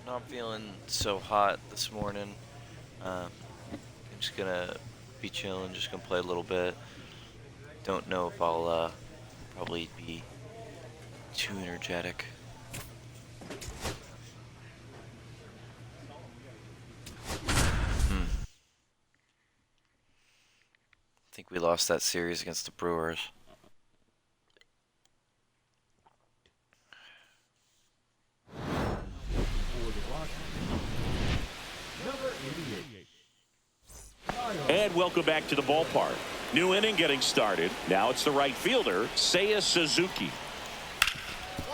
not feeling so hot this morning. I'm just gonna be chilling, just gonna play a little bit. Don't know if I'll probably be too energetic. I think we lost that series against the Brewers. And welcome back to the ballpark. New inning getting started. Now it's the right fielder, Seiya Suzuki.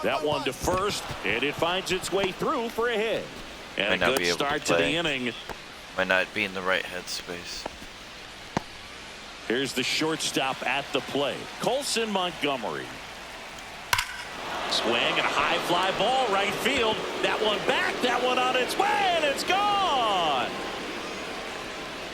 That one to first, and it finds its way through for a hit. And a good start to the inning. Might not be in the right headspace. Here's the shortstop at the plate, Colson Montgomery. Swing and a high fly ball right field. That one back, that one on its way, and it's gone.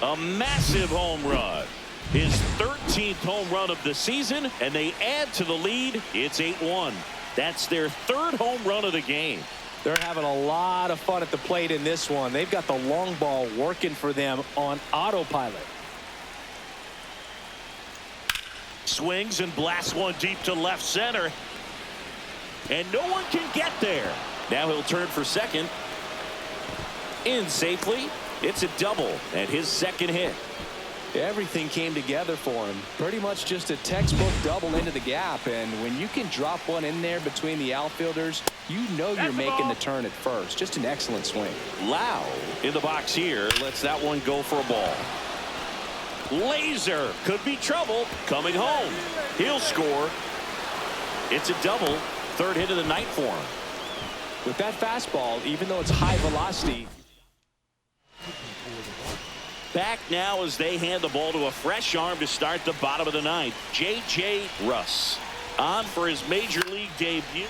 A massive home run. His 13th home run of the season, and they add to the lead. It's 8-1. That's their third home run of the game. They're having a lot of fun at the plate in this one. They've got the long ball working for them on autopilot. Swings and blasts one deep to left center. And no one can get there. Now he'll turn for second. In safely. It's a double and his second hit. Everything came together for him. Pretty much just a textbook double into the gap. And when you can drop one in there between the outfielders, you know you're making the turn at first. Just an excellent swing. Lau in the box here. Lets that one go for a ball. Laser could be trouble coming home. He'll score. It's a double. Third hit of the night for him. With that fastball, even though it's high velocity. Back now as they hand the ball to a fresh arm to start the bottom of the ninth. J.J. Russ on for his major league debut.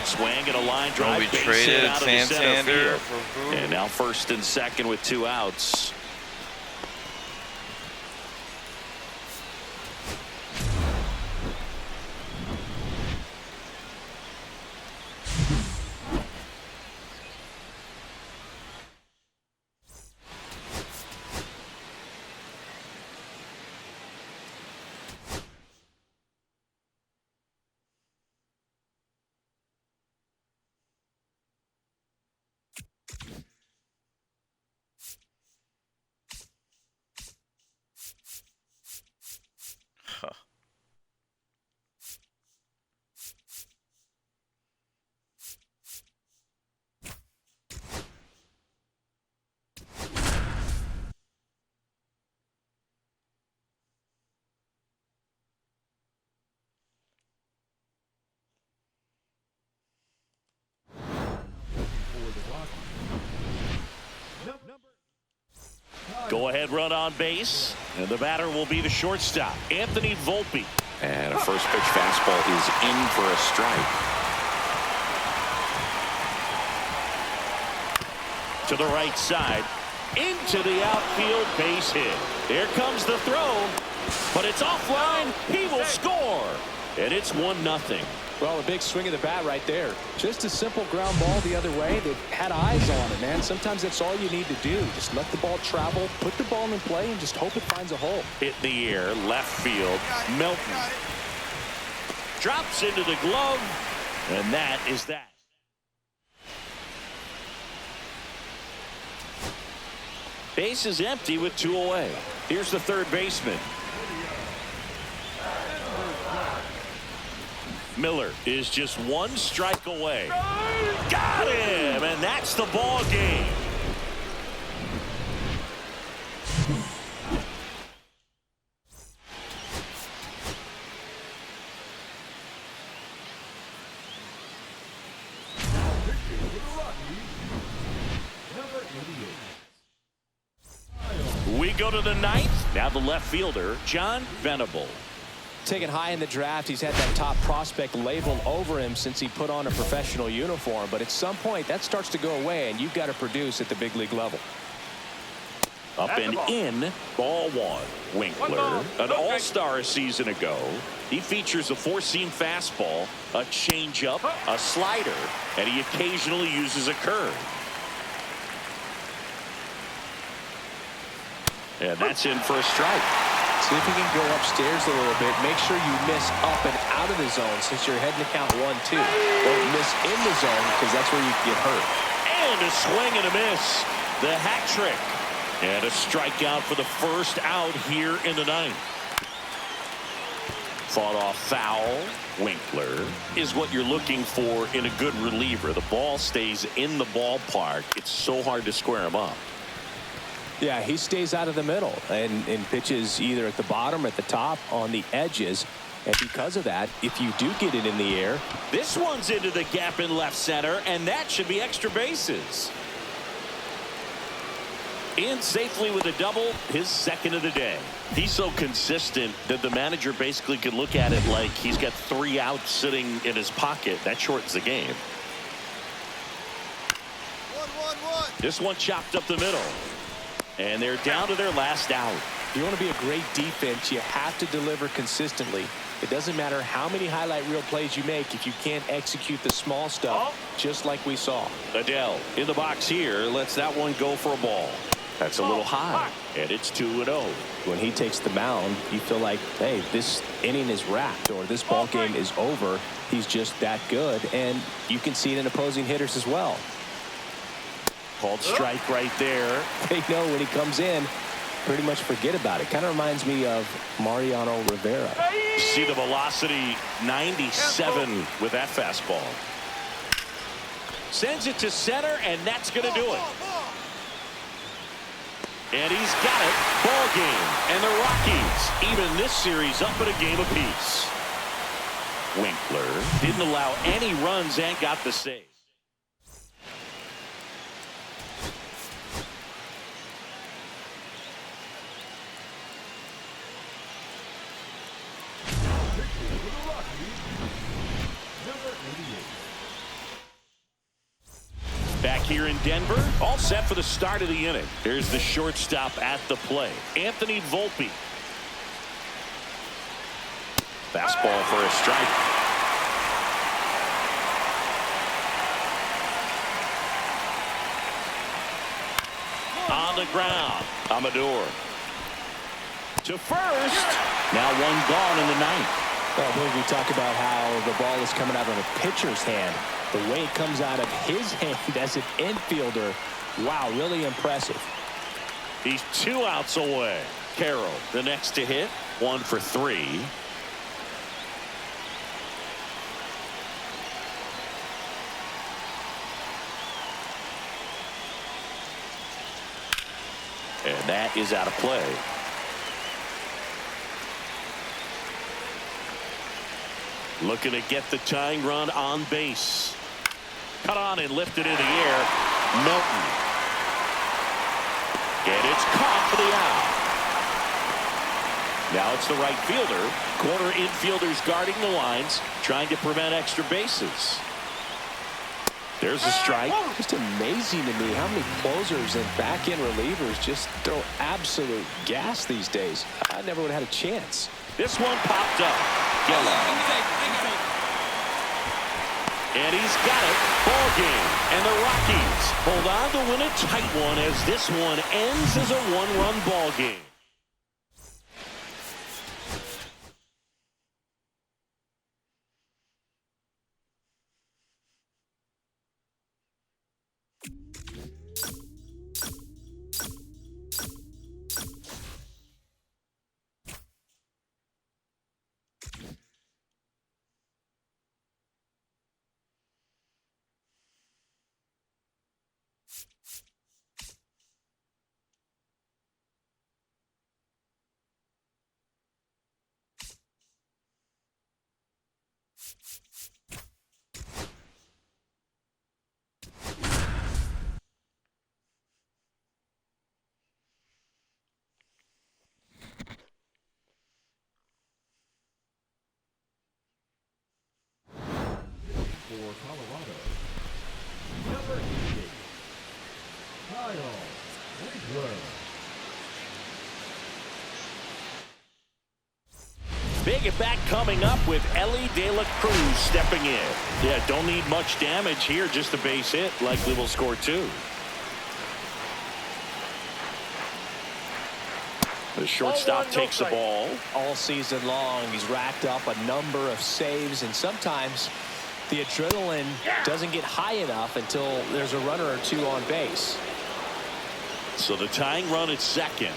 Swing and a line drive. We traded Santander for who? And now first and second with two outs. Go-ahead run on base, and the batter will be the shortstop, Anthony Volpe. And a first pitch fastball is in for a strike. To the right side, into the outfield, base hit. Here comes the throw, but it's offline. He will score, and it's 1-0. Well, a big swing of the bat right there. Just a simple ground ball the other way. They've had eyes on it, man. Sometimes that's all you need to do. Just let the ball travel, put the ball in play, and just hope it finds a hole. Hit in the air, left field, Melton. Drops into the glove, and that is that. Base is empty with 2 away. Here's the third baseman. Miller is just 1 strike away. Got him, and that's the ball game. We go to the ninth. Now the left fielder, John Venable. Taken high in the draft, he's had that top prospect label over him since he put on a professional uniform. But at some point, that starts to go away, and you've got to produce at the big league level. Up and in, ball one. Winkler, an all-star a season ago. He features a four-seam fastball, a changeup, a slider, and he occasionally uses a curve. And that's in for a strike. See if you can go upstairs a little bit. Make sure you miss up and out of the zone since you're heading to count 1-2. Don't miss in the zone because that's where you get hurt. And a swing and a miss. The hat trick. And a strikeout for the first out here in the ninth. Fought off foul. Winkler is what you're looking for in a good reliever. The ball stays in the ballpark. It's so hard to square him up. Yeah, he stays out of the middle and pitches either at the bottom or at the top on the edges. And because of that, if you do get it in the air. This one's into the gap in left center, and that should be extra bases. In safely with a double, his second of the day. He's so consistent that the manager basically could look at it like he's got 3 outs sitting in his pocket. That shortens the game. 1-1-1. This one chopped up the middle. And they're down to their last out. If you want to be a great defense, you have to deliver consistently. It doesn't matter how many highlight reel plays you make if you can't execute the small stuff, just like we saw. Adele in the box here lets that one go for a ball. That's a little high, and it's 2-0. When he takes the mound, you feel like, hey, this inning is wrapped or this ball game is over. He's just that good, and you can see it in opposing hitters as well. Called strike right there. They know when he comes in, pretty much forget about it. Kind of reminds me of Mariano Rivera. See the velocity, 97 with that fastball. Sends it to center, and that's going to do it. And he's got it. Ball game. And the Rockies even this series up at a game apiece. Winkler didn't allow any runs and got the save. Back here in Denver, all set for the start of the inning. Here's the shortstop at the plate, Anthony Volpe. Fastball for a strike. On the ground, Amador. To first. Now one gone in the ninth. Well, we talk about how the ball is coming out of a pitcher's hand. The way it comes out of his hand as an infielder, wow, really impressive. He's 2 outs away. Carroll, the next to hit, 1 for 3. And that is out of play. Looking to get the tying run on base. Cut on and lifted in the air. Melton. And it's caught for the out. Now it's the right fielder. Corner infielders guarding the lines, trying to prevent extra bases. There's a strike. Just amazing to me how many closers and back-end relievers just throw absolute gas these days. I never would have had a chance. This one popped up. Yellow. And he's got it. Ball game. And the Rockies hold on to win a tight one as this one ends as a 1-run ball game. For Colorado, number 88, Kyle Winkler. Big at bat coming up with Ellie De La Cruz stepping in. Yeah, don't need much damage here, just a base hit. Likely will score 2. The shortstop takes the ball. All season long, he's racked up a number of saves, and sometimes the adrenaline doesn't get high enough until there's a runner or two on base. So the tying run at second.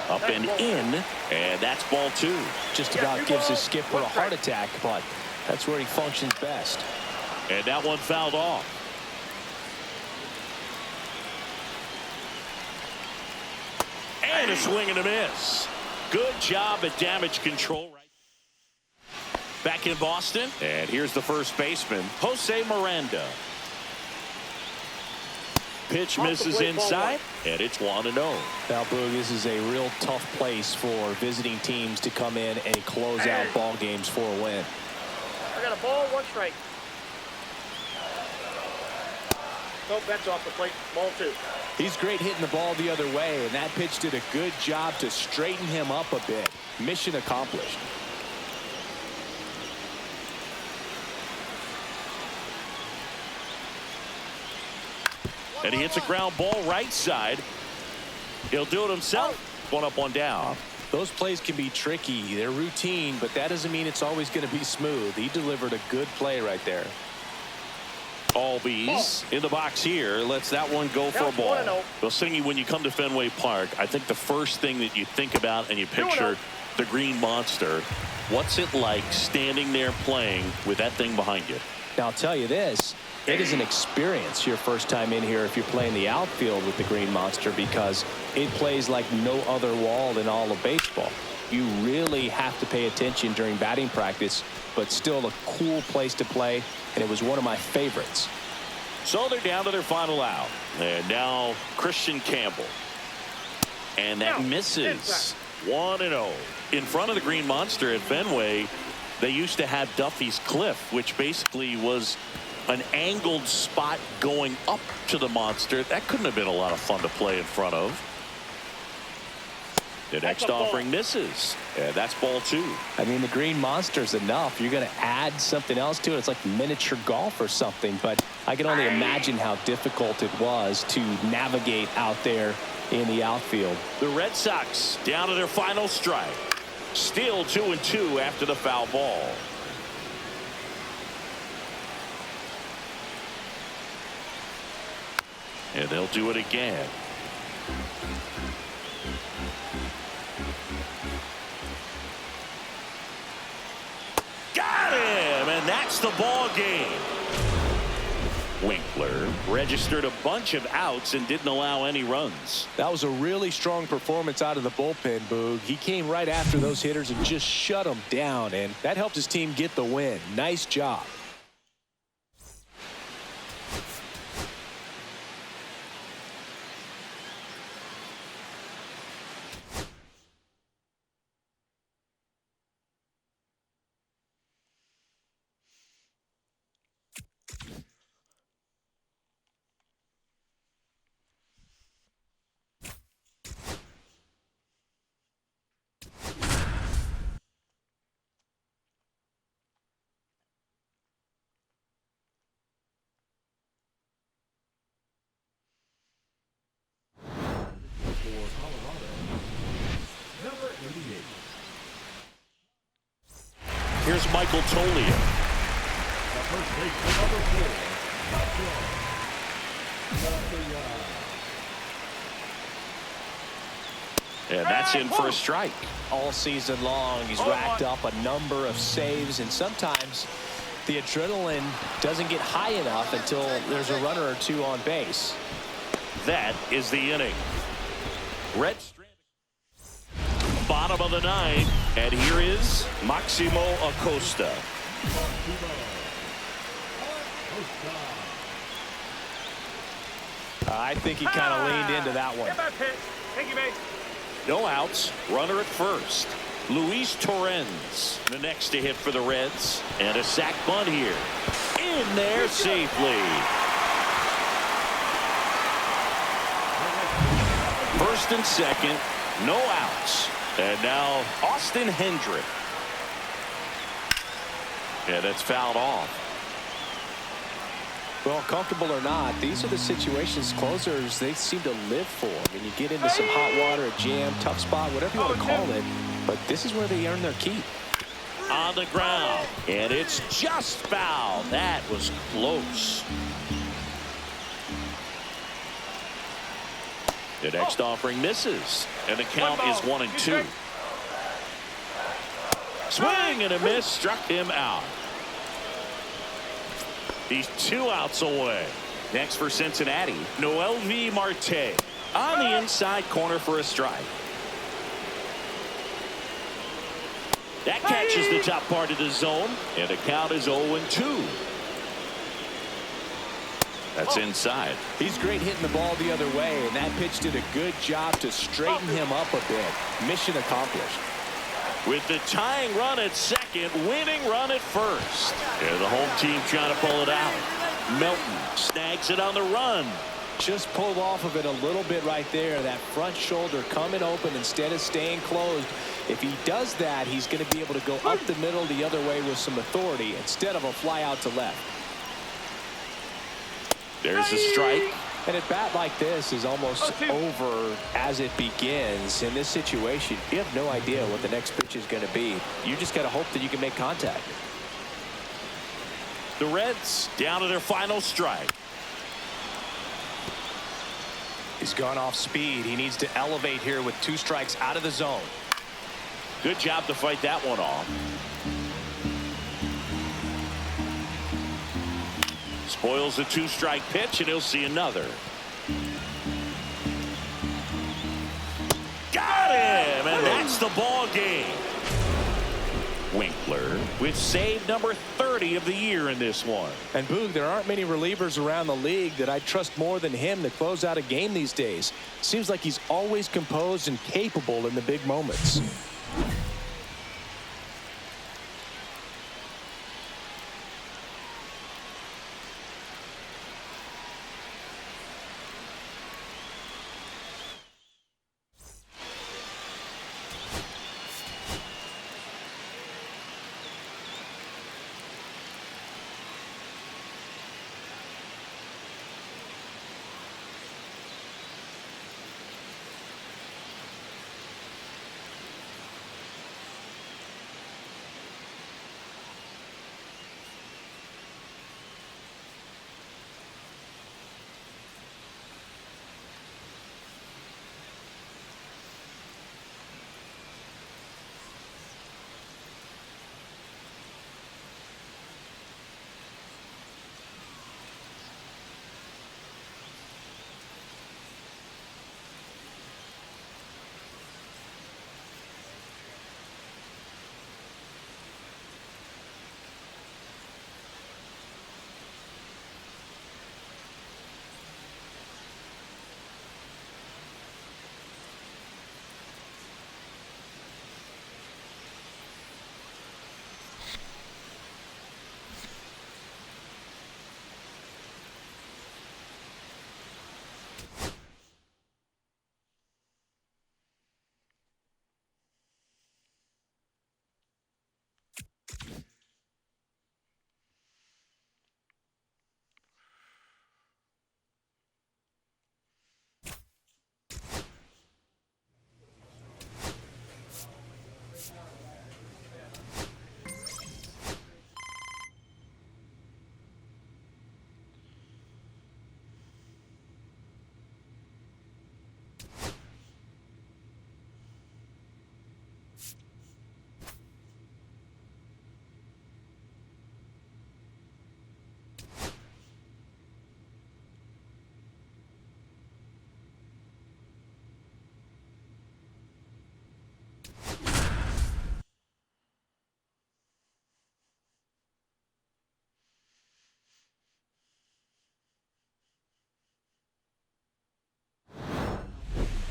Up and in, and that's ball 2. Just about gives his skipper a heart attack, but that's where he functions best. And that one fouled off. And a swing and a miss. Good job at damage control. Back in Boston, and here's the first baseman, Jose Miranda. Pitch misses inside, and it's 1-0. Now, Boog, this is a real tough place for visiting teams to come in and close out ball games for a win. I got a ball, 1 strike. Nope, that's off the plate. Ball 2. He's great hitting the ball the other way, and that pitch did a good job to straighten him up a bit. Mission accomplished. And he hits a ground ball right side. He'll do it himself. 1 up, 1 down. Those plays can be tricky. They're routine, but that doesn't mean it's always going to be smooth. He delivered a good play right there. Albies in the box here. Lets that one go for a ball. Well, Singy, when you come to Fenway Park, I think the first thing that you think about and you picture the Green Monster. What's it like standing there playing with that thing behind you? Now, I'll tell you this. It is an experience your first time in here if you're playing the outfield with the Green Monster, because it plays like no other wall in all of baseball. You really have to pay attention during batting practice, but still a cool place to play, and it was one of my favorites. So they're down to their final out. And now Christian Campbell. And that misses. 1-0. In front of the Green Monster at Fenway, they used to have Duffy's Cliff, which basically was an angled spot going up to the Monster. That couldn't have been a lot of fun to play in front of. The next offering misses. And that's ball 2. I mean, the Green Monster's enough. You're going to add something else to it. It's like miniature golf or something. But I can only imagine how difficult it was to navigate out there in the outfield. The Red Sox down to their final strike. Still 2-2 after the foul ball. And they'll do it again. Got him, and that's the ball game. Winkler registered a bunch of outs and didn't allow any runs. That was a really strong performance out of the bullpen, Boog. He came right after those hitters and just shut them down, and that helped his team get the win. Nice job. Here's Michael Toglia. And that's in for a strike. All season long, he's racked up a number of saves, and sometimes the adrenaline doesn't get high enough until there's a runner or two on base. That is the inning. Red bottom of the 9th, and here is Maximo Acosta. I think he kind of leaned into that one. Thank you, mate. No outs, runner at first. Luis Torrens, the next to hit for the Reds, and a sac bunt here. In there safely. First and second, no outs. And now Austin Hendrick. And it's fouled off. Well, comfortable or not, these are the situations closers they seem to live for. I mean, you get into some hot water, a jam, tough spot, whatever you want to call it, but this is where they earn their keep. On the ground, and it's just foul. That was close. The next offering misses, and the count is 1-2. Swing and a miss, struck him out. He's 2 outs away. Next for Cincinnati, Noelvi Marte on the inside corner for a strike. That catches the top part of the zone, and the count is 0-2. That's inside. He's great hitting the ball the other way, and that pitch did a good job to straighten him up a bit. Mission accomplished. With the tying run at second, winning run at first. And the home team trying to pull it out. Melton snags it on the run. Just pulled off of it a little bit right there. That front shoulder coming open instead of staying closed. If he does that, he's going to be able to go up the middle the other way with some authority instead of a fly out to left. There's a strike. And at bat like this is almost over as it begins. In this situation, you have no idea what the next pitch is going to be. You just got to hope that you can make contact. The Reds down to their final strike. He's gone off speed. He needs to elevate here with 2 strikes out of the zone. Good job to fight that one off. Spoils the 2-strike pitch, and he'll see another. Got him, and that's the ball game. Winkler with save number 30 of the year in this one. And Boog, there aren't many relievers around the league that I trust more than him to close out a game these days. Seems like he's always composed and capable in the big moments.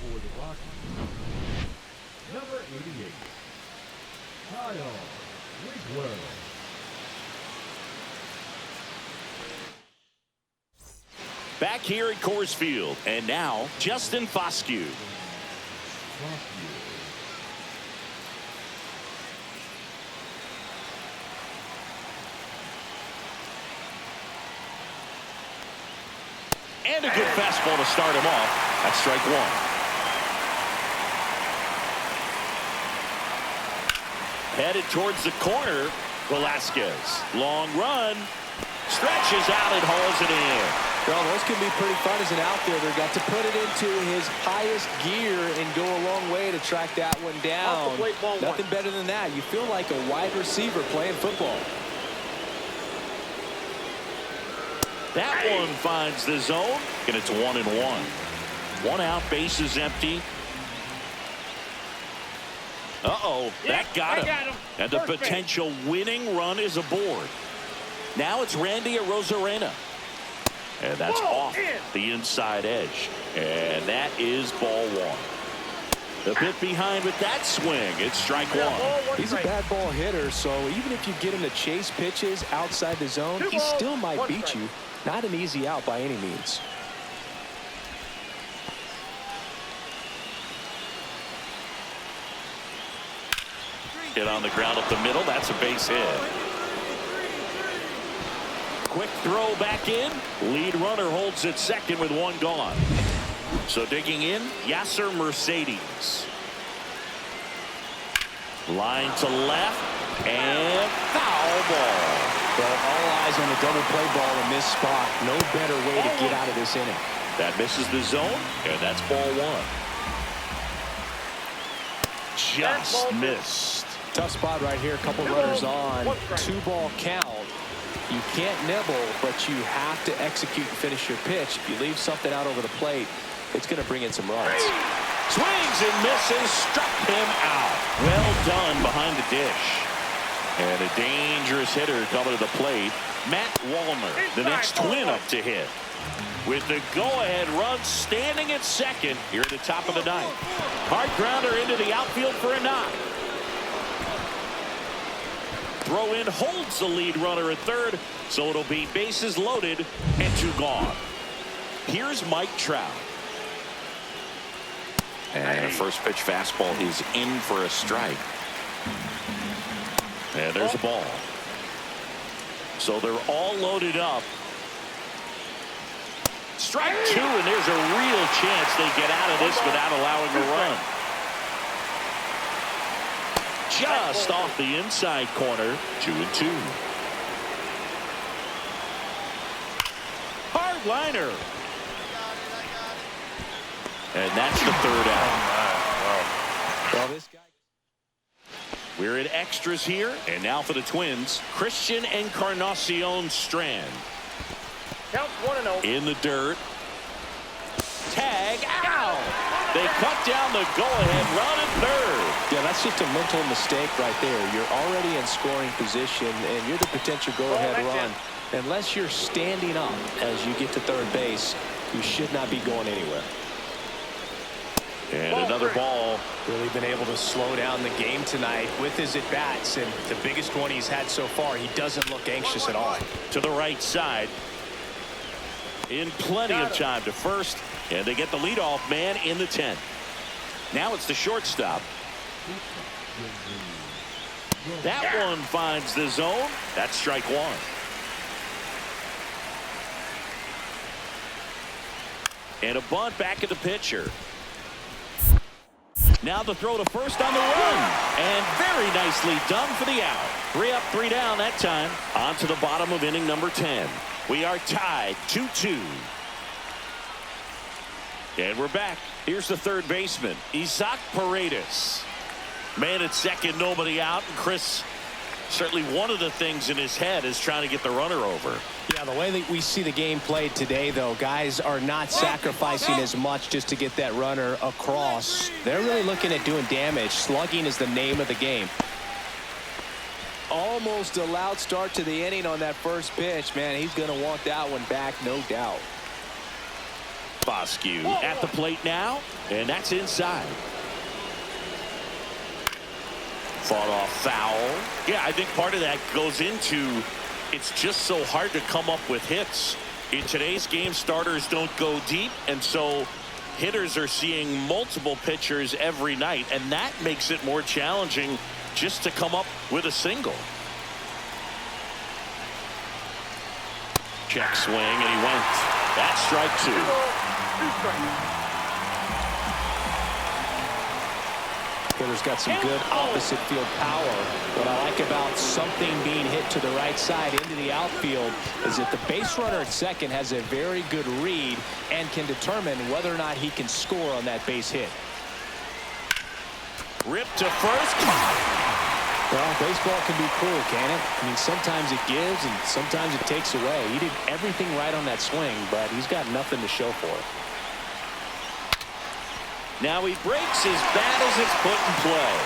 For the Rockies, number 88, Kyle Wigwell. Back here at Coors Field, and now Justin Foscue. fastball to start him off. That's strike one. Headed towards the corner. Velasquez. Long run. Stretches out and hauls it in. Well, those can be pretty fun as an outfielder. Got to put it into his highest gear and go a long way to track that one down. Nothing better than that. You feel like a wide receiver playing football. That one finds the zone, and it's 1-1. 1 out, base is empty. Uh-oh, that got him. And the potential winning run is aboard. Now it's Randy Arozarena. And that's off the inside edge. And that is ball one. A bit behind with that swing. It's strike one. He's a bad ball hitter, so even if you get him to chase pitches outside the zone, he still might beat you. Not an easy out by any means. Hit on the ground up the middle. That's a base hit. Quick throw back in. Lead runner holds at second with one gone. So digging in, Yasser Mercedes. Line to left and foul ball. Well, all eyes on the double play ball in this spot. No better way to get out of this inning. That misses the zone, and that's ball one. Just missed. Tough spot right here. A couple runners on. 2-ball count. You can't nibble, but you have to execute and finish your pitch. If you leave something out over the plate, it's going to bring in some runs. Swings and misses. Struck him out. Well done behind the dish. And a dangerous hitter coming to the plate. Matt Wallner, the next twin up to hit. With the go-ahead run standing at second here at the top of the ninth. Hard grounder into the outfield for a knock. Throw in holds the lead runner at third, so it'll be bases loaded and 2 gone. Here's Mike Trout. And a first pitch fastball is in for a strike. And there's a ball. So they're all loaded up. Strike 2, and there's a real chance they get out of this without allowing a run. Just off the inside corner, 2-2. Hard liner. And that's the third out. Well, this guy. We're at extras here, and now for the Twins, Christian Encarnacion Strand. Counts 1-0. In the dirt. Tag out. They cut down the go-ahead run at third. Yeah, that's just a mental mistake right there. You're already in scoring position, and you're the potential go-ahead run. Unless you're standing up as you get to third base, you should not be going anywhere. And another ball. Really been able to slow down the game tonight with his at-bats, and the biggest one he's had so far. He doesn't look anxious at all. To the right side. In plenty of time to first, and they get the leadoff man in the 10th. Now it's the shortstop. That one finds the zone. That's strike one. And a bunt back at the pitcher. Now the throw to first on the run. And very nicely done for the out. 3 up, 3 down that time. On to the bottom of inning number 10. We are tied 2-2. And we're back. Here's the third baseman, Isaac Paredes. Man at second, nobody out. And Chris, certainly one of the things in his head is trying to get the runner over. Yeah, the way that we see the game played today, though, guys are not sacrificing as much just to get that runner across. They're really looking at doing damage. Slugging is the name of the game. Almost a loud start to the inning on that first pitch. Man, he's going to want that one back, no doubt. Bosque at the plate now, and that's inside. Fought off foul. Yeah, I think part of that goes into it's just so hard to come up with hits. In today's game, starters don't go deep, and so hitters are seeing multiple pitchers every night, and that makes it more challenging just to come up with a single. Check swing, and he went. That's strike 2. 2 strikes. Hitter's got some good opposite field power. What I like about something being hit to the right side into the outfield is that the base runner at second has a very good read and can determine whether or not he can score on that base hit. Ripped to first. Well, baseball can be cruel, can it? I mean, sometimes it gives and sometimes it takes away. He did everything right on that swing, but he's got nothing to show for it. Now he breaks his bat as it's put in play.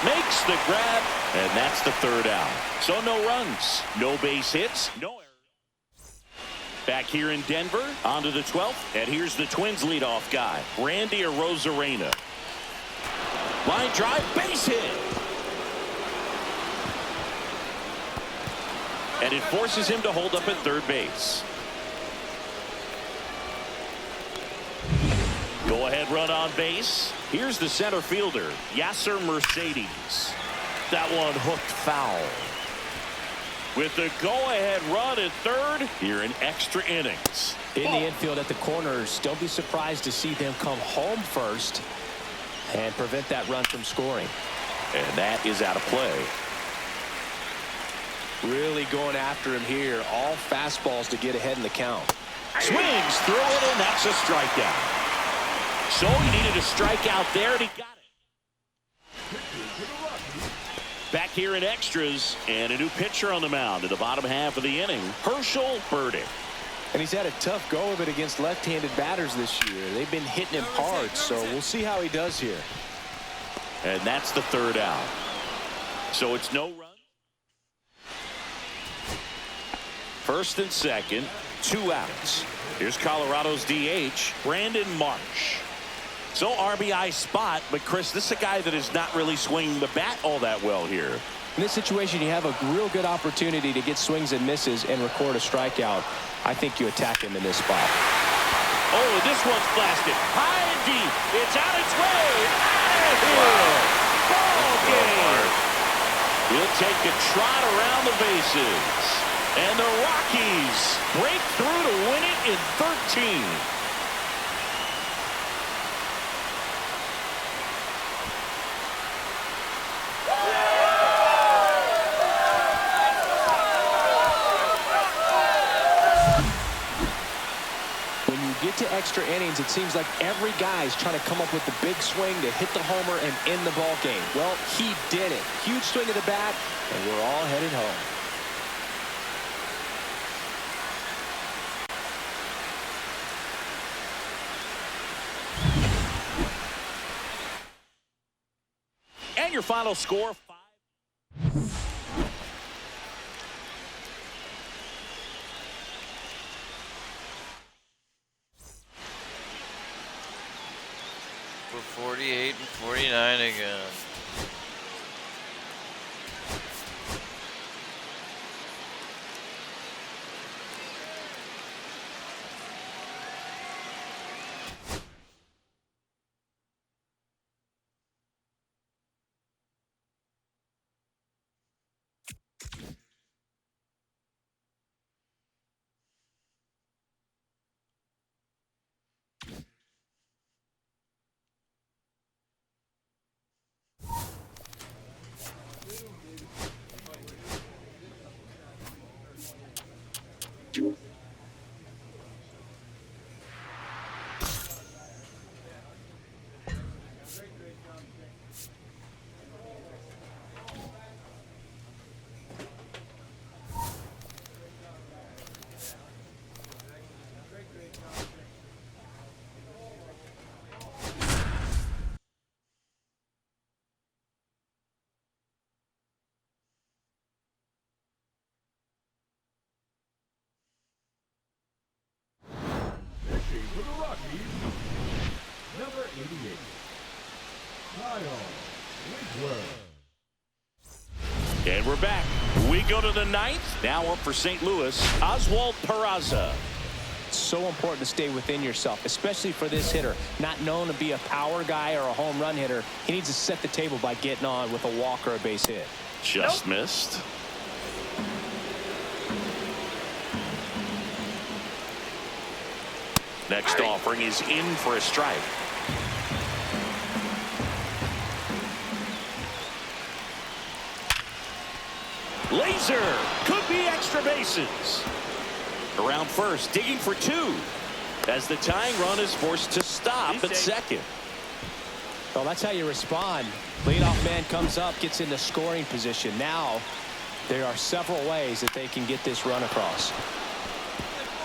Makes the grab, and that's the 3rd out. So no runs, no base hits, no errors. Back here in Denver, on to the 12th, and here's the Twins leadoff guy, Randy Arozarena. Line drive, base hit. And it forces him to hold up at 3rd base. Go-ahead run on base. Here's the center fielder, Yasser Mercedes. That one hooked foul. With the go-ahead run at 3rd, here in extra innings. In the infield at the corners, don't be surprised to see them come home first and prevent that run from scoring. And that is out of play. Really going after him here. All fastballs to get ahead in the count. Swings through it, and that's a strikeout. So he needed a strikeout there, and he got it. Back here in extras, and a new pitcher on the mound in the bottom half of the inning, Herschel Burdick. And he's had a tough go of it against left-handed batters this year. They've been hitting him hard, so we'll see how he does here. And that's the 3rd out. So it's no run. 1st and 2nd, 2 outs. Here's Colorado's DH, Brandon Marsh. So RBI spot, but Chris, this is a guy that is not really swinging the bat all that well here. In this situation, you have a real good opportunity to get swings and misses and record a strikeout. I think you attack him in this spot. Oh, this one's blasted. High and deep. It's on its way. Out of here. Ball game. He'll take a trot around the bases. And the Rockies break through to win it in 13. Get to extra innings, it seems like every guy is trying to come up with the big swing to hit the homer and end the ball game. Well, he did it. Huge swing of the bat, and we're all headed home. And your final score, 5. We're 48 and 49 again. For the Rockies, number 88, Kyle Winkler. And we're back. We go to the 9th. Now up for St. Louis, Oswald Peraza. It's so important to stay within yourself, especially for this hitter. Not known to be a power guy or a home run hitter. He needs to set the table by getting on with a walk or a base hit. Just missed. Next offering is in for a strike. Laser could be extra bases. Around first, digging for two, as the tying run is forced to stop at second. Well, that's how you respond. Leadoff man comes up, gets into scoring position. Now there are several ways that they can get this run across.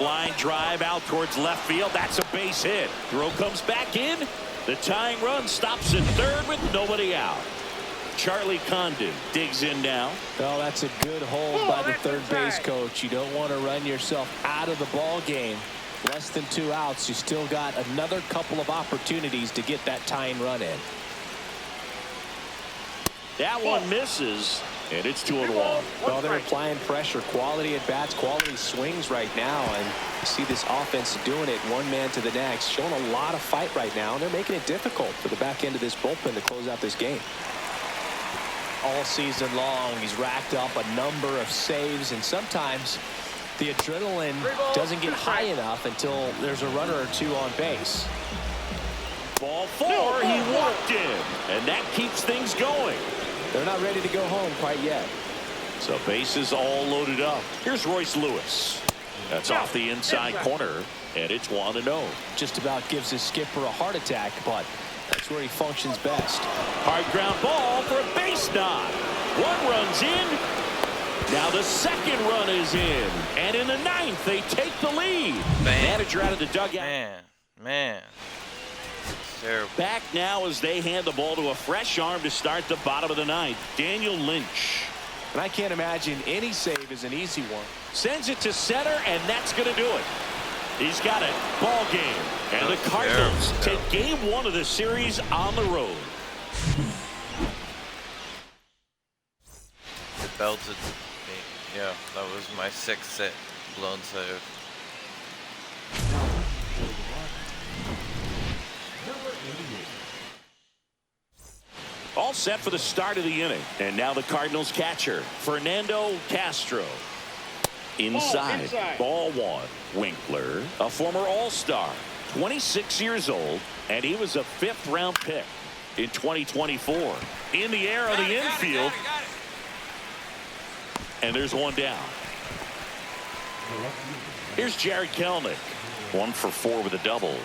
Line drive out towards left field. That's a base hit. Throw comes back in. The tying run stops at third with nobody out. Charlie Condon digs in now. Well, that's a good hold by the third base coach. You don't want to run yourself out of the ball game. Less than 2 outs. You still got another couple of opportunities to get that tying run in. That one misses, and it's 2-1. Well, they're applying pressure. Quality at bats, quality swings right now, and you see this offense doing it one man to the next, showing a lot of fight right now, and they're making it difficult for the back end of this bullpen to close out this game. All season long, he's racked up a number of saves, and sometimes the adrenaline doesn't get high enough until there's a runner or two on base. Ball 4, he walked in, and that keeps things going. They're not ready to go home quite yet. So bases all loaded up. Here's Royce Lewis. That's off the inside corner, and it's 1-0. Just about gives his skipper a heart attack, but that's where he functions best. Hard ground ball for a base knock. One run's in. Now the second run is in. And in the ninth, they take the lead. Manager out of the dugout. Man. Terrible. Back now as they hand the ball to a fresh arm to start the bottom of the ninth. Daniel Lynch. And I can't imagine any save is an easy one. Sends it to center, and that's going to do it. He's got it. Ball game. And the Cardinals take game 1 of the series on the road. It belted me. Yeah, that was my 6th blown save. All set for the start of the inning. And now the Cardinals catcher, Fernando Castro. Inside. Ball 1. Winkler, a former All-Star, 26 years old, and he was a 5th-round pick in 2024. In the air on the infield. And there's one down. Here's Jared Kelenic. 1 for 4 with a double.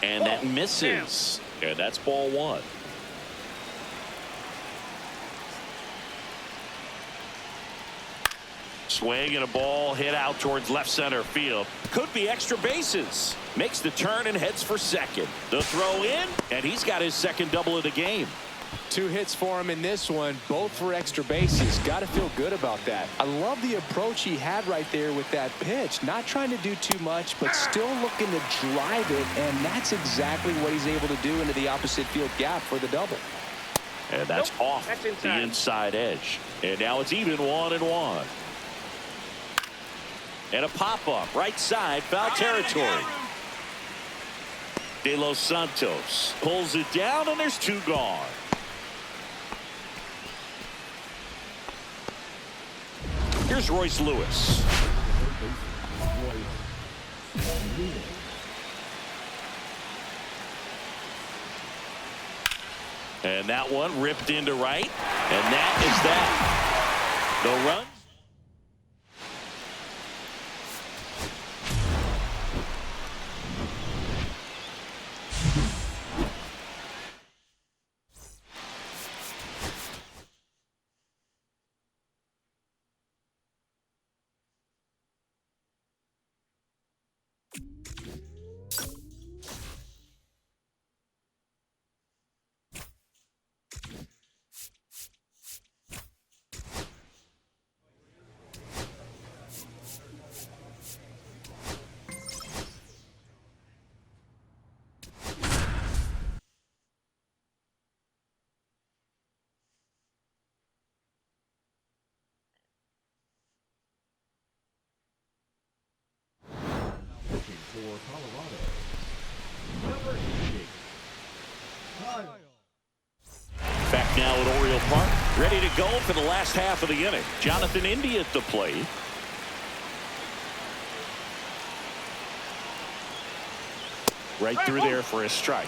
And that misses. And that's ball 1. Swing and a ball hit out towards left center field. Could be extra bases. Makes the turn and heads for second. The throw in, and he's got his second double of the game. 2 hits for him in this one, both for extra bases. Got to feel good about that. I love the approach he had right there with that pitch. Not trying to do too much, but still looking to drive it, and that's exactly what he's able to do into the opposite field gap for the double. And that's off the inside edge. And now it's even 1-1. And a pop-up right side, foul territory. De Los Santos pulls it down, and there's 2 gone. Here's Royce Lewis. And that one ripped into right. And that is that. No run. For Colorado, number 88, Kyle. Back now at Oriole Park, ready to go for the last half of the inning. Jonathan India at the plate. Right through there for a strike.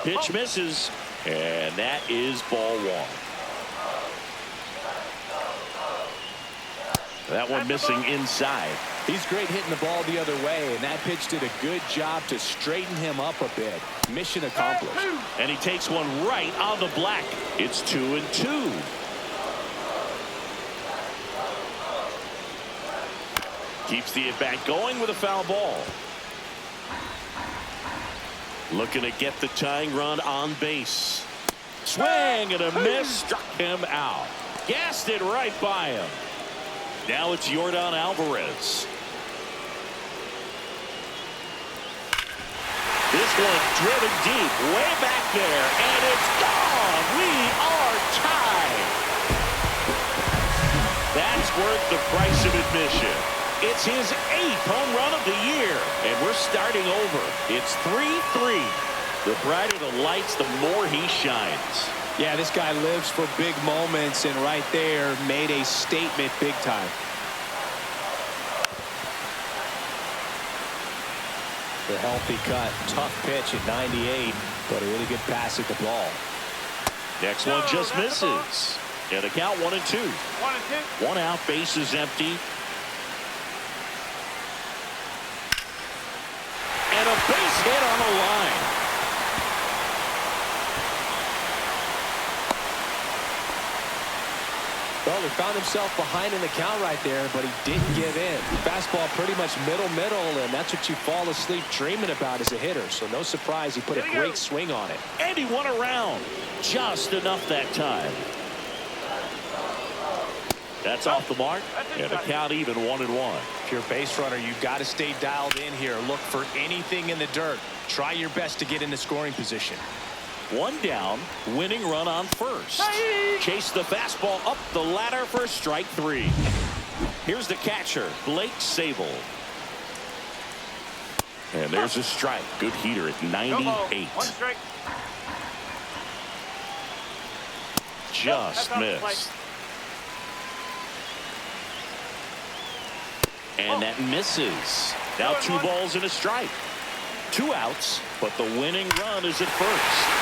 Pitch misses, and that is ball one. That one missing inside. He's great hitting the ball the other way, and that pitch did a good job to straighten him up a bit. Mission accomplished. And he takes one right on the black. It's 2-2. Keeps the at-bat going with a foul ball. Looking to get the tying run on base. Swing and a miss. Struck him out. Gassed it right by him. Now it's Yordan Alvarez. This one driven deep, way back there, and it's gone. We are tied. That's worth the price of admission. It's his 8th home run of the year, and we're starting over. It's 3-3. The brighter the lights, the more he shines. Yeah, this guy lives for big moments, and right there made a statement big time. The healthy cut, tough pitch at 98, but a really good pass at the ball. Next one just misses. And the count 1-2. 1-2. One out, base is empty. And a base hit on the line. Well, he found himself behind in the count right there, but he didn't give in. Fastball pretty much middle, and that's what you fall asleep dreaming about as a hitter. So no surprise he put a great swing on it. And he won around. Just enough that time. That's off the mark. And the count even 1-1. If you're a base runner, you've got to stay dialed in here. Look for anything in the dirt. Try your best to get into scoring position. One down, winning run on first. Chase the fastball up the ladder for strike 3. Here's the catcher, Blake Sable. And there's a strike. Good heater at 98. One strike. Just missed. And that misses. Now 2 balls and a strike. 2 outs, but the winning run is at first.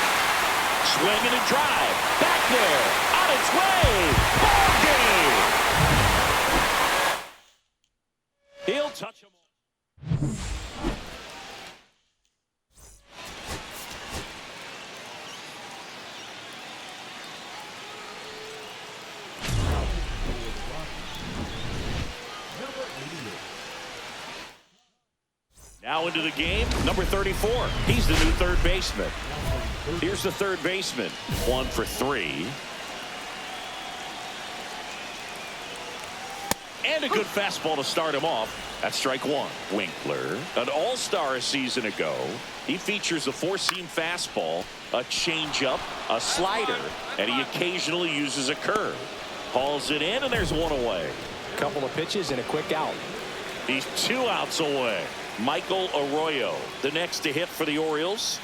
Swing and a drive. Back there. On its way. Ball game. He'll touch him. Now into the game, number 34. He's the new third baseman. Here's the third baseman. 1 for 3. And a good fastball to start him off. That's strike 1. Winkler, an all-star a season ago. He features a 4-seam fastball, a changeup, a slider, and he occasionally uses a curve. Hauls it in, and there's 1 away. Couple of pitches and a quick out. He's 2 outs away. Michael Arroyo, the next to hit for the Orioles.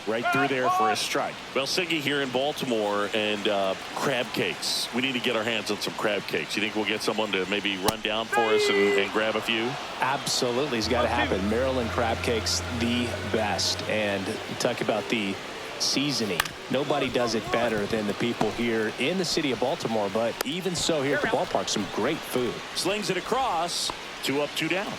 Right through there for a strike. Well, Siggy here in Baltimore, and crab cakes. We need to get our hands on some crab cakes. You think we'll get someone to maybe run down for us and grab a few? Absolutely. It's got to happen. Maryland crab cakes, the best. And talk about the seasoning. Nobody does it better than the people here in the city of Baltimore. But even so, here at the ballpark, some great food. Slings it across. 2 up, 2 down.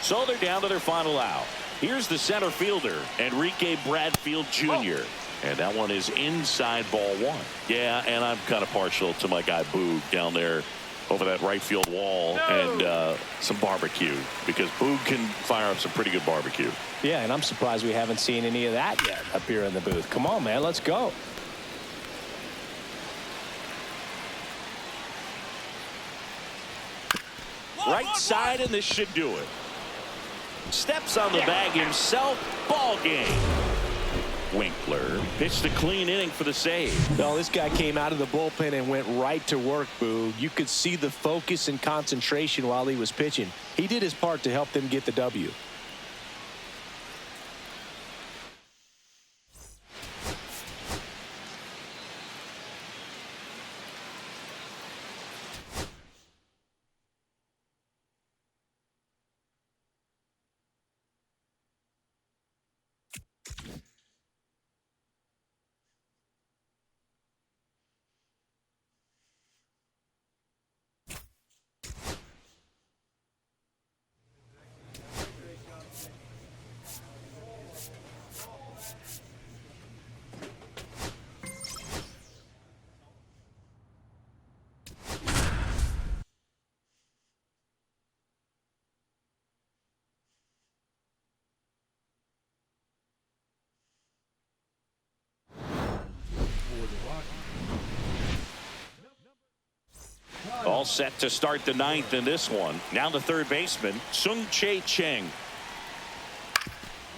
So they're down to their final out. Here's the center fielder, Enrique Bradfield Jr. And that one is inside ball 1. Yeah, and I'm kind of partial to my guy Boog down there over that right field wall and some barbecue, because Boog can fire up some pretty good barbecue. Yeah, and I'm surprised we haven't seen any of that yet up here in the booth. Come on, man, let's go. Right side, and this should do it. Steps on the bag himself. Ball game. Winkler pitched a clean inning for the save. No, this guy came out of the bullpen and went right to work, Boo. You could see the focus and concentration while he was pitching. He did his part to help them get the W. All set to start the ninth in this one. Now the third baseman, Sung-Chae Cheng.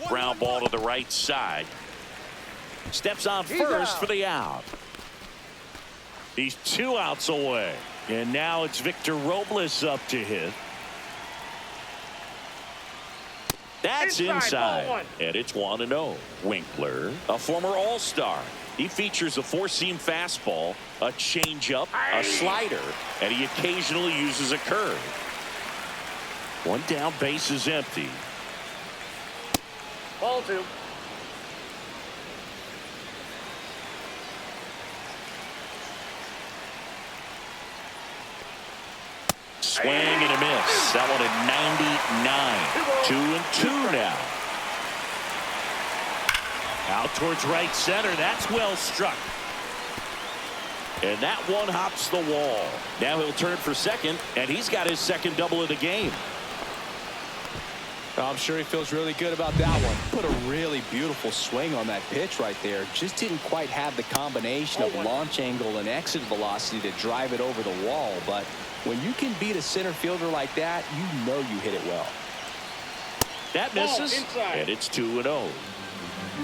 Ground ball to the right side. Steps on first for the out. He's 2 outs away. And now it's Victor Robles up to hit. That's inside. And it's 1-0. Winkler, a former All-Star. He features a four-seam fastball, a changeup, a slider, and he occasionally uses a curve. 1 down, base is empty. Ball 2. Swing and a miss. That one at 99. 2-2 now. Out towards right center. That's well struck. And that one hops the wall. Now he'll turn for second, and he's got his second double of the game. I'm sure he feels really good about that one. Put a really beautiful swing on that pitch right there. Just didn't quite have the combination of launch angle and exit velocity to drive it over the wall. But when you can beat a center fielder like that, you know you hit it well. That misses, and it's 2-0.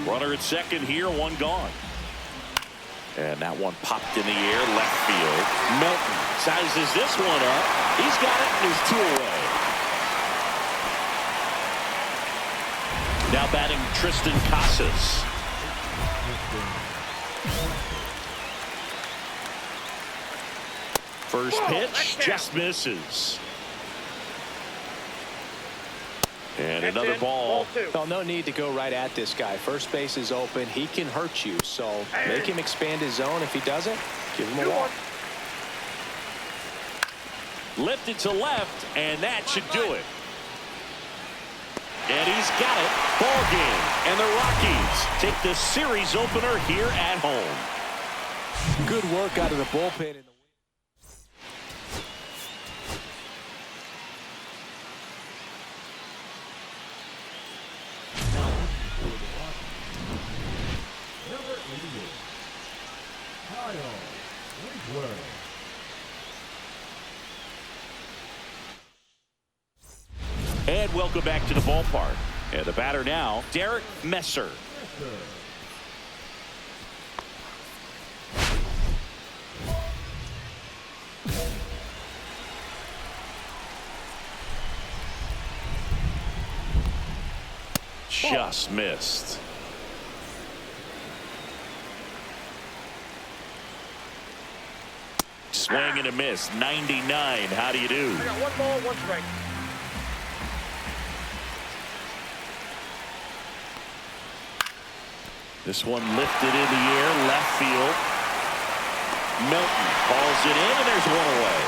Runner at second here, 1 gone. And that one popped in the air, left field. Melton sizes this one up. He's got it, and there's 2 away. Now batting Tristan Casas. First pitch just misses. And another ball. Well, no need to go right at this guy. First base is open. He can hurt you. So make him expand his zone. If he doesn't, give him a walk. Lifted to left, and that should do it. And he's got it. Ball game. And the Rockies take the series opener here at home. Good work out of the bullpen. Number 88, Kyle Winkler. And welcome back to the ballpark. And the batter now, Derek Messer. Just missed. Swing and a miss. 99. How do you do? I got 1 ball, 1 strike. This one lifted in the air, left field. Melton hauls it in, and there's 1 away.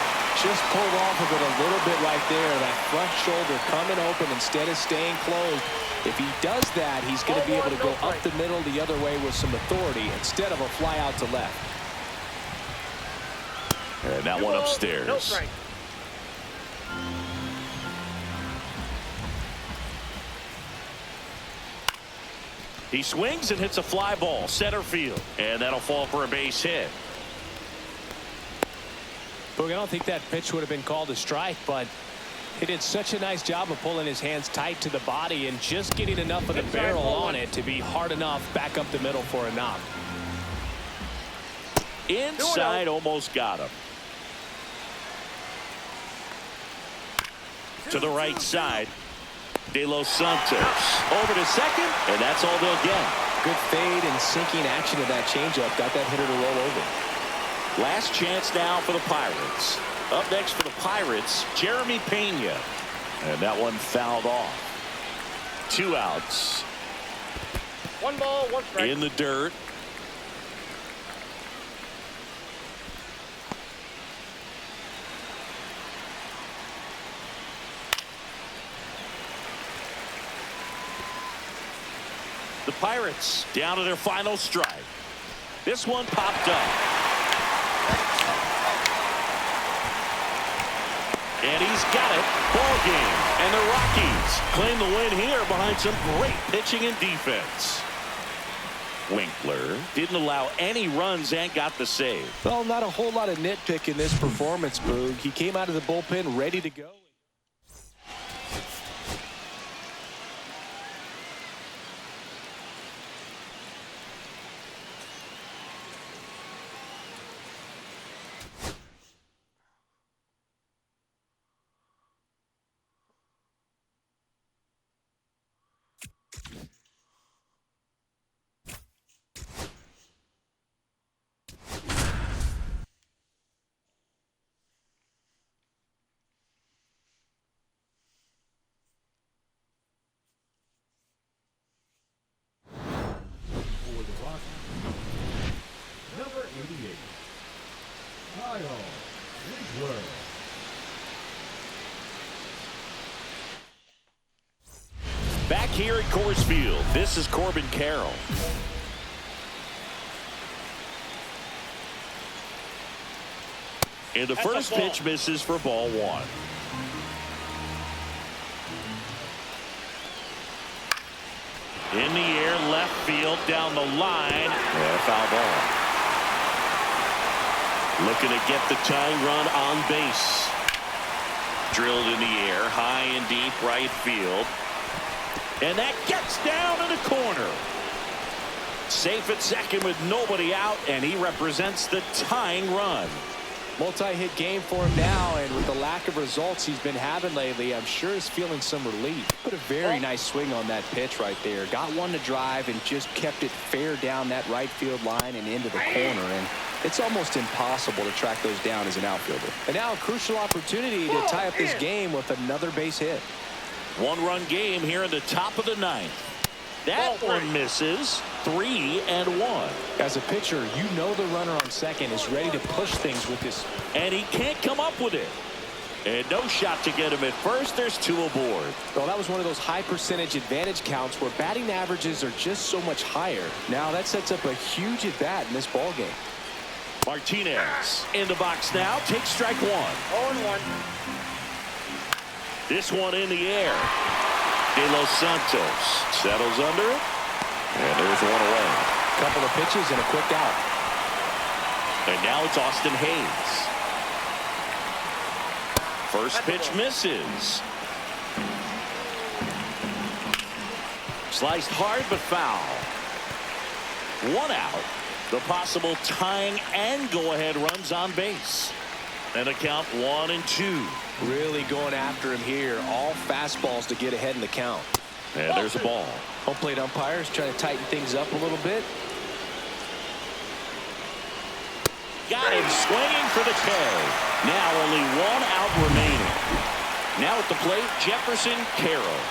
Just pulled off of it a little bit right there. That front shoulder coming open instead of staying closed. If he does that, he's going to be able to go up the middle the other way with some authority instead of a fly out to left. And that one upstairs. No strike. He swings and hits a fly ball, center field. And that'll fall for a base hit. Boog, I don't think that pitch would have been called a strike, but he did such a nice job of pulling his hands tight to the body and just getting enough of the barrel on it to be hard enough back up the middle for a knock. Inside, almost got him. To the right side. De Los Santos over to second, and that's all they'll get. Good fade and sinking action of that changeup. Got that hitter to roll over. Last chance now for the Pirates. Up next for the Pirates, Jeremy Pena. And that one fouled off. 2 outs. 1 ball, 1 strike. In the dirt. The Pirates down to their final strike. This one popped up. And he's got it. Ball game. And the Rockies claim the win here behind some great pitching and defense. Winkler didn't allow any runs and got the save. Well, not a whole lot of nitpick in this performance, Boog. He came out of the bullpen ready to go. For the Rockies, number 88, Kyle Winkler. Back here at Coors Field, this is Corbin Carroll. And the first pitch misses for ball one. In the air, left field, down the line. Yeah, foul ball. Looking to get the tying run on base. Drilled in the air, high and deep right field. And that gets down in the corner. Safe at second with nobody out, and he represents the tying run. Multi-hit game for him now, and with the lack of results he's been having lately, I'm sure he's feeling some relief. Put a very nice swing on that pitch right there. Got one to drive and just kept it fair down that right field line and into the corner. And it's almost impossible to track those down as an outfielder. And now a crucial opportunity to tie up this game with another base hit. One-run game here in the top of the ninth. That one misses. 3-1. As a pitcher, you know the runner on second is ready to push things with this. And he can't come up with it. And no shot to get him at first. There's two aboard. Well, that was one of those high percentage advantage counts where batting averages are just so much higher. Now that sets up a huge at bat in this ball game. Martinez in the box now. Takes strike one. 0-1. This one in the air. De Los Santos settles under it. And there's one away. Couple of pitches and a quick out. And now it's Austin Hayes. First pitch misses. Sliced hard but foul. One out. The possible tying and go-ahead runs on base. And a count 1-2. Really going after him here. All fastballs to get ahead in the count. And there's a ball. Home plate umpires trying to tighten things up a little bit. Got him swinging for the K. Now only one out remaining. Now at the plate, Jefferson Carroll.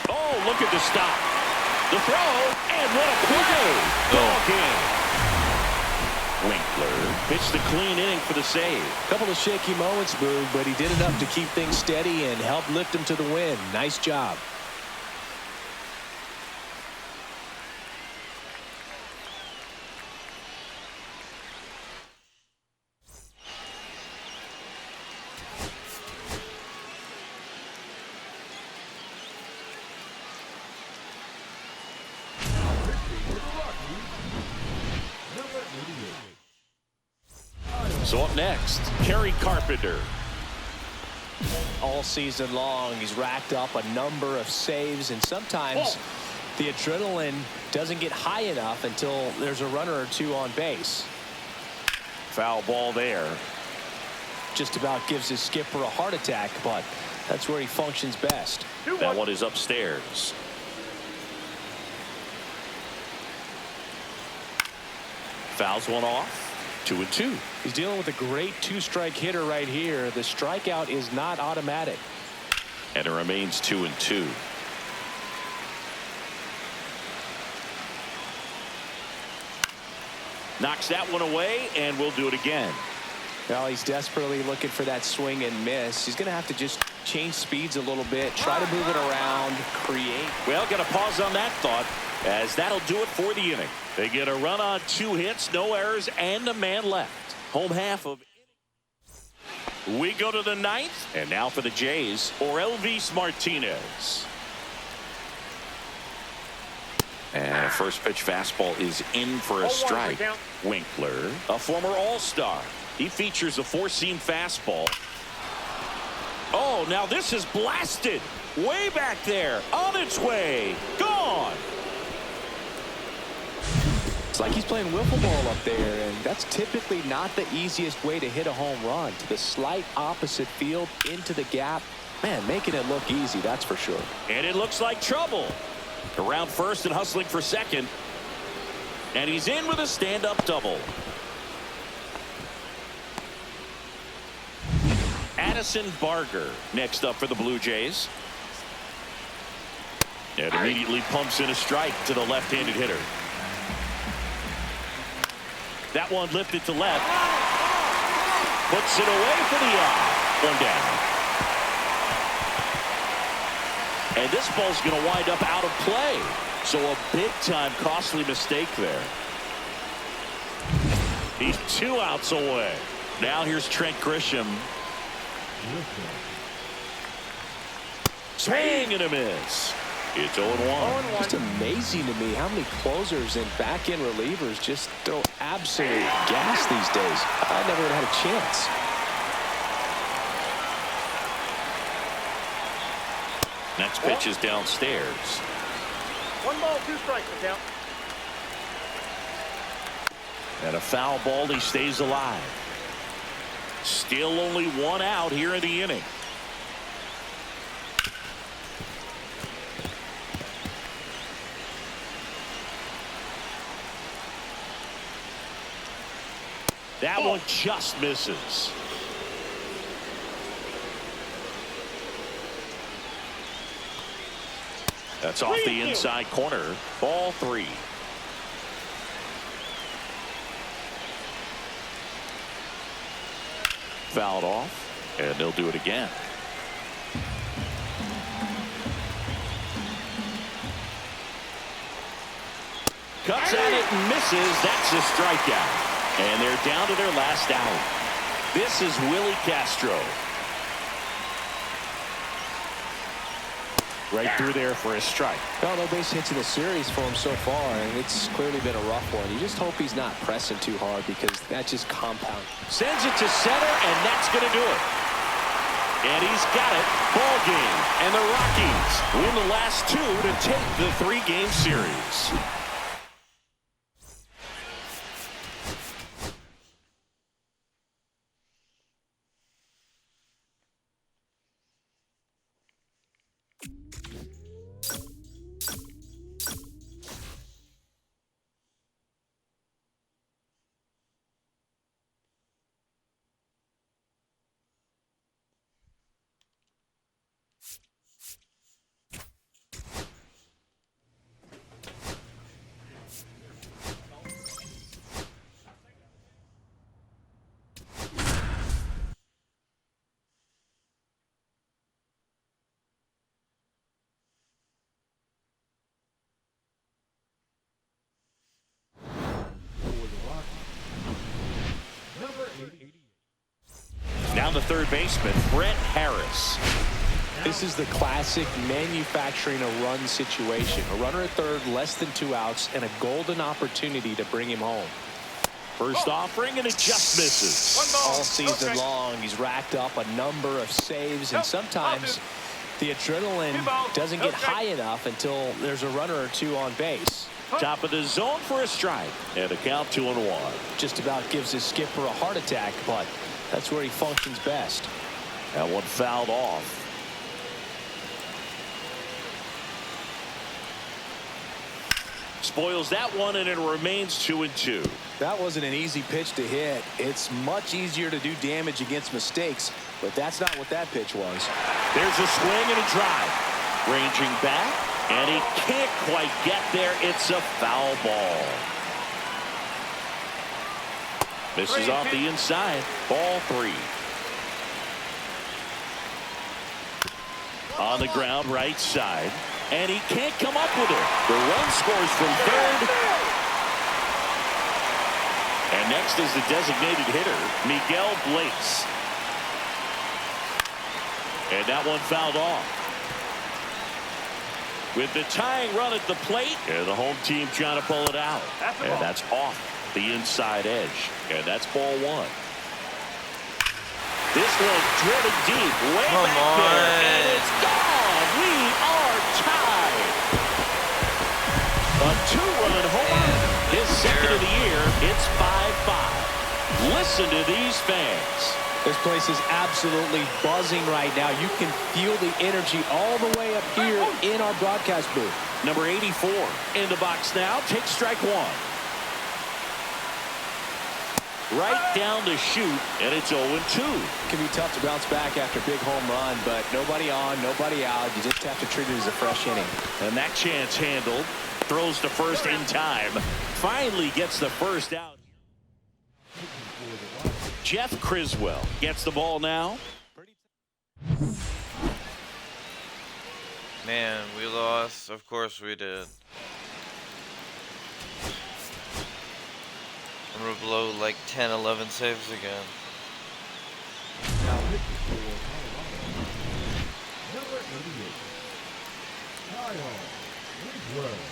Oh, look at the stop. The throw, and what a play. Ball game. Winkler pitched a clean inning for the save. Couple of shaky moments, Boog, but he did enough to keep things steady and help lift him to the win. Nice job. So up next, Kerry Carpenter. All season long, he's racked up a number of saves, and sometimes the adrenaline doesn't get high enough until there's a runner or two on base. Foul ball there. Just about gives his skipper a heart attack, but that's where he functions best. That one is upstairs. Fouls one off. 2-2. He's dealing with a great two-strike hitter right here. The strikeout is not automatic. And it remains 2-2. Knocks that one away, and we'll do it again. Well, he's desperately looking for that swing and miss. He's going to have to just change speeds a little bit, try to move it around, create. Well, got to pause on that thought, as that'll do it for the inning. They get a run on 2 hits, no errors, and a man left. Home half of inning. We go to the 9th, and now for the Jays, or Elvis Martinez. And first pitch fastball is in for a 0-1 strike. count. Winkler, a former All-Star. He features a four-seam fastball. Oh, now this is blasted. Way back there. On its way. Gone. It's like he's playing wiffle ball up there, and that's typically not the easiest way to hit a home run. To the slight opposite field, into the gap. Man, making it look easy, that's for sure. And it looks like trouble. Around first and hustling for second. And he's in with a stand-up double. Addison Barger next up for the Blue Jays. And immediately pumps in a strike to the left-handed hitter. That one lifted to left. Puts it away for the out. One down. And this ball's going to wind up out of play. So a big-time costly mistake there. He's 2 outs away. Now here's Trent Grisham. Swing and a miss. It's 0-1. Just amazing to me how many closers and back-end relievers just throw absolute gas these days. I never would have had a chance. Next pitch is downstairs. 1 ball, 2 strikes the count. And a foul ball. He stays alive. Still only 1 out here in the inning. That one just misses. That's off the inside corner. Ball 3. Fouled off, and they'll do it again. Cuts at it and misses. That's a strikeout. And they're down to their last out. This is Willie Castro. Right through there for a strike. Well, no base hits in the series for him so far, and it's clearly been a rough one. You just hope he's not pressing too hard because that just compounds. Sends it to center, and that's going to do it. And he's got it. Ball game. And the Rockies win the last 2 to take the 3-game series. Now the third baseman, Brett Harris. This is the classic manufacturing a run situation. A runner at third, less than 2 outs, and a golden opportunity to bring him home. First offering, and it just misses. All season long, he's racked up a number of saves, and sometimes the adrenaline doesn't get high enough until there's a runner or 2 on base. Top of the zone for a strike, and a count 2-1. Just about gives his skipper a heart attack, but that's where he functions best. That one fouled off. Spoils that one, and it remains 2-2. That wasn't an easy pitch to hit. It's much easier to do damage against mistakes, but that's not what that pitch was. There's a swing and a drive. Ranging back, and he can't quite get there. It's a foul ball. Misses off the inside. Ball 3. On the ground, right side. And he can't come up with it. The run scores from third. And next is the designated hitter, Miguel Blaze. And that one fouled off. with the tying run at the plate, and the home team trying to pull it out. And that's off the inside edge, and that's ball one. This one's driven deep, way back there, and it's gone. We are tied. A two-run homer, his second of the year. It's 5-5. Listen to these fans. This place is absolutely buzzing right now. You can feel the energy all the way up here in our broadcast booth. Number 84 in the box now. Takes strike one. Right down the chute, and it's 0-2. It can be tough to bounce back after a big home run, but nobody on, nobody out. You just have to treat it as a fresh inning. And that chance handled. Throws to first in time. Finally gets the first out. Jeff Criswell gets the ball now. Man, we lost. Of course we did. And we're below like 10, 11 saves again. Now pitching for Colorado, number 88, Kyle Winslow.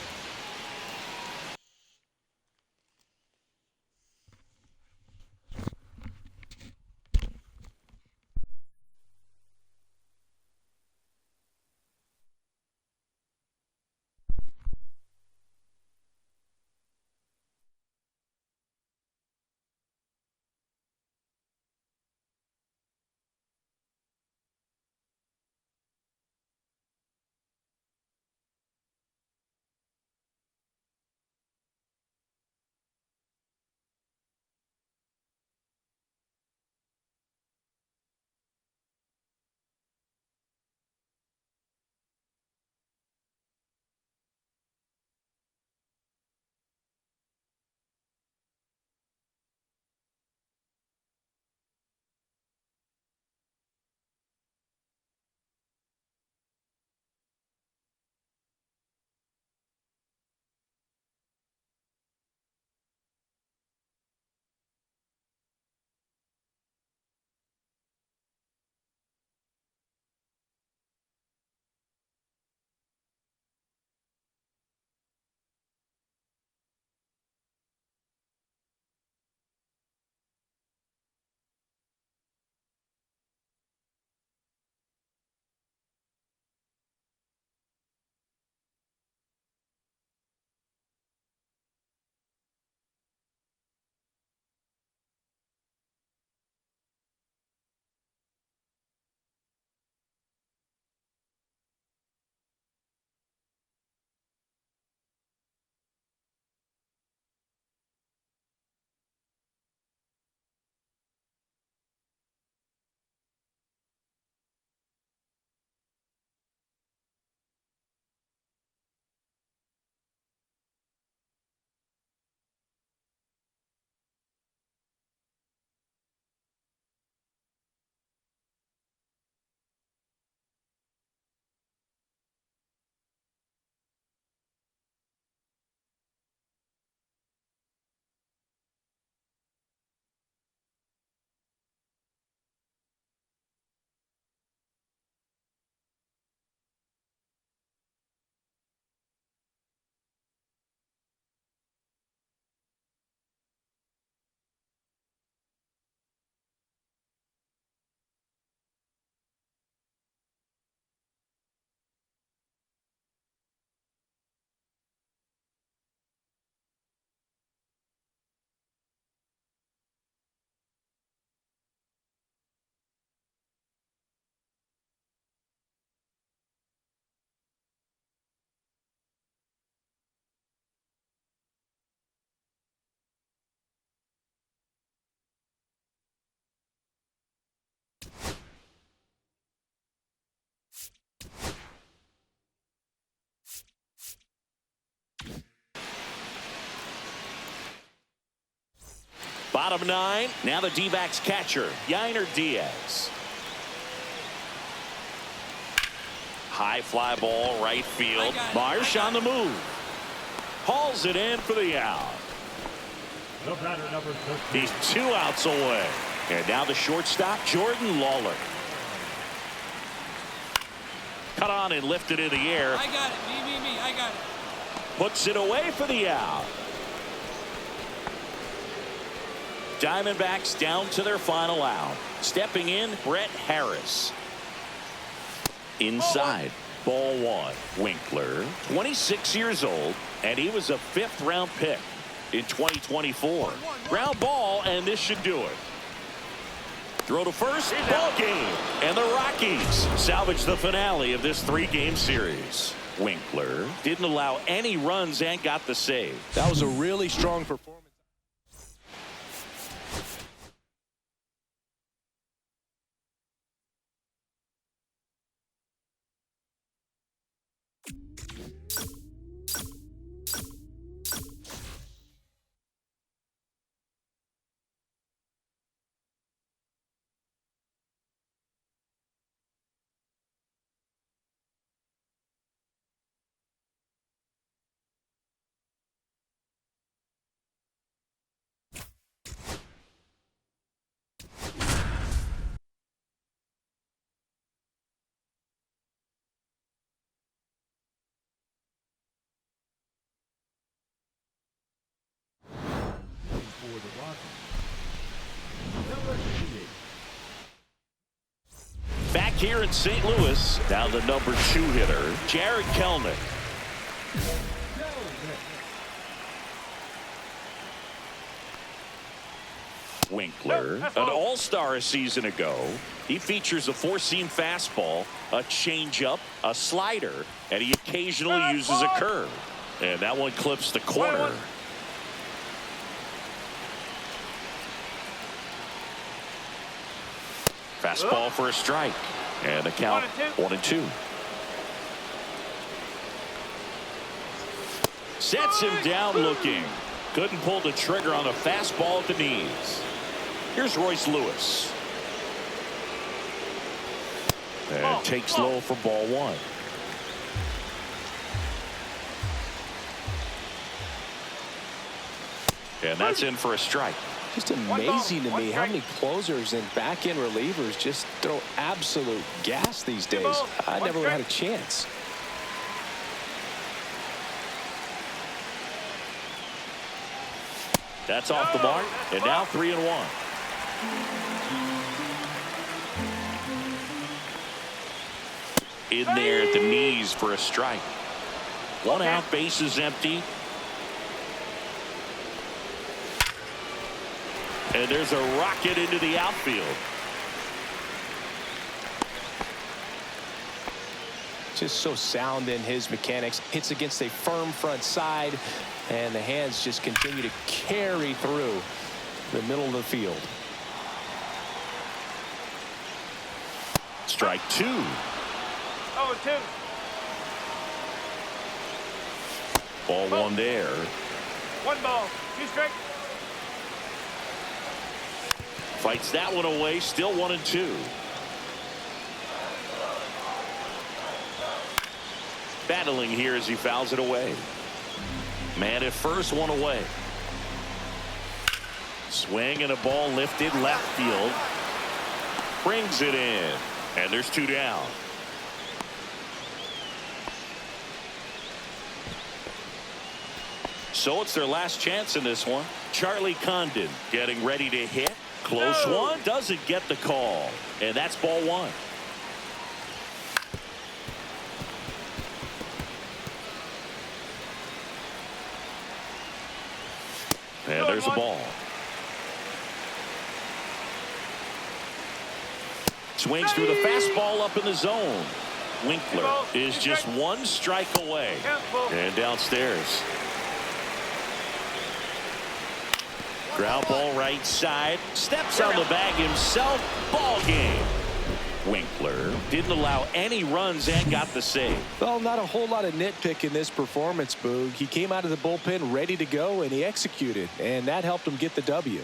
Bottom nine. Now the D-backs catcher, Yainer Diaz. High fly ball, right field. Marsh on the move. Hauls it in for the out. The batter, number 13. He's 2 outs away. And now the shortstop, Jordan Lawler. cut on and lifted in the air. I got it. Me. I got it. Puts it away for the out. Diamondbacks down to their final out. Stepping in, Brett Harris. Inside, ball one. Winkler, 26 years old, and he was a 5th-round pick in 2024. Ground ball, and this should do it. Throw to first, ball game. And the Rockies salvage the finale of this 3-game series. Winkler didn't allow any runs and got the save. That was a really strong performance. For the Rockies, number 88. Back here in St. Louis, now the number 2 hitter, Jared Kelnick. Winkler, an all-star a season ago. He features a 4-seam fastball, a changeup, a slider, and he occasionally uses a curve. And that one clips the corner. Fastball for a strike. And the count 1-2. Sets him down looking. Couldn't pull the trigger on a fastball at the knees. Here's Royce Lewis. And takes low for ball one. And that's in for a strike. Just amazing to me how many closers and back-end relievers just throw absolute gas these days. I never had a chance. That's off the mark, and now 3-1. In there at the knees for a strike. 1 out, base is empty. And there's a rocket into the outfield. Just so sound in his mechanics. Hits against a firm front side, and the hands just continue to carry through the middle of the field. Strike 2. 0-2. Ball one there. 1 ball, 2 strikes. Fights that one away. Still 1-2. Battling here as he fouls it away. Man at first, 1 away. Swing and a ball lifted left field. Brings it in. And there's 2 down. So it's their last chance in this one. Charlie Condon getting ready to hit. Close one. Doesn't get the call. And that's ball one. And there's a ball. Swings through the fastball up in the zone. Winkler is just 1 strike away. And downstairs. Ground ball right side. Steps on the bag himself. Ball game. Winkler didn't allow any runs and got the save. Well, not a whole lot of nitpick in this performance, Boog. He came out of the bullpen ready to go, and he executed, and that helped him get the W.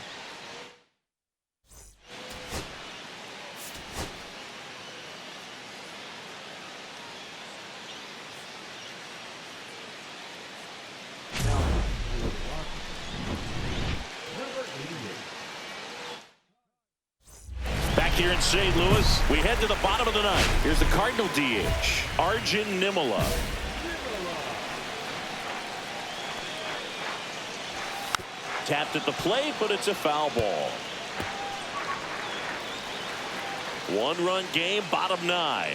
here in St. Louis. We head to the bottom of the ninth. Here's the Cardinal DH, Arjun Nimala. Tapped at the plate, but it's a foul ball. 1-run game, bottom 9.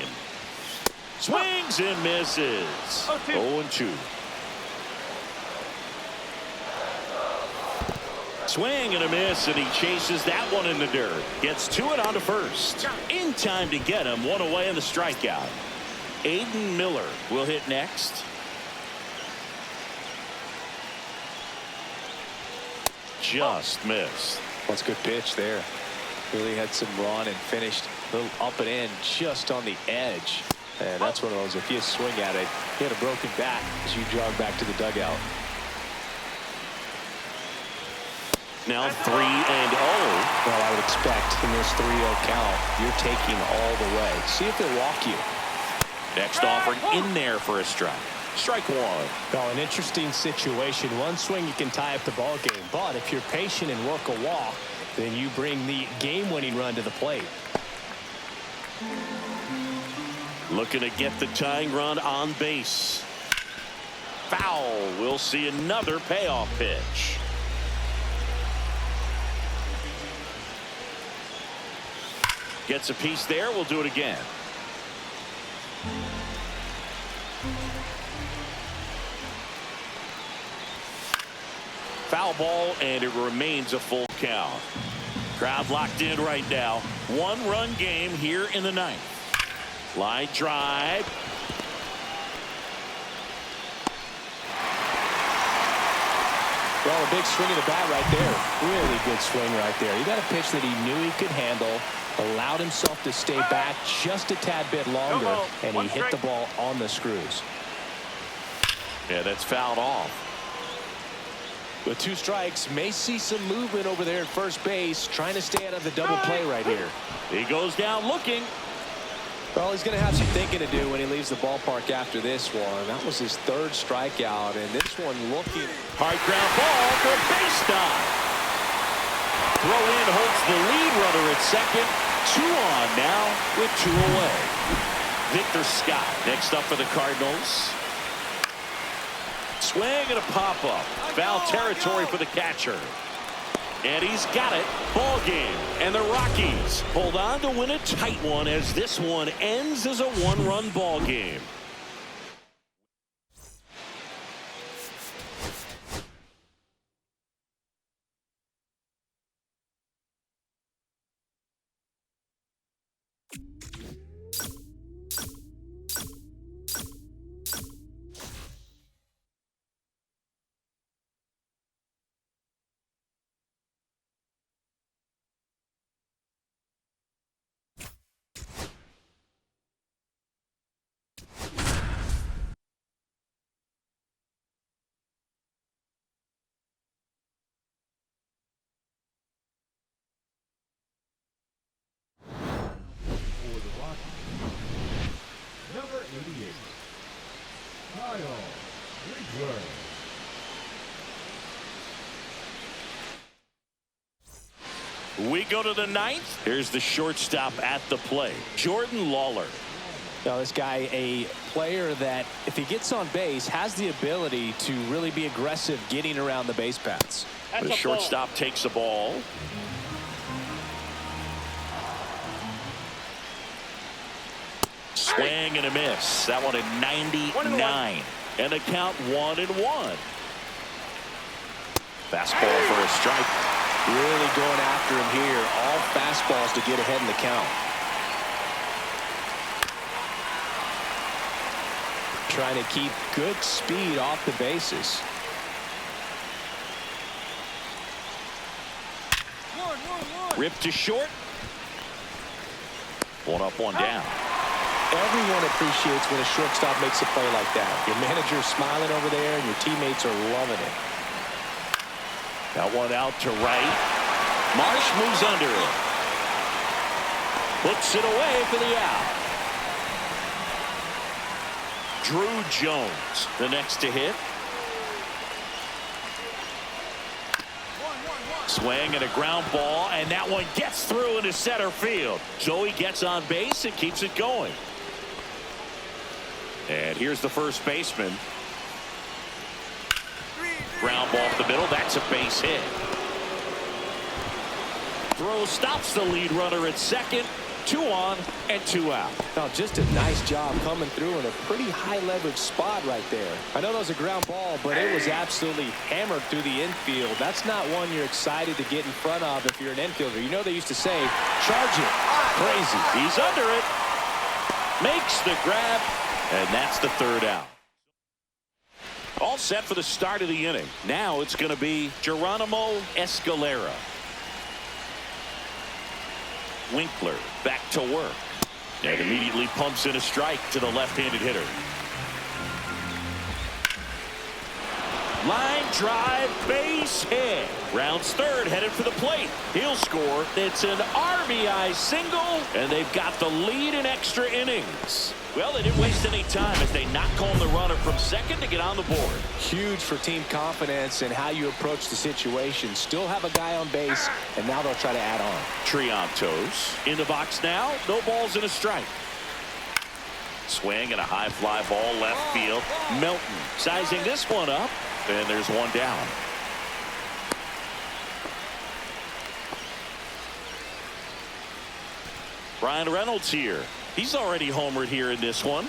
Swings and misses. 0-2. Swing and a miss, and he chases that one in the dirt. Gets to it on to first. In time to get him. One away in the strikeout. Aiden Miller will hit next. Just missed. That's a good pitch there. Really had some run and finished a little up and in just on the edge. And that's one of those, if you swing at it, you had a broken back as you jog back to the dugout. Now 3-0. Well, I would expect in this 3-0 count, you're taking all the way. See if they walk you. Next offering in there for a strike. Strike one. Well, an interesting situation. One swing you can tie up the ball game, but if you're patient and work a walk, then you bring the game-winning run to the plate. Looking to get the tying run on base. Foul. We'll see another payoff pitch. Gets a piece there. We'll do it again. Foul ball, and it remains a full count. Crowd locked in right now. 1-run game here in the ninth. Line drive. Well, a big swing of the bat right there. Really good swing right there. You got a pitch that he knew he could handle, allowed himself to stay back just a tad bit longer, and he hit the ball on the screws. Yeah, that's fouled off. With 2 strikes, may see some movement over there at first base, trying to stay out of the double play right here. He goes down looking. Well, he's going to have some thinking to do when he leaves the ballpark after this one. That was his 3rd strikeout, and this one looking. Hard ground ball for a base dive. Throw in holds the lead runner at second. 2 on now with 2 away. Victor Scott next up for the Cardinals. Swing and a pop-up. Foul territory for the catcher. And he's got it. Ball game. And the Rockies hold on to win a tight one as this one ends as a 1-run ball game. For the Rockies, number 88, Kyle Ridgway. We go to the ninth. Here's the shortstop at the plate, Jordan Lawler. Now, this guy, a player that, if he gets on base, has the ability to really be aggressive getting around the base paths. The shortstop takes the ball. Swing and a miss. That one at 99. And a count 1-1. Fastball for a strike. Really going after him here. All fastballs to get ahead in the count. Trying to keep good speed off the bases. Ripped to short. 1 up, 1 down. Everyone appreciates when a shortstop makes a play like that. Your manager's smiling over there, and your teammates are loving it. That one out to right. Marsh moves under it. Puts it away for the out. Drew Jones, the next to hit. Swing and a ground ball, and that one gets through into center field. Joey gets on base and keeps it going. And here's the first baseman. Ground ball up the middle. That's a base hit. Throw stops the lead runner at second. 2 on and 2 out. Now, just a nice job coming through in a pretty high leverage spot right there. I know that was a ground ball, but it was absolutely hammered through the infield. That's not one you're excited to get in front of if you're an infielder. You know they used to say, charge it. Crazy. He's under it. Makes the grab, and that's the 3rd out. All set for the start of the inning. Now it's going to be Geronimo Escalera. Winkler back to work. And immediately pumps in a strike to the left-handed hitter. Line drive, base hit. Rounds 3rd, headed for the plate. He'll score. It's an RBI single, and they've got the lead in extra innings. Well, they didn't waste any time as they knock home the runner from second to get on the board. Huge for team confidence and how you approach the situation. Still have a guy on base, and now they'll try to add on. Triantos in the box now. No balls and a strike. Swing and a high fly ball left field. Melton sizing this one up, and there's one down. Brian Reynolds here. He's already homered here in this one.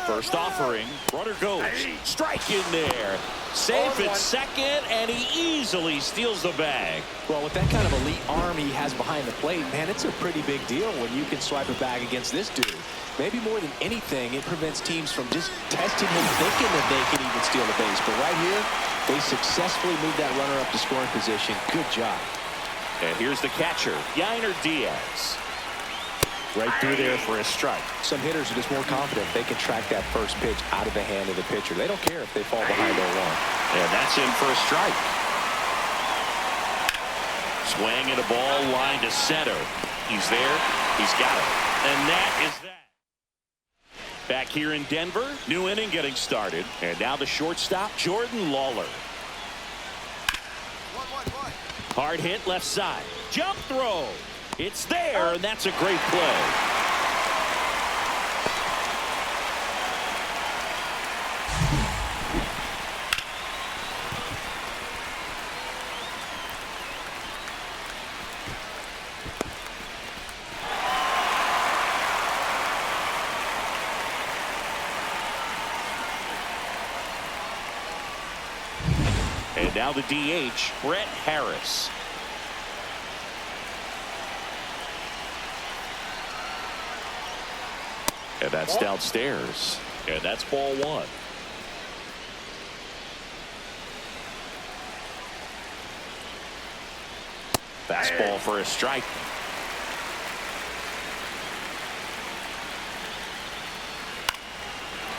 First offering. Runner goes. Strike in there. Safe at second, and he easily steals the bag. Well, with that kind of elite arm he has behind the plate, man, it's a pretty big deal when you can swipe a bag against this dude. Maybe more than anything, it prevents teams from just testing him, thinking that they can even steal the base. But right here, they successfully moved that runner up to scoring position. Good job. And here's the catcher, Yainer Diaz. Right through there for a strike. Some hitters are just more confident they can track that first pitch out of the hand of the pitcher. They don't care if they fall behind 0-1. And that's in for a strike. Swing and a ball line to center. He's there. He's got it. And that is that. Back here in Denver, new inning getting started. And now the shortstop, Jordan Lawler. Hard hit left side. Jump throw. It's there, and that's a great play. And now the DH, Brett Harris. And that's downstairs. And that's ball 1. Fastball for a strike.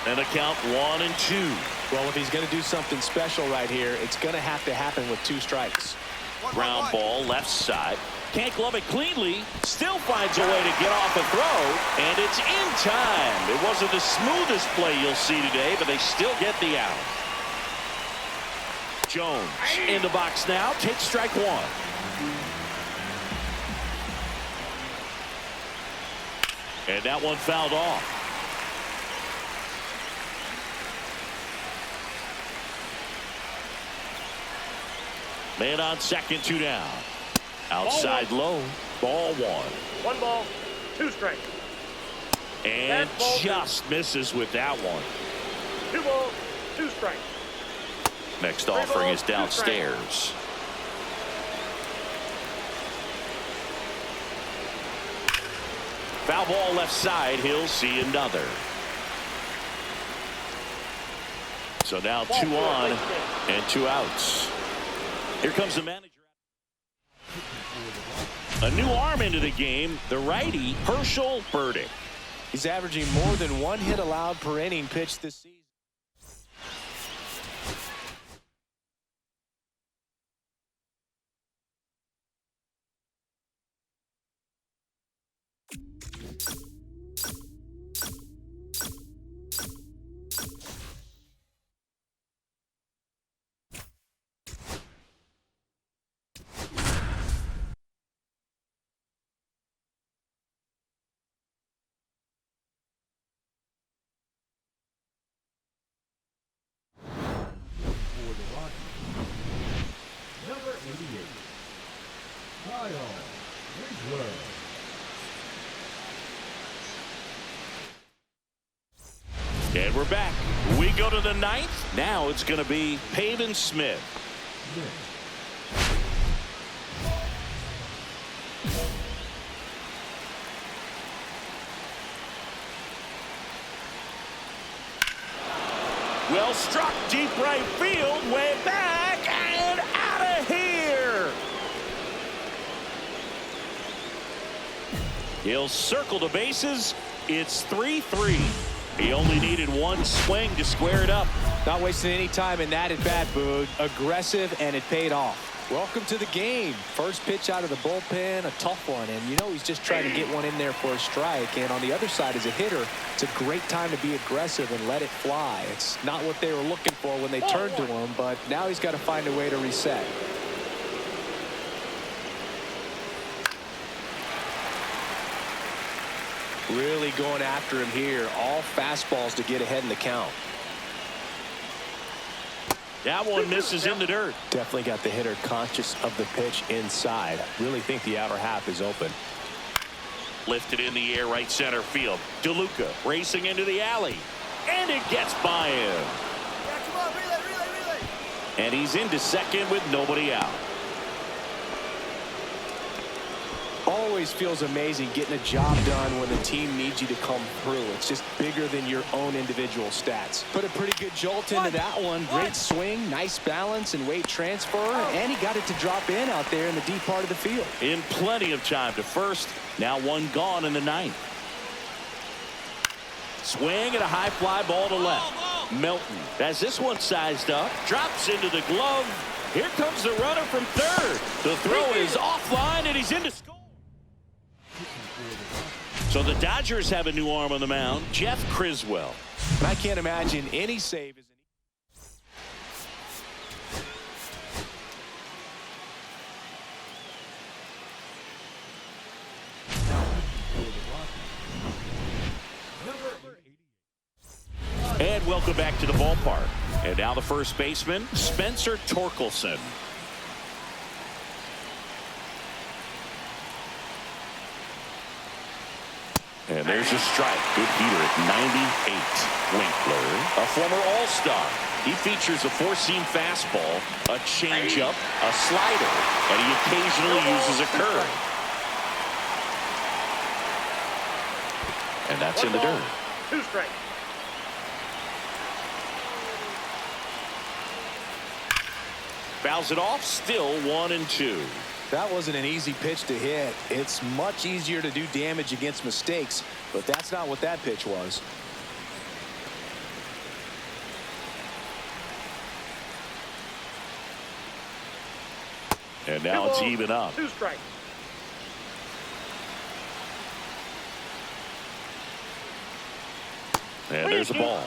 And a count 1-2. Well, if he's going to do something special right here, it's going to have to happen with 2 strikes. Ground ball left side. Can't glove it cleanly. Still finds a way to get off a throw. And it's in time. It wasn't the smoothest play you'll see today, but they still get the out. Jones in the box now. Takes strike 1. And that one fouled off. Man on second, 2 down. Outside low, ball 1. 1 ball, 2 strikes. And just misses with that one. 2 balls, 2 strikes. Next offering is downstairs. Foul ball left side. He'll see another. So now 2 on and 2 outs. Here comes the manager. A new arm into the game, the righty, Herschel Burdick. He's averaging more than 1 hit allowed per inning pitched this season. And we're back. We go to the ninth. Now it's going to be Pavin Smith. Well struck, deep right field, way back and out of here. He'll circle the bases. It's 3-3. He only needed one swing to square it up. Not wasting any time in that at bat, Boog. Aggressive, and it paid off. Welcome to the game. First pitch out of the bullpen, a tough one. And you know he's just trying to get one in there for a strike. And on the other side, as a hitter, it's a great time to be aggressive and let it fly. It's not what they were looking for when they turned to him, but now he's got to find a way to reset. Really going after him here. All fastballs to get ahead in the count. That one misses in the dirt. Definitely got the hitter conscious of the pitch inside. Really think the outer half is open. Lifted in the air, right center field. DeLuca racing into the alley. And it gets by him. Yeah, come on, relay. And he's into second with nobody out. Always feels amazing getting a job done when the team needs you to come through. It's just bigger than your own individual stats. Put a pretty good jolt into that one. Great swing, nice balance and weight transfer, and he got it to drop in out there in the deep part of the field. In plenty of time to first. Now one gone in the ninth. Swing and a high fly ball to left. Melton has this one sized up. Drops into the glove. Here comes the runner from third. The throw is offline and he's into score. So the Dodgers have a new arm on the mound, Jeff Criswell. I can't imagine any save is And welcome back to the ballpark. And now the first baseman, Spencer Torkelson. And there's a strike. Good heater at 98. Winkler, a former All-Star. He features a four-seam fastball, a changeup, a slider, and he occasionally uses a curve. And that's in the dirt. 2 strikes. Fouls it off, still 1-2. That wasn't an easy pitch to hit. It's much easier to do damage against mistakes, but that's not what that pitch was. And now it's even up. 2 strikes. And there's a ball.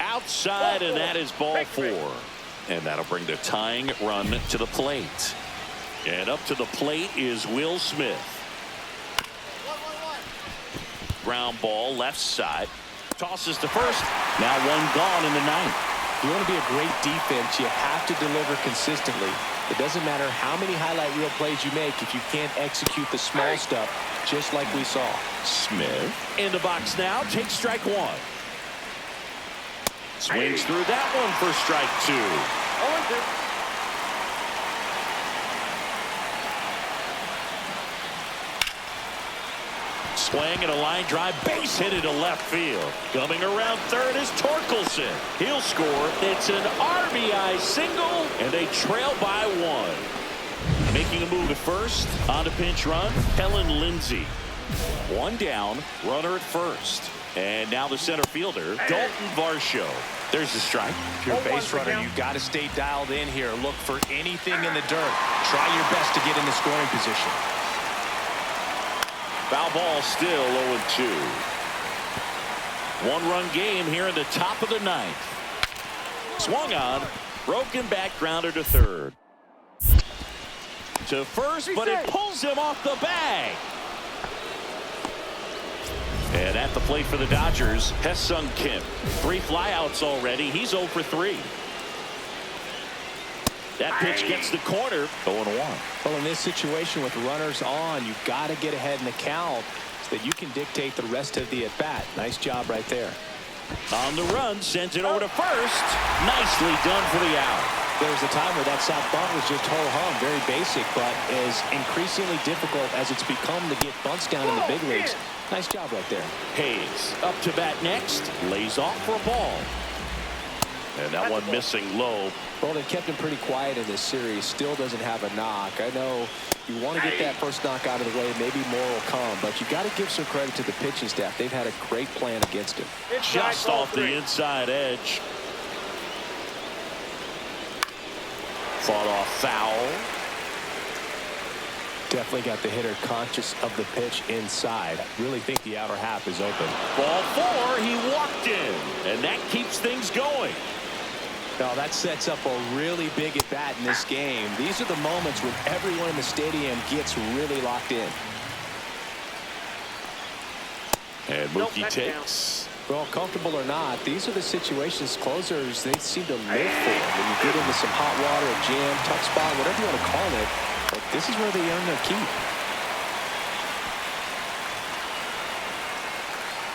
Outside, and that is ball 4. And that'll bring the tying run to the plate. And up to the plate is Will Smith. Ground ball left side. Tosses to first. Now one gone in the ninth. If you want to be a great defense, you have to deliver consistently. It doesn't matter how many highlight reel plays you make if you can't execute the small stuff, just like we saw. Smith in the box now. Takes strike 1. Swings through that one for strike 2. 0-2. Swing and a line drive, base hit into left field. Coming around third is Torkelson. He'll score. It's an RBI single, and they trail by 1. Making a move at first on a pinch run, Helen Lindsay. 1 down, runner at first. And now the center fielder, Dalton Varsho. There's the strike. If you're a base runner, you've got to stay dialed in here. Look for anything in the dirt. Try your best to get in the scoring position. Foul ball, still 0-2. 1-run game here in the top of the ninth. Swung on, broken back grounder to third. To first, but it pulls him off the bag. And at the plate for the Dodgers, Hesung Kim. 3 flyouts already. He's 0 for 3. That pitch gets the corner. 0-1. Well, in this situation with runners on, you've got to get ahead in the count so that you can dictate the rest of the at-bat. Nice job right there. On the run, sends it over to first. Nicely done for the out. There was a time where that south bunt was just ho-hum, very basic, but is increasingly difficult as it's become to get bunts down in the big leagues. Nice job right there. Hayes up to bat next. Lays off for a ball. And that one missing low. Well, they kept him pretty quiet in this series. Still doesn't have a knock. I know you want to get that first knock out of the way. Maybe more will come, but you got to give some credit to the pitching staff. They've had a great plan against him. Just off the inside edge. Fought off foul. Definitely got the hitter conscious of the pitch inside. Really think the outer half is open. Ball 4, he walked in, and that keeps things going. Now that sets up a really big at bat in this game. These are the moments when everyone in the stadium gets really locked in. And Mookie takes. Well, comfortable or not, these are the situations closers they seem to live for. When you get into some hot water, a jam, tough spot, whatever you want to call it, but this is where they earn their keep.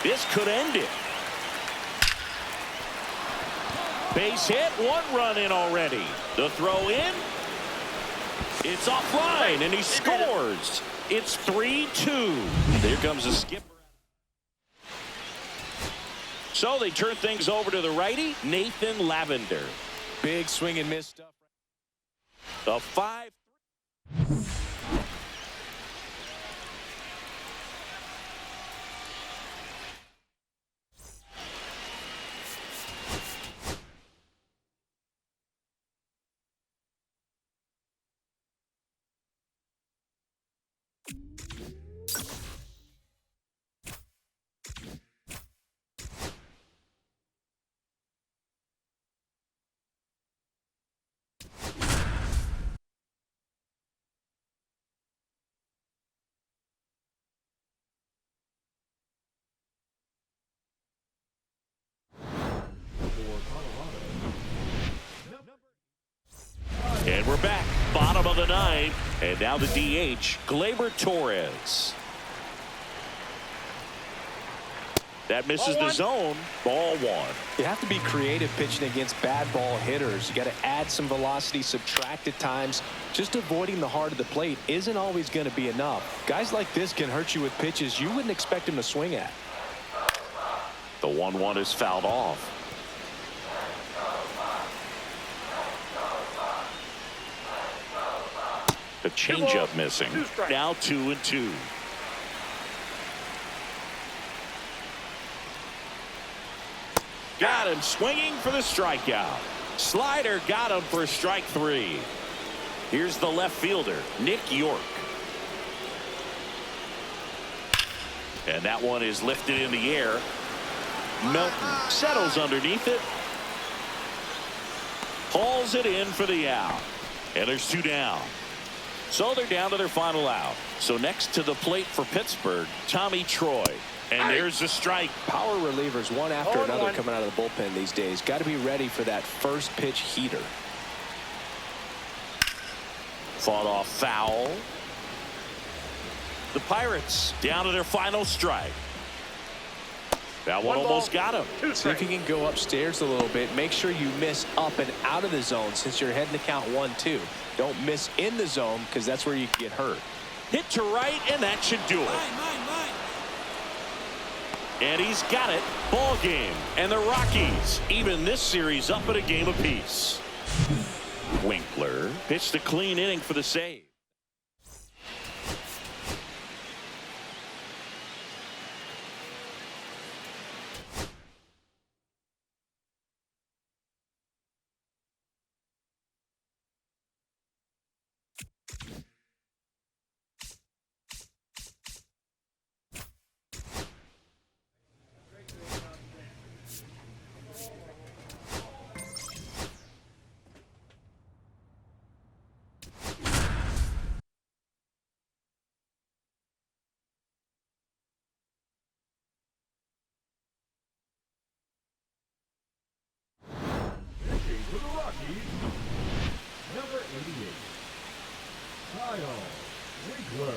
This could end it. Base hit, 1 run in already. The throw in. It's offline, and he scores. It's 3-2. There comes a skipper. So they turn things over to the righty, Nathan Lavender. Big swing and miss stuff. The 5. And we're back, bottom of the 9th, and now the DH, Gleyber Torres. That misses the zone. Ball 1. You have to be creative pitching against bad ball hitters. You got to add some velocity, subtract at times. Just avoiding the heart of the plate isn't always going to be enough. Guys like this can hurt you with pitches you wouldn't expect him to swing at. The 1-1 is fouled off. The changeup missing. Now 2-2. Got him swinging for the strikeout. Slider got him for strike 3. Here's the left fielder, Nick York. And that one is lifted in the air. Melton settles underneath it. Hauls it in for the out. And there's 2 down. So they're down to their final out. So next to the plate for Pittsburgh, Tommy Troy. And there's a strike. Power relievers one after another coming out of the bullpen these days. Got to be ready for that first pitch heater. Fought off foul. The Pirates down to their final strike. That one almost got him. See if you can go upstairs a little bit. Make sure you miss up and out of the zone since you're heading to count 1-2. Don't miss in the zone because that's where you can get hurt. Hit to right, and that should do it. And he's got it. Ball game. And the Rockies even this series up at a game apiece. Winkler pitched a clean inning for the save. Kyle Winkler.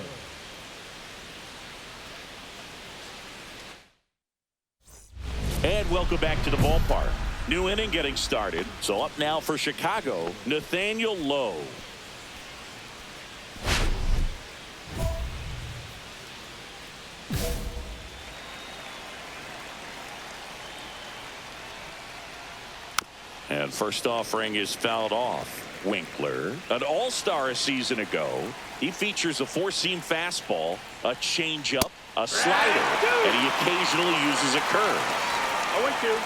And welcome back to the ballpark. New inning getting started. So up now for Chicago, Nathaniel Lowe. And first offering is fouled off. Winkler, an all-star a season ago. He features a four-seam fastball, a changeup, a slider, and he occasionally uses a curve. 0-2.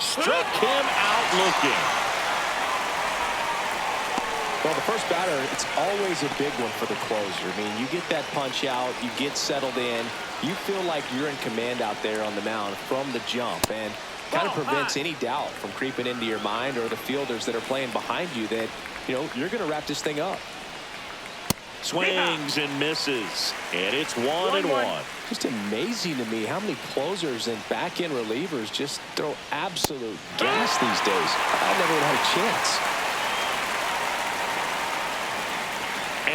Struck him out looking. Well, the first batter, it's always a big one for the closer. I mean, you get that punch out, you get settled in, you feel like you're in command out there on the mound from the jump, and kind of prevents any doubt from creeping into your mind or the fielders that are playing behind you that, you know, you're going to wrap this thing up. Swings and misses, and it's 1-1. Just amazing to me how many closers and back-end relievers just throw absolute gas these days. I never would have had a chance.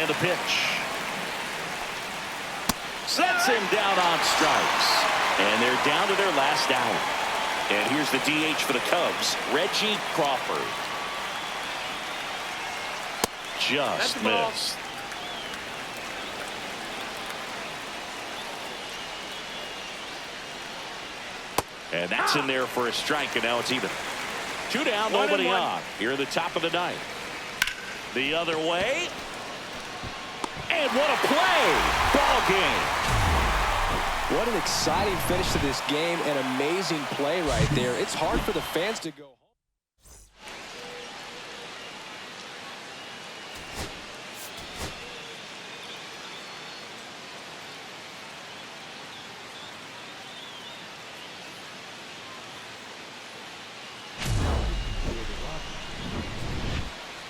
And the pitch. Sets him down on strikes. And they're down to their last out. And here's the DH for the Cubs, Reggie Crawford. Just missed. And that's in there for a strike, and now it's even. 2 down, nobody on. Here at the top of the ninth. The other way. And what a play! Ball game. What an exciting finish to this game. An amazing play right there. It's hard for the fans to go home.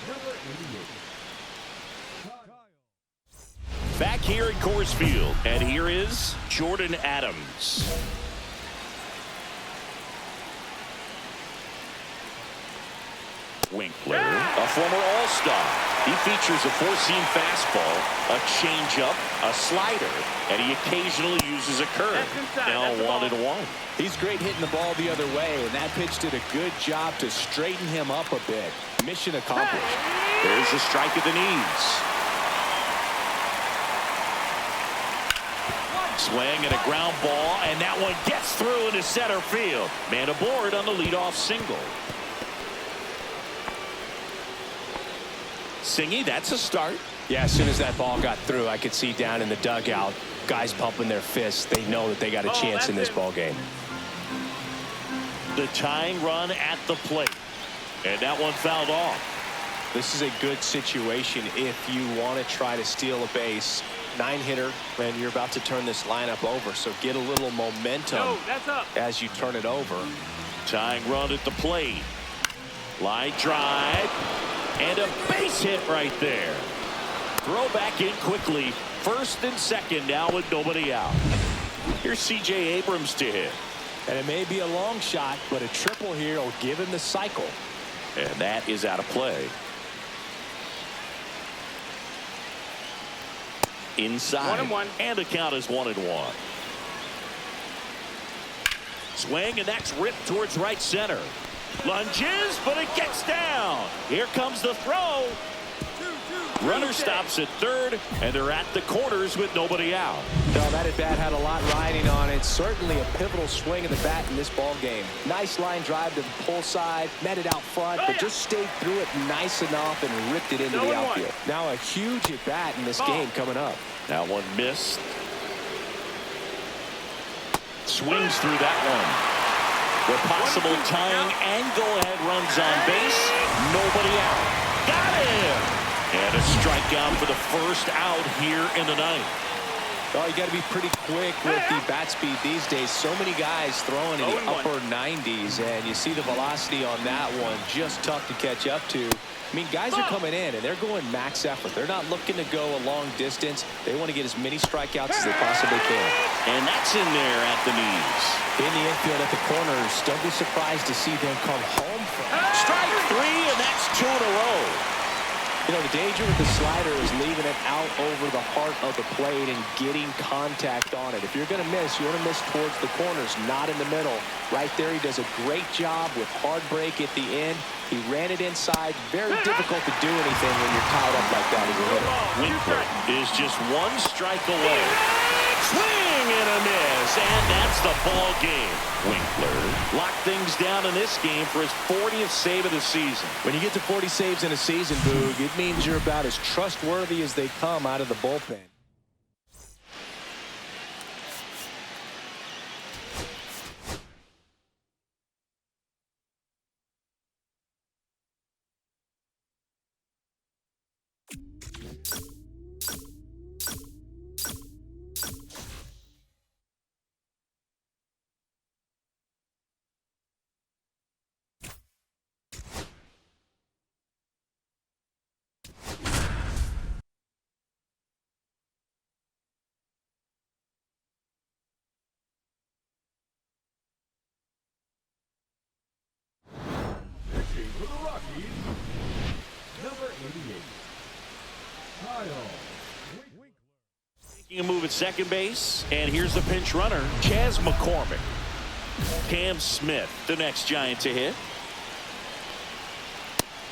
Number 88. Back here at Coors Field, and here is Jordan Adams. Winkler, a former All-Star. He features a four-seam fastball, a changeup, a slider, and he occasionally uses a curve. Now 1-1. He's great hitting the ball the other way, and that pitch did a good job to straighten him up a bit. Mission accomplished. There's a strike at the knees. Swing and a ground ball, and that one gets through into center field. Man aboard on the leadoff single. Singy, that's a start. Yeah, as soon as that ball got through, I could see down in the dugout, guys pumping their fists. They know that they got a chance in this ball game. The tying run at the plate. And that one fouled off. This is a good situation if you want to try to steal a base. 9-hitter, and you're about to turn this lineup over, so get a little momentum as you turn it over. Tying run at the plate. Line drive. And a base hit right there. Throw back in quickly. First and second now with nobody out. Here's C.J. Abrams to hit. And it may be a long shot, but a triple here will give him the cycle. And that is out of play. Inside. 1-1. And the count is 1-1. Swing, and that's ripped towards right center. Lunges, but it gets down. Here comes the throw. Runner stops at third, and they're at the corners with nobody out. No, that at bat had a lot riding on it. Certainly a pivotal swing of the bat in this ball game. Nice line drive to the pull side, met it out front, but just stayed through it nice enough and ripped it into the outfield. Now a huge at bat in this game coming up. That one missed. Swings through that one. With possible tying and go-ahead runs on base. Nobody out. Got him! And a strikeout for the first out here in the ninth. Well, you got to be pretty quick with the bat speed these days. So many guys throwing in the upper 90s, and you see the velocity on that one. Just tough to catch up to. I mean, guys are coming in, and they're going max effort. They're not looking to go a long distance. They want to get as many strikeouts as they possibly can. And that's in there at the knees. In the infield at the corners, don't be surprised to see them come home from. Strike three, and that's 2 in a row. You know, the danger with the slider is leaving it out over the heart of the plate and getting contact on it. If you're going to miss, you want to miss towards the corners, not in the middle. Right there, he does a great job with hard break at the end. He ran it inside. Very difficult to do anything when you're tied up like that as a hitter. Winkler is just one strike away. Swing and a miss, and that's the ball game. Winkler locked things down in this game for his 40th save of the season. When you get to 40 saves in a season, Boog, it means you're about as trustworthy as they come out of the bullpen. Pitching for the Rockies, number 88, Kyle Winkler. Making a move at second base, and here's the pinch runner, Chas McCormick. Cam Smith, the next Giant to hit.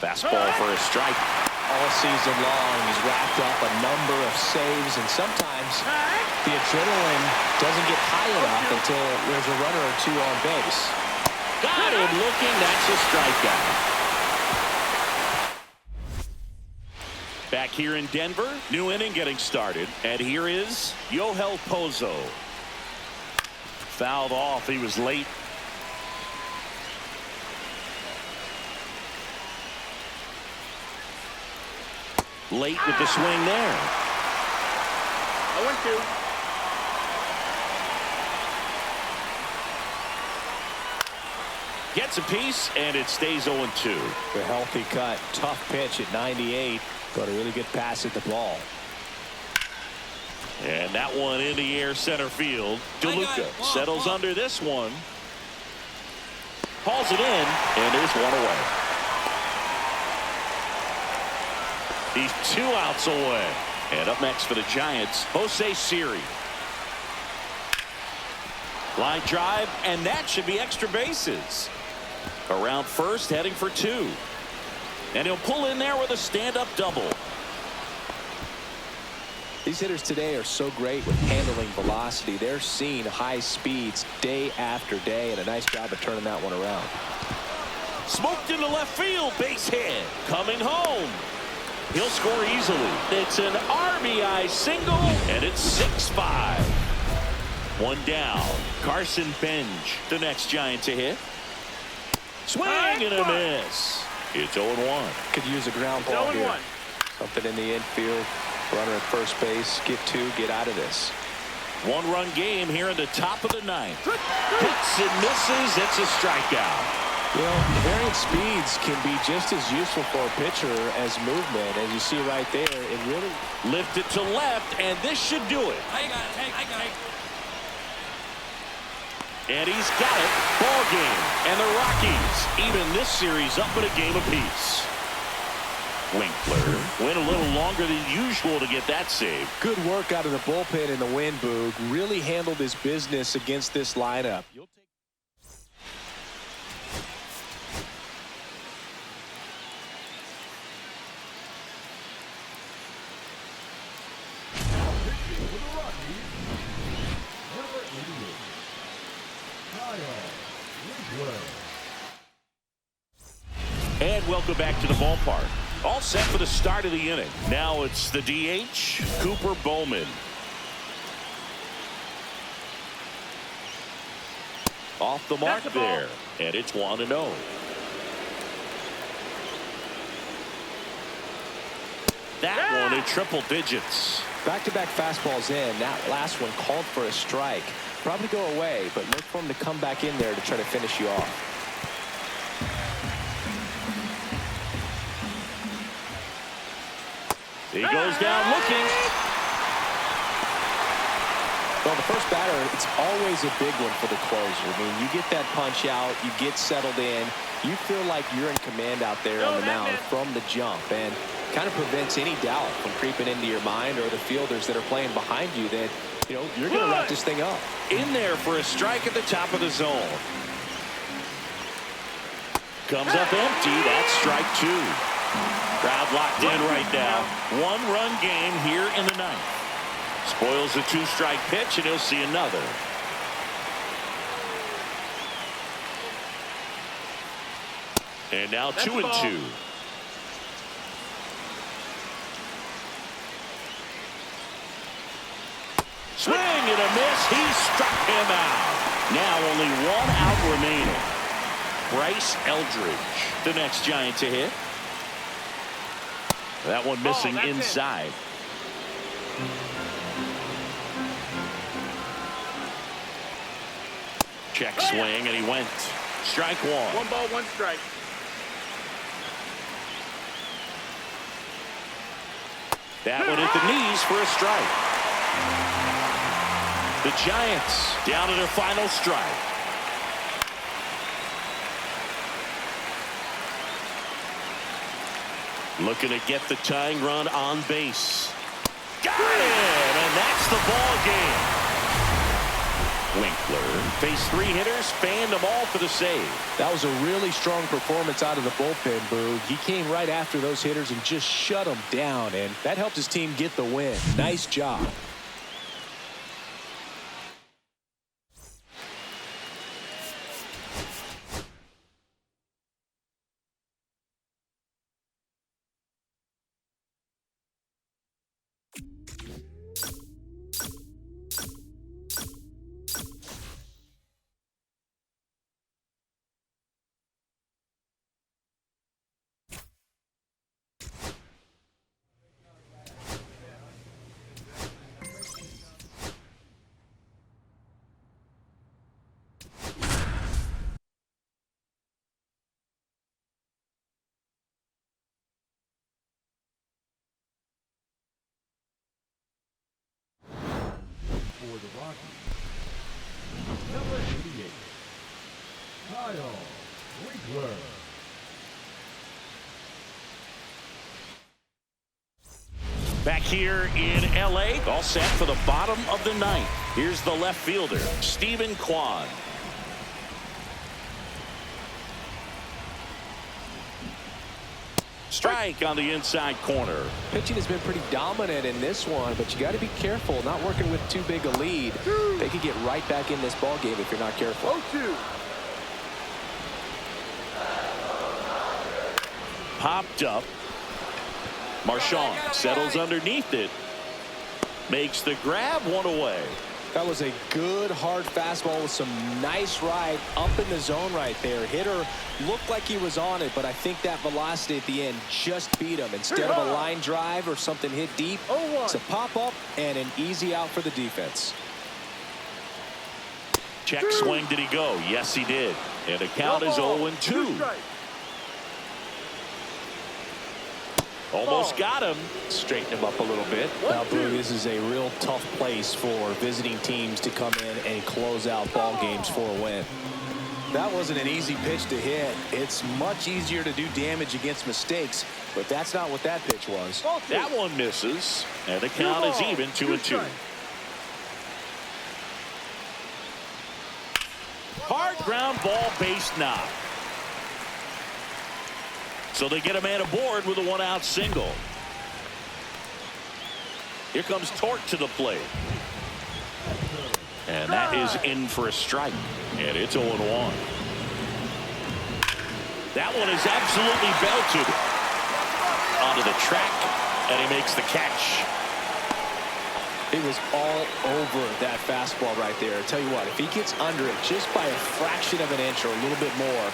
Fastball for a strike. All season long, he's racked up a number of saves, and sometimes the adrenaline doesn't get high enough until there's a runner or two on base. Got him looking. That's a strikeout. Back here in Denver, new inning getting started. And here is Yohel Pozo. Fouled off. He was late. Late with the swing there. 0-2. Gets a piece, and it stays 0-2. A healthy cut. Tough pitch at 98, but a really good pass at the ball. And that one in the air center field. DeLuca settles under this one. Hauls it in, and there's one away. He's 2 outs away. And up next for the Giants, Jose Siri. Line drive, and that should be extra bases. Around first, heading for 2. And he'll pull in there with a stand-up double. These hitters today are so great with handling velocity. They're seeing high speeds day after day, and a nice job of turning that one around. Smoked into left field, base hit. Coming home. He'll score easily. It's an RBI single, and it's 6-5. One down. Carson Benj, the next Giant to hit. Swing and a miss. It's 0-1. Could use a ground ball here. Something in the infield. Runner at first base. Get 2. Get out of this. One-run game here in the top of the 9th. Hits and misses. It's a strikeout. You know, varying speeds can be just as useful for a pitcher as movement. As you see right there, it really Lifted to left, and this should do it. I got it. And he's got it. Ball game. And the Rockies even this series up at a game apiece. Winkler went a little longer than usual to get that save. good work out of the bullpen in the win, Boog. Really handled his business against this lineup. Pitching for the Rockies, number 88, Kyle Winkler. And welcome back to the ballpark. All set for the start of the inning. Now it's the DH, Cooper Bowman. Off the mark there. And it's 1-0. That one in triple digits. Back-to-back fastballs in. That last one called for a strike. Probably go away, but look for him to come back in there to try to finish you off. He goes down looking. Well, the first batter, it's always a big one for the closer. I mean, you get that punch out, you get settled in, you feel like you're in command out there on the mound from the jump. And kind of prevents any doubt from creeping into your mind or the fielders that are playing behind you that, you're going to wrap this thing up. In there for a strike at the top of the zone. Comes up empty. That's strike 2. Crowd locked in right now. 1-run game here in the ninth. Spoils the 2-strike pitch, and he'll see another. And now 2-2. Swing and a miss. He struck him out. Now only 1 out remaining. Bryce Eldridge, the next Giant to hit. That one missing inside. Check swing, and he went. Strike 1. 1 ball, 1 strike. That one at the knees for a strike. The Giants down to their final strike. Looking to get the tying run on base. Got it! And that's the ball game. Winkler faced 3 hitters, fanned them all for the save. That was a really strong performance out of the bullpen, Boog. He came right after those hitters and just shut them down, and that helped his team get the win. Nice job. For the Rockies, number 88, Kyle Winkler. Back here in L.A., all set for the bottom of the ninth. Here's the left fielder, Stephen Kwan. Strike on the inside corner. Pitching has been pretty dominant in this one, but you got to be careful. Not working with too big a lead. They could get right back in this ball game if you're not careful. 0-2. Popped up. Marchand settles underneath it. Makes the grab, 1 away. That was a good hard fastball with some nice ride up in the zone right there. Hitter looked like he was on it, but I think that velocity at the end just beat him. Instead of a line drive or something hit deep, it's a pop up and an easy out for the defense. Check swing. Did he go? Yes, he did. And the count is 0-2. Almost got him. Straighten him up a little bit. Now, Boog, this is a real tough place for visiting teams to come in and close out ball games for a win. That wasn't an easy pitch to hit. It's much easier to do damage against mistakes, but that's not what that pitch was. That one misses, and the count is even, 2-2. Hard ground ball, base knock. So they get a man aboard with a 1-out single. Here comes Torque to the plate. And that is in for a strike. And it's 0-1. That one is absolutely belted onto the track, and he makes the catch. It was all over that fastball right there. I tell you what, if he gets under it just by a fraction of an inch or a little bit more,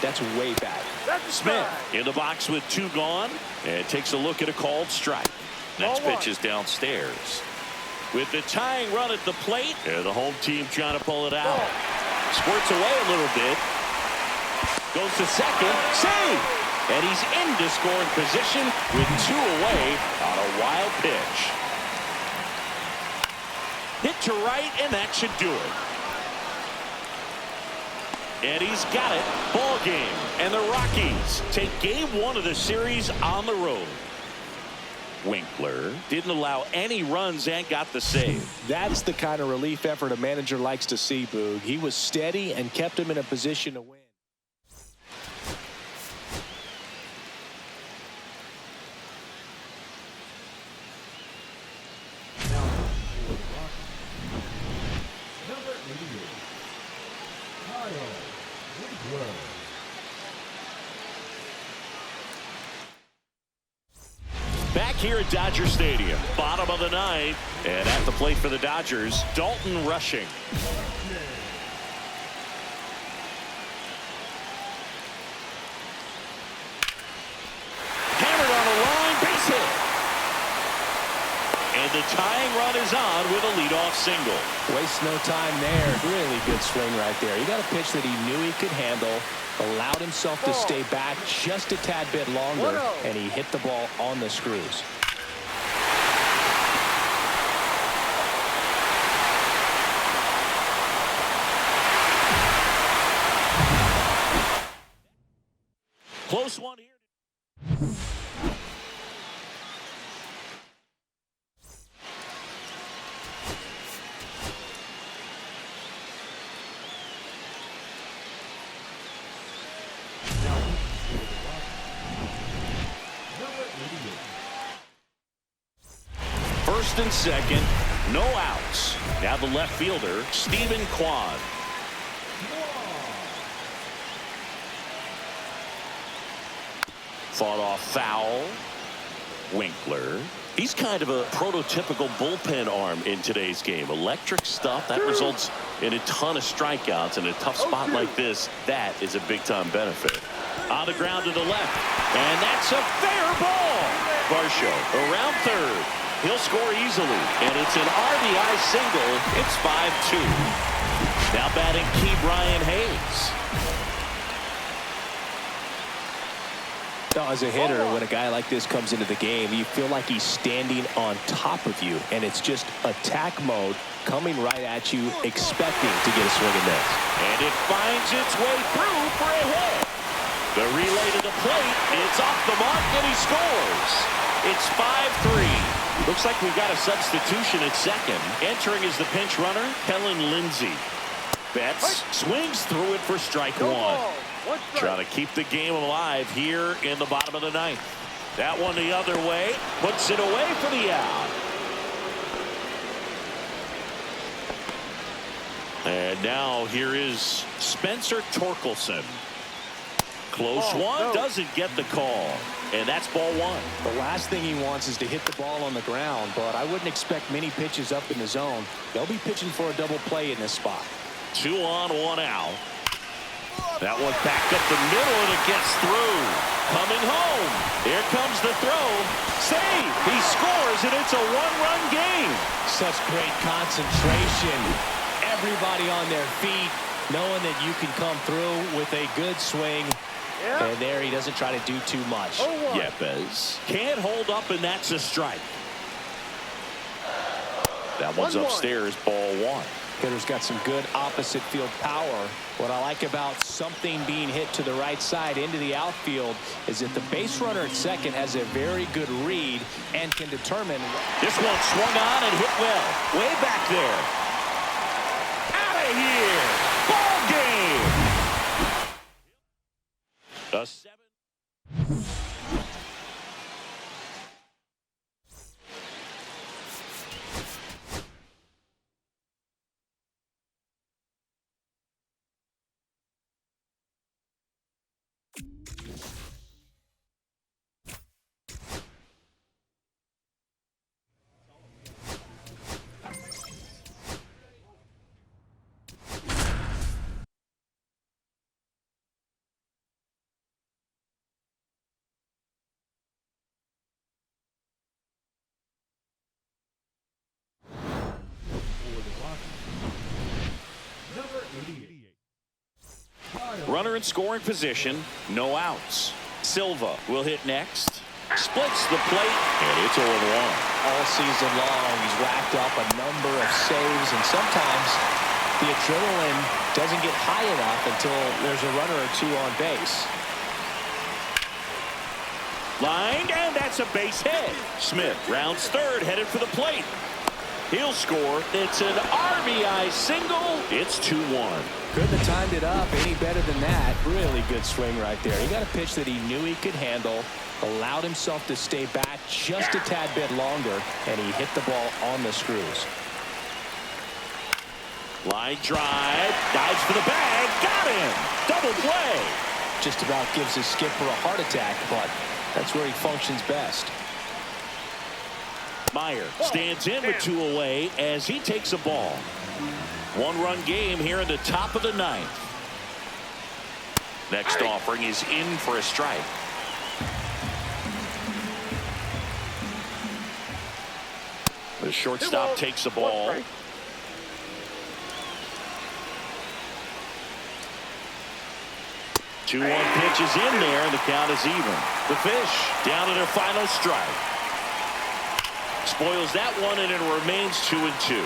that's way back. Smith in the box with 2 gone, and takes a look at a called strike. Next pitch is downstairs. With the tying run at the plate, and the home team trying to pull it out. Squirts away a little bit. Goes to second. Save! And he's into scoring position with 2 away on a wild pitch. Hit to right, and that should do it. And he's got it. Ball game. And the Rockies take game 1 of the series on the road. Winkler didn't allow any runs and got the save. That's the kind of relief effort a manager likes to see, Boog. He was steady and kept him in a position to win. Now for the Rockies. Number 88, Kyle Winkler. Back here at Dodger Stadium, bottom of the ninth, and at the plate for the Dodgers, Dalton Rushing. Hammered on a line, base hit. And the tying run is on with a leadoff single. Waste no time there. Really good swing right there. He got a pitch that he knew he could handle, allowed himself to stay back just a tad bit longer, and he hit the ball on the screws. Close one here. First and second, no outs. Now the left fielder, Stephen Kwan. Fought off foul. Winkler. He's kind of a prototypical bullpen arm in today's game. Electric stuff that results in a ton of strikeouts in a tough spot like this. That is a big-time benefit. On the ground to the left, and that's a fair ball. Varsho around third. He'll score easily, and it's an RBI single. It's 5-2. Now batting Key Brian Hayes. As a hitter, when a guy like this comes into the game, you feel like he's standing on top of you, and it's just attack mode coming right at you, expecting to get a swing and miss. And it finds its way through for a hit. The relay to the plate, it's off the mark, and he scores. It's 5-3. Looks like we've got a substitution at second. Entering is the pinch runner, Kellen Lindsey. Betts swings through it for strike one. Trying to keep the game alive here in the bottom of the ninth. That one the other way, puts it away for the out. And now here is Spencer Torkelson. Close one, doesn't get the call. And that's ball one. The last thing he wants is to hit the ball on the ground, but I wouldn't expect many pitches up in the zone. They'll be pitching for a double play in this spot. 2 on, 1 out. That one back up the middle, and it gets through. Coming home. Here comes the throw. Save. He scores, and it's a one-run game. Such great concentration. Everybody on their feet, knowing that you can come through with a good swing. And there he doesn't try to do too much. Yepes can't hold up, and that's a strike. That one's upstairs, ball one. Hitter's got some good opposite field power. What I like about something being hit to the right side into the outfield is that the base runner at second has a very good read and can determine. This one swung on and hit well. Way back there. Out of here. Ball game. A 7. Runner in scoring position, no outs. Silva will hit next. Splits the plate, and it's 0-1. All season long, he's racked up a number of saves, and sometimes the adrenaline doesn't get high enough until there's a runner or two on base. Lined, and that's It's a base hit. Smith rounds third, headed for the plate. He'll score. It's an RBI single. It's 2-1. Couldn't have timed it up any better than that. Really good swing right there. He got a pitch that he knew he could handle, allowed himself to stay back just a tad bit longer, and he hit the ball on the screws. Line drive, dives for the bag, got him. Double play. Just about gives his skipper a heart attack, but that's where he functions best. Meyer stands in with 2 away as he takes a ball. 1-run game here in the top of the 9th. Next offering is in for a strike. The shortstop takes the ball. 2-1 pitch is in there, and the count is even. The Fish down to their final strike. Spoils that one, and it remains 2-2.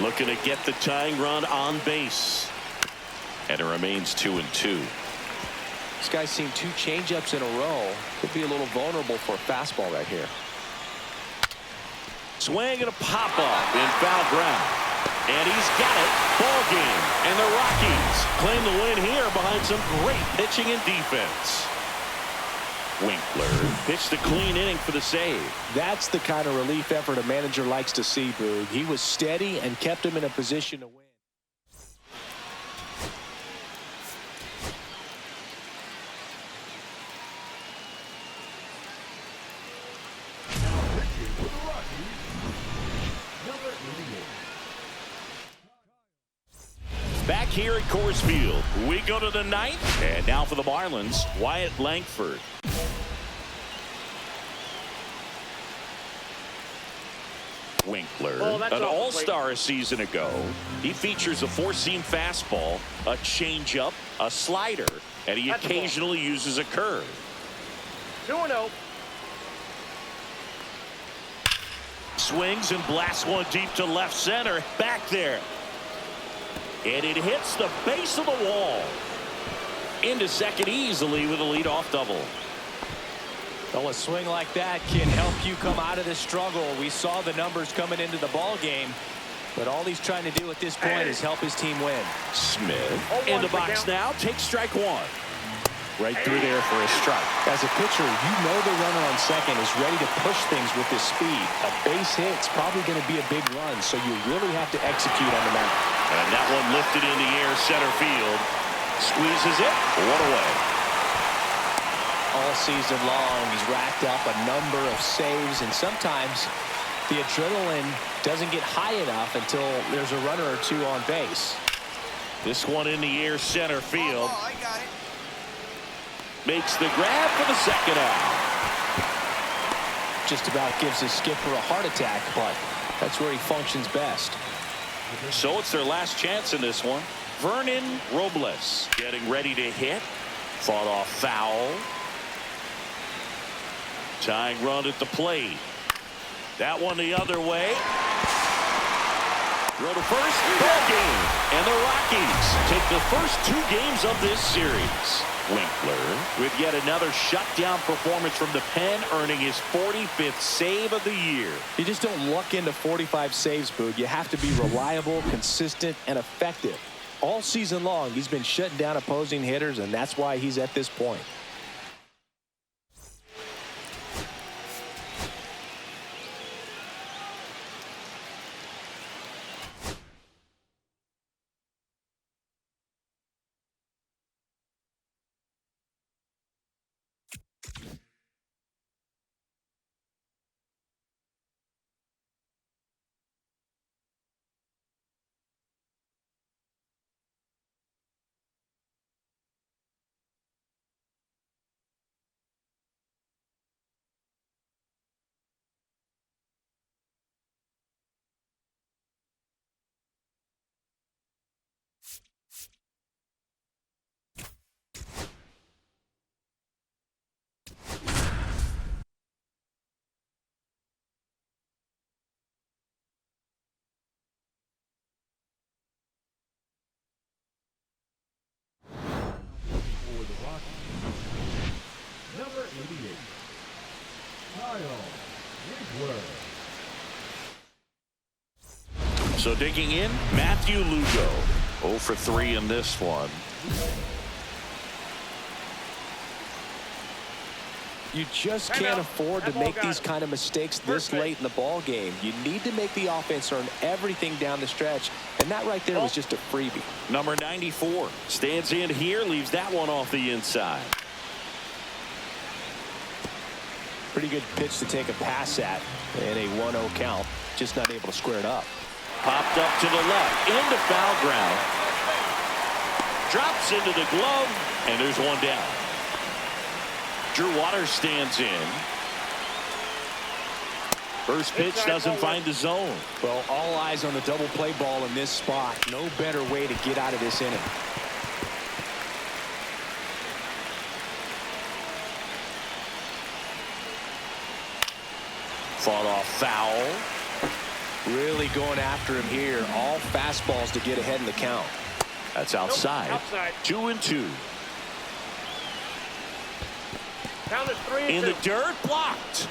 Looking to get the tying run on base. And it remains 2-2. This guy's seen 2 changeups in a row. Could be a little vulnerable for a fastball right here. Swing and a pop-up in foul ground. And he's got it. Ball game. And the Rockies claim the win here behind some great pitching and defense. Winkler pitched a clean inning for the save. That's the kind of relief effort a manager likes to see, Boog. He was steady and kept him in a position to win. Now pitching for the Rockies, number 88. Back here at Coors Field, we go to the 9th. And now for the Marlins, Wyatt Langford. Winkler, an all-star a season ago. He features a 4-seam fastball, a changeup, a slider, and he occasionally uses a curve. 2-0. Swings and blasts one deep to left center. Back there. And it hits the base of the wall. Into second easily with a leadoff double. Well, a swing like that can help you come out of this struggle. We saw the numbers coming into the ball game, but all he's trying to do at this point is help his team win. Smith in the box now. Takes strike 1. Right through there for a strike. As a pitcher, you know the runner on second is ready to push things with his speed. A base hit's probably going to be a big run, so you really have to execute on the mound. And that one lifted in the air, center field. Squeezes it. 1 away. All season long, he's racked up a number of saves, and sometimes the adrenaline doesn't get high enough until there's a runner or 2 on base. This one in the air, center field. Oh, I got it. Makes the grab for the second out. Just about gives his skipper a heart attack, but that's where he functions best. So it's their last chance in this one. Vernon Robles getting ready to hit. Fought off foul. Tying run at the plate. That one the other way. Throw to first. Ball game. And the Rockies take the first 2 games of this series. Winkler with yet another shutdown performance from the pen, earning his 45th save of the year. You just don't luck into 45 saves, Boog. You have to be reliable, consistent, and effective. All season long, he's been shutting down opposing hitters, and that's why he's at this point. 88. Kyle Winkler. So digging in, Matthew Lugo. 0 for 3 in this one. You just can't afford to make these kind of mistakes this late in the ball game. You need to make the offense earn everything down the stretch, and that right there was just a freebie. Number 94 stands in here, leaves that one off the inside. Pretty good pitch to take a pass at in a 1-0 count. Just not able to square it up. Popped up to the left, into foul ground. Drops into the glove, and there's one down. Drew Waters stands in. First pitch doesn't find the zone. Well, all eyes on the double play ball in this spot. No better way to get out of this inning. Fought off foul. Really going after him here. All fastballs to get ahead in the count. That's outside. Outside. 2-2. Count is 3-2. In the dirt, blocked.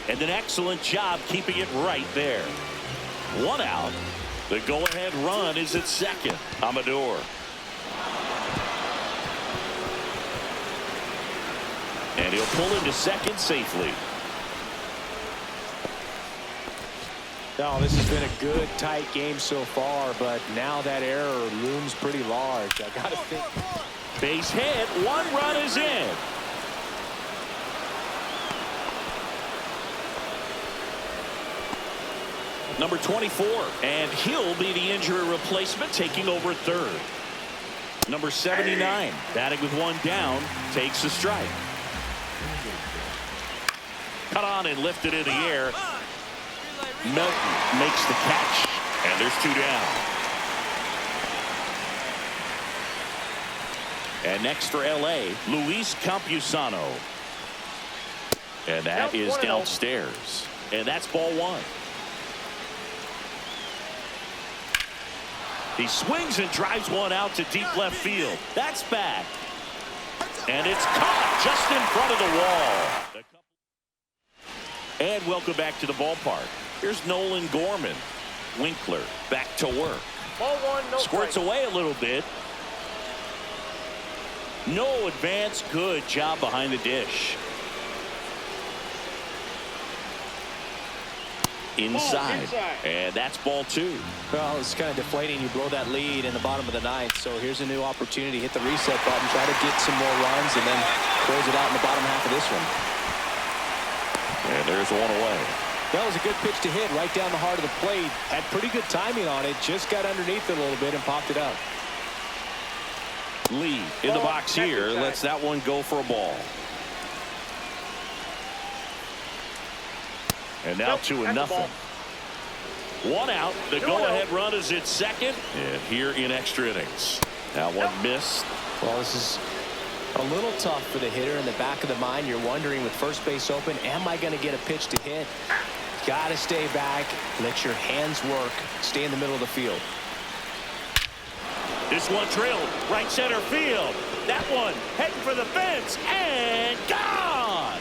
And an excellent job keeping it right there. 1 out. The go-ahead run is at second. Amador. And he'll pull into second safely. No, this has been a good, tight game so far, but now that error looms pretty large. I got to think. Base hit. 1 run is in. Number 24, and he'll be the injury replacement, taking over third. Number 79, batting with 1 down, takes a strike. Cut on and lifted in the air. Melton makes the catch, and there's 2 down. And next for LA, Luis Campusano. And that is downstairs. And that's ball 1. He swings and drives one out to deep left field. That's back. And it's caught just in front of the wall. And welcome back to the ballpark. Here's Nolan Gorman. Winkler back to work. Ball 1, no Squirts strike. away a little bit. No advance. Good job behind the dish. Inside. And that's ball 2. Well, it's kind of deflating. You blow that lead in the bottom of the 9th. So here's a new opportunity. Hit the reset button. Try to get some more runs and then close it out in the bottom half of this one. And there's 1 away. That was a good pitch to hit right down the heart of the plate. Had pretty good timing on it. Just got underneath it a little bit and popped it up. Lee in the box here. Lets that one go for a ball. And now 2-0. 1 out. The go-ahead run is at second. And here in extra innings. That one missed. Well, this is a little tough for the hitter in the back of the mind. You're wondering with first base open, am I going to get a pitch to hit? Got to stay back. Let your hands work. Stay in the middle of the field. This one drilled right center field. That one heading for the fence and gone.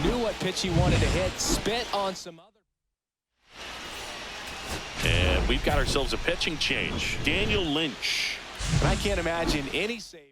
Knew what pitch he wanted to hit. Spit on some other. And we've got ourselves a pitching change. Daniel Lynch. And I can't imagine any save.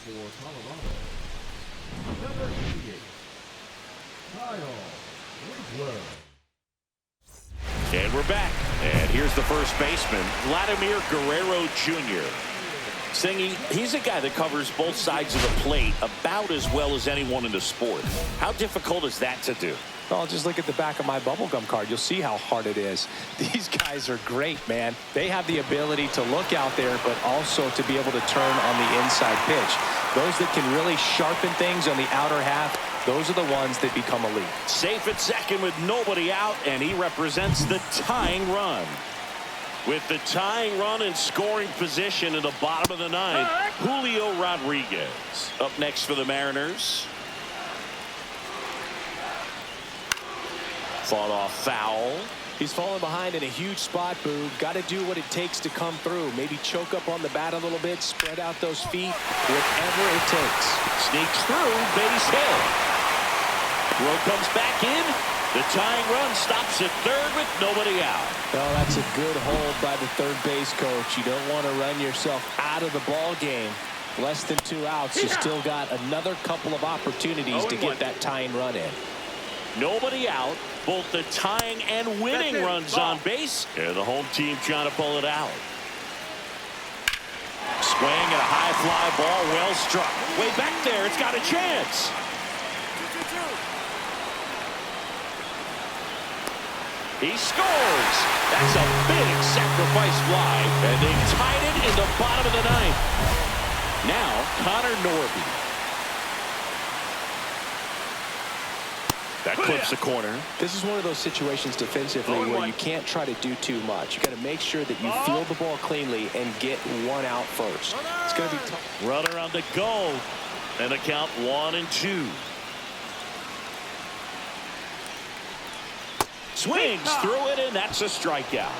For Colorado. Number 88. Kyle Winkler. And we're back. And here's the first baseman, Vladimir Guerrero Jr. Singing, he's a guy that covers both sides of the plate about as well as anyone in the sport. How difficult is that to do? Oh, just look at the back of my bubblegum card. You'll see how hard it is. These guys are great, man. They have the ability to look out there, but also to be able to turn on the inside pitch. Those that can really sharpen things on the outer half, those are the ones that become elite. Safe at second with nobody out, and he represents the tying run. With the tying run in scoring position in the bottom of the ninth, Julio Rodriguez up next for the Mariners. Fought off foul. He's falling behind in a huge spot, Boo. Got to do what it takes to come through. Maybe choke up on the bat a little bit, spread out those feet, whatever it takes. Sneaks through, base hit. Throw comes back in. The tying run stops at third with nobody out. Oh, that's a good hold by the third base coach. You don't want to run yourself out of the ball game. Less than 2 outs. You still got another couple of opportunities to get that tying run in. Nobody out. Both the tying and winning runs on base. And the home team trying to pull it out. Swing and a high fly ball, well struck. Way back there, it's got a chance. 2-2-2. He scores. That's a big sacrifice fly. And they tied it in the bottom of the ninth. Now, Connor Norby. That clips the corner. This is one of those situations defensively where you can't try to do too much. You got to make sure that you field the ball cleanly and get one out first. It's going to be tough. Runner on the go. And a count 1-2. Swings through it, and that's a strikeout.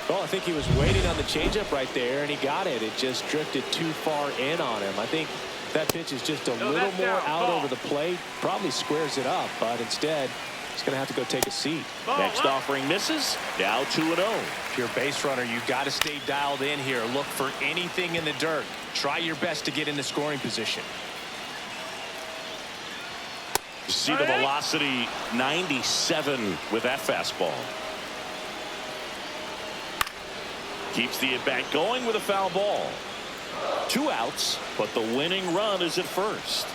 Well, I think he was waiting on the changeup right there, and he got it. It just drifted too far in on him. I think that pitch is just a little more out over the plate. Probably squares it up, but instead, he's going to have to go take a seat. Next offering misses. Now 2-0. If you're a base runner, you've got to stay dialed in here. Look for anything in the dirt. Try your best to get in the scoring position. You see the velocity 97 with that fastball. Keeps the at-bat going with a foul ball. 2 outs, but the winning run is at first.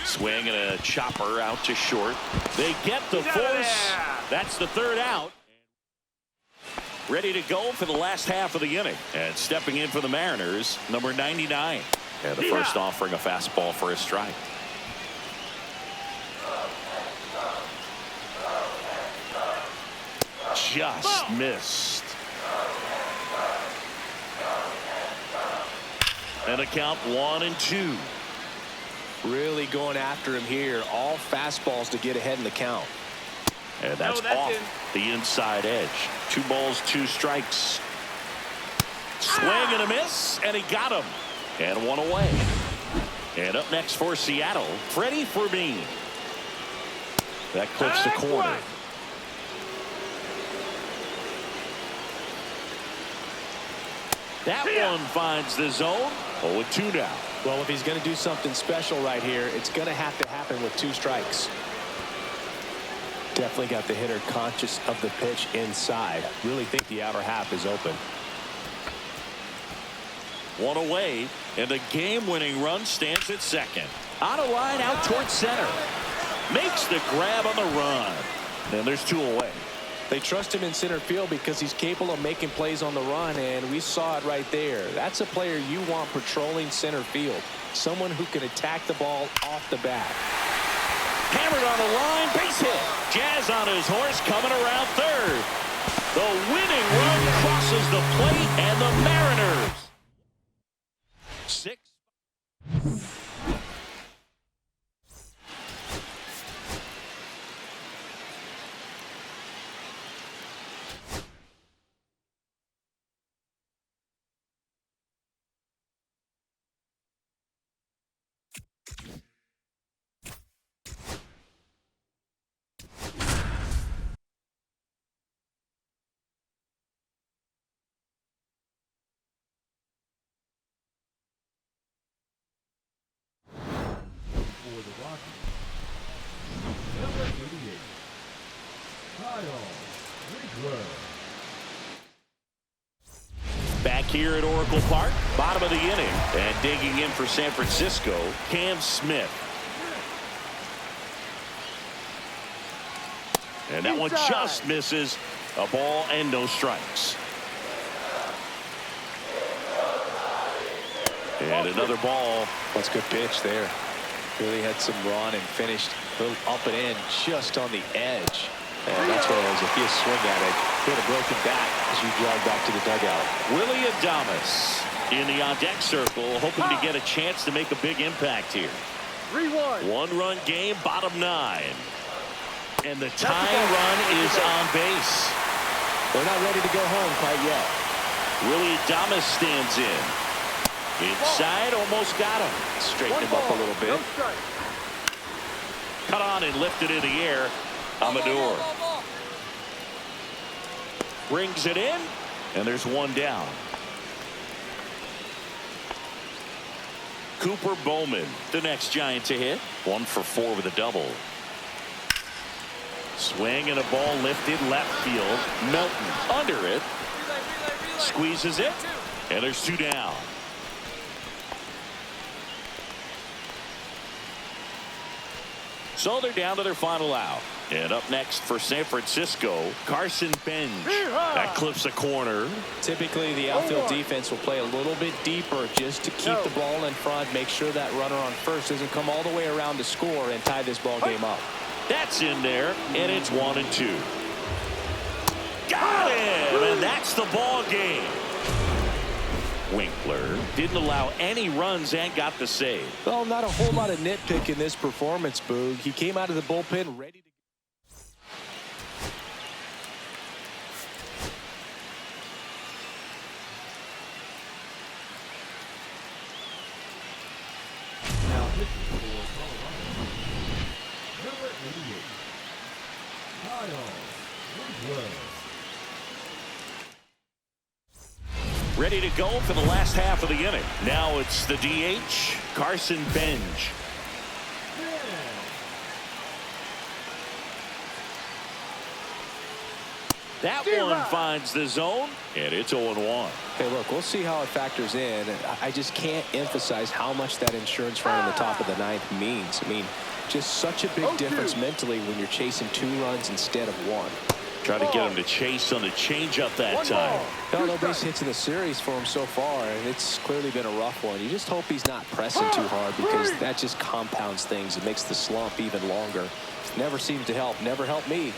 Swing and a chopper out to short. They get the force. That's the 3rd out. Ready to go for the last half of the inning. And stepping in for the Mariners, number 99. And the first offering a fastball for a strike. Just missed. And a count 1-2. Really going after him here. All fastballs to get ahead in the count. And that's off the inside edge. 2 balls, 2 strikes. Swing and a miss, and he got him. And 1 away. And up next for Seattle, Freddie Fermin. That clips the corner. That one finds the zone. 0-2 now. Well, if he's going to do something special right here, it's going to have to happen with 2 strikes. Definitely got the hitter conscious of the pitch inside. Really think the outer half is open. 1 away, and the game-winning run stands at second. On a line out towards center. Makes the grab on the run. And there's 2 away. They trust him in center field because he's capable of making plays on the run, and we saw it right there. That's a player you want patrolling center field. Someone who can attack the ball off the bat. Hammered on the line, base hit. Jazz on his horse coming around third. The winning run crosses the plate, and the Mariners 6. back here at Oracle Park. Bottom of the inning. And digging in for San Francisco, Cam Smith. And that one just misses. A ball and no strikes. And another ball. That's a good pitch there. Really had some run and finished a little up and in just on the edge. And that's what it was. If he had swung at it, he had a broken bat as you drive back to the dugout. Willie Adames in the on-deck circle, hoping to get a chance to make a big impact here. 3-1. One-run game, bottom 9. And the tying run is on base. They're not ready to go home quite yet. Willie Adames stands in. Inside, almost got him. Straighten him up a little bit. No strike. Cut on and lifted in the air. Amador brings it in, and there's one down. Cooper Bowman, the next Giant to hit. 1 for 4 with a double. Swing and a ball lifted left field. Melton under it. Squeezes it, and there's 2 down. So they're down to their final out. And up next for San Francisco, Carson Bench. That clips a corner. Typically, the outfield defense will play a little bit deeper just to keep the ball in front, make sure that runner on first doesn't come all the way around to score and tie this ball game up. That's in there, and it's 1-2. Got him, and that's the ball game. Winkler didn't allow any runs and got the save. Well, not a whole lot of nitpick in this performance, Boog. He came out of the bullpen ready to. Now pitching for Colorado, number 88, Kyle Woodward. Ready to go for the last half of the inning. Now it's the DH, Carson Bench. That one finds the zone, and it's 0-1. Hey, look, we'll see how it factors in. I just can't emphasize how much that insurance run in the top of the 9th means. I mean, just such a big difference mentally when you're chasing 2 runs instead of 1. Trying to get him to chase on the changeup that time. No base hits in the series for him so far, and it's clearly been a rough one. You just hope he's not pressing too hard because that just compounds things. It makes the slump even longer. Never seemed to help. Never helped me.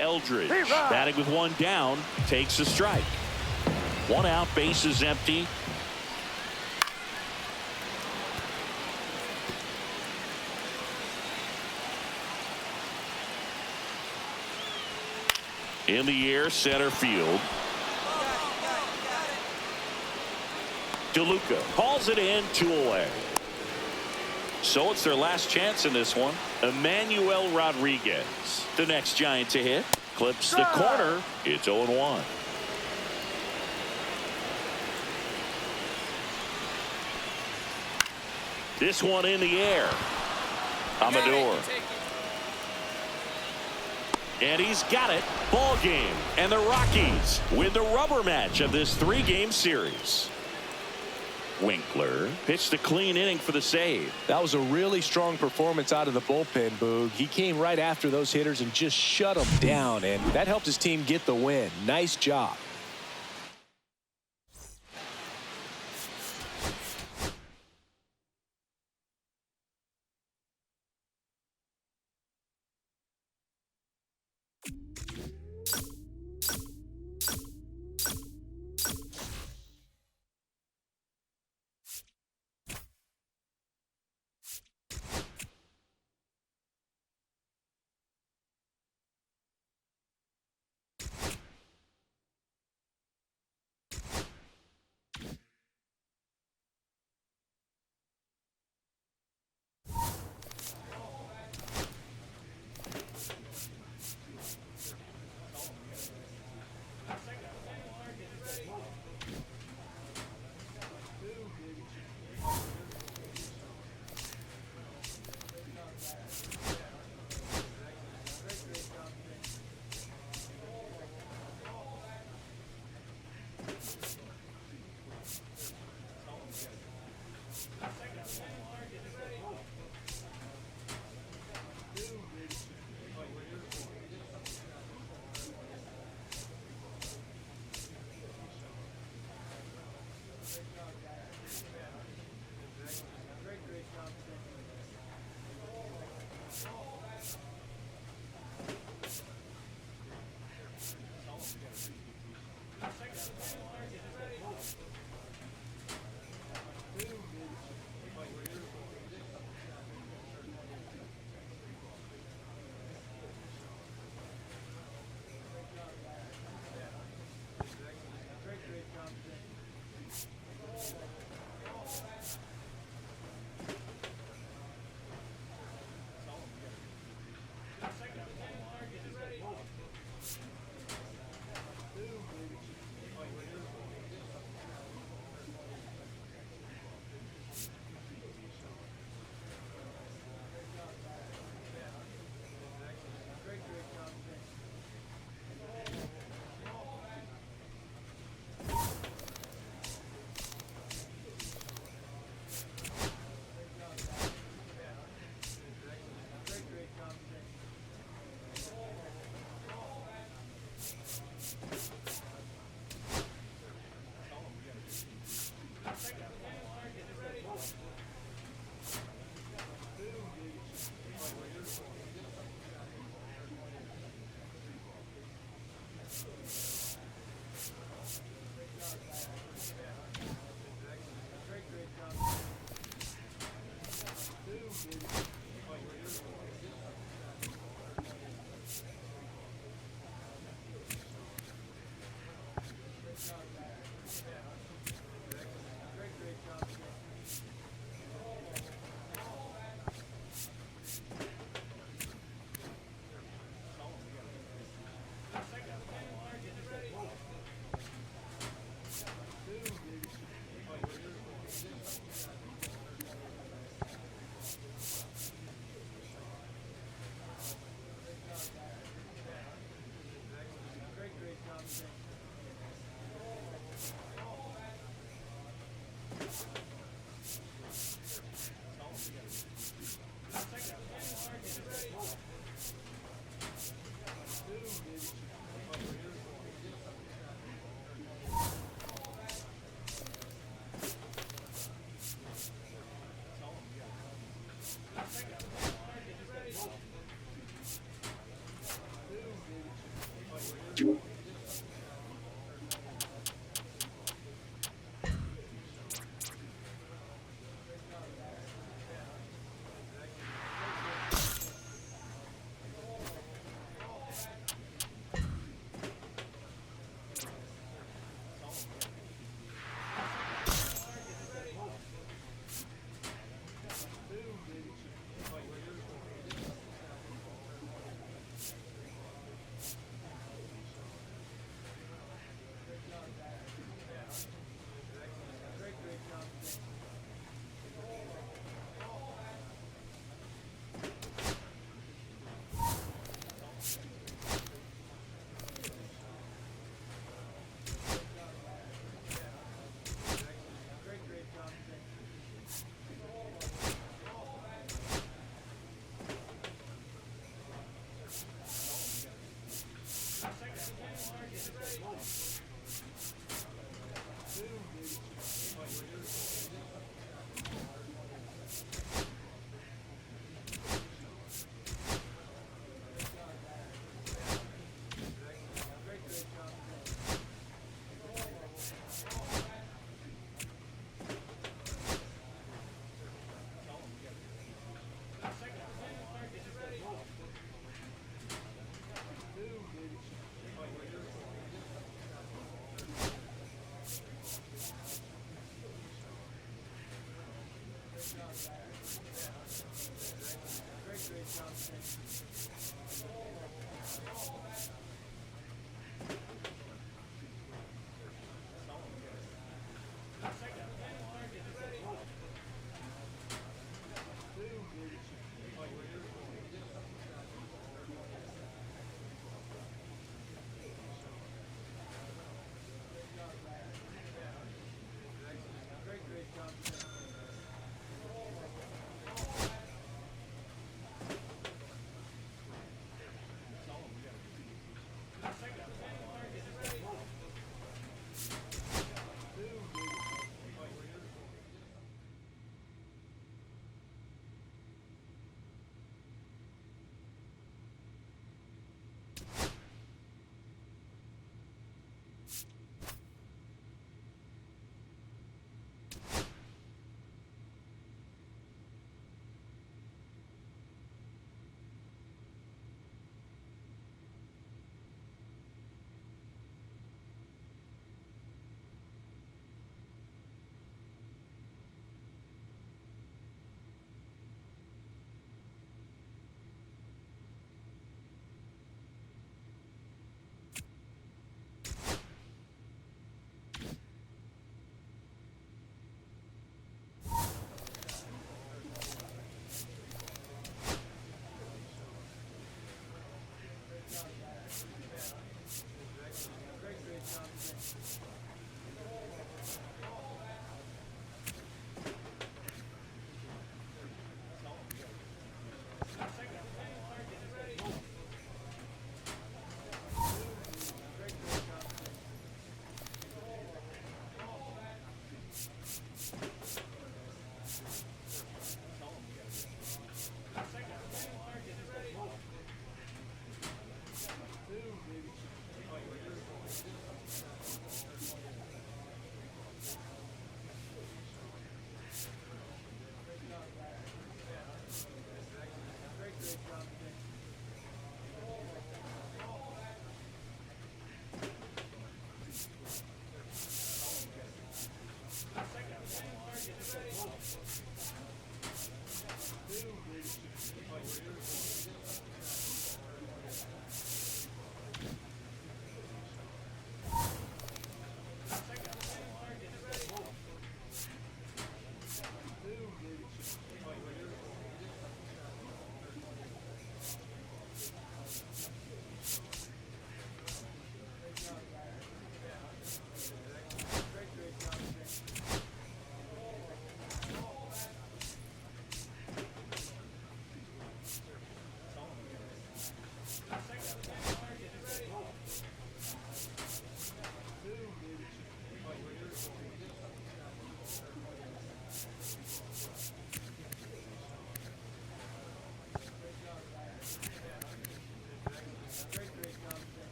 Eldridge batting with 1 down, takes a strike. 1 out, base is empty. In the air, center field. DeLuca calls it in, 2 away. So it's their last chance in this one. Emmanuel Rodriguez, the next Giant to hit. Clips the corner. It's 0-1. This one in the air. Amador. And he's got it. Ball game. And the Rockies win the rubber match of this 3-game series. Winkler pitched a clean inning for the save. That was a really strong performance out of the bullpen, Boog. He came right after those hitters and just shut them down, and that helped his team get the win. Nice job.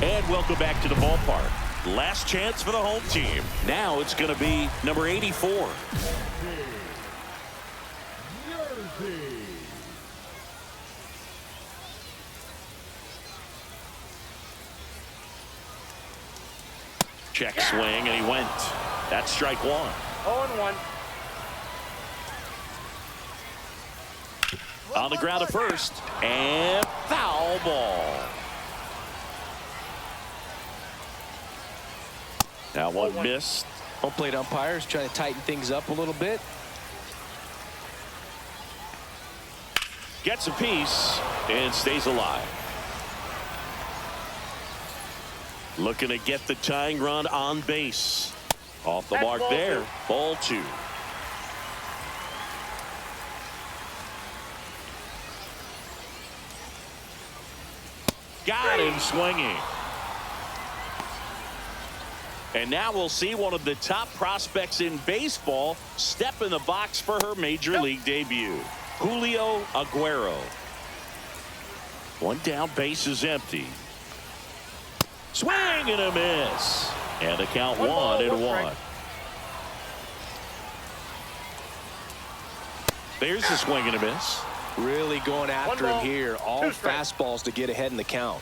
And welcome back to the ballpark. Last chance for the home team. Now it's going to be number 84. Jersey. Check swing, and he went. That's strike one. 0-1. On the ground at first, and foul ball. Now one missed. Home plate umpires trying to tighten things up a little bit. Gets a piece and stays alive. Looking to get the tying run on base. Off the That's mark ball there. two. Ball two. Got him swinging. And now we'll see one of the top prospects in baseball step in the box for her major league debut. Julio Aguero. One down, base is empty. Swing and a miss. And the count 1-1. There's the swing and a miss. Really going after him here. All 2 strikes. fastballs to get ahead in the count.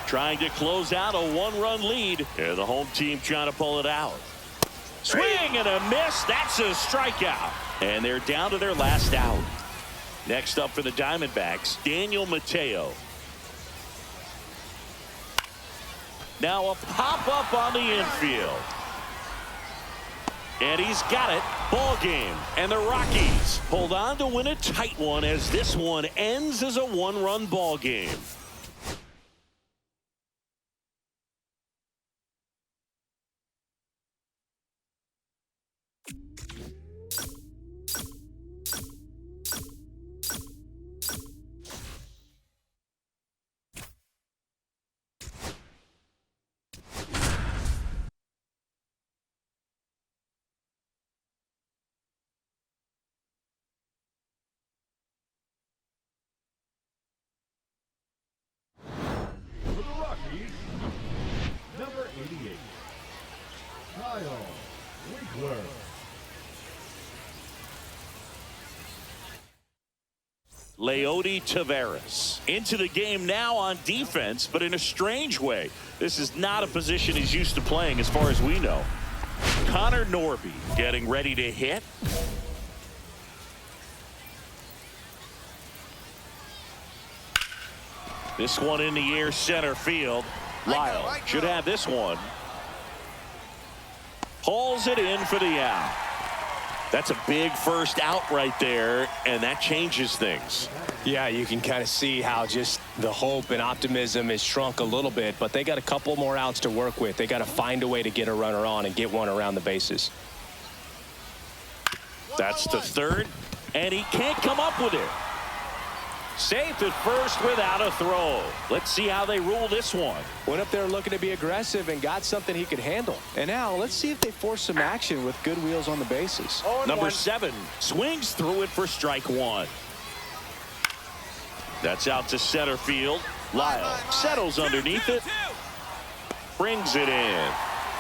Trying to close out a 1-run lead. And the home team trying to pull it out. Swing and a miss. That's a strikeout. And they're down to their last out. Next up for the Diamondbacks, Daniel Mateo. Now a pop-up on the infield. And he's got it. Ball game. And the Rockies hold on to win a tight one as this one ends as a 1-run ball game. For the Rockies, number 88, Kyle Winkler. Leody Taveras into the game now on defense, but in a strange way. This is not a position he's used to playing as far as we know. Connor Norby getting ready to hit. This one in the air, center field. Lyle should have this one. Hauls it in for the out. That's a big first out right there, and that changes things. Yeah, you can kind of see how just the hope and optimism is shrunk a little bit, but they got a couple more outs to work with. They got to find a way to get a runner on and get one around the bases. That's to third, and he can't come up with it. Safe at first without a throw. Let's see how they rule this one. Went up there looking to be aggressive and got something he could handle. And now let's see if they force some action with good wheels on the bases. Number 7 swings through it for strike one. That's out to center field. Lyle settles underneath it. Brings it in.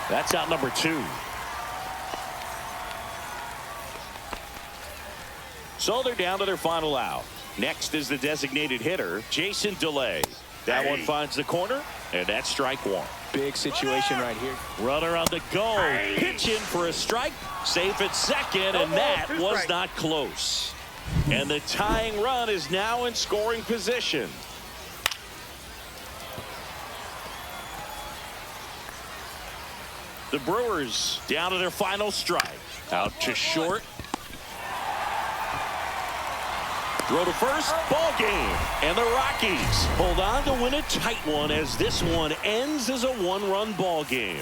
That's out number 2. So they're down to their final out. Next is the designated hitter, Jason DeLay. That one finds the corner, and that's strike one. Big situation right here. Runner on the go. Pitch in for a strike. Safe at second, and that was not close. And the tying run is now in scoring position. The Brewers down to their final strike. Out to short. Throw to first, ball game. And the Rockies hold on to win a tight one as this one ends as a 1-run ball game.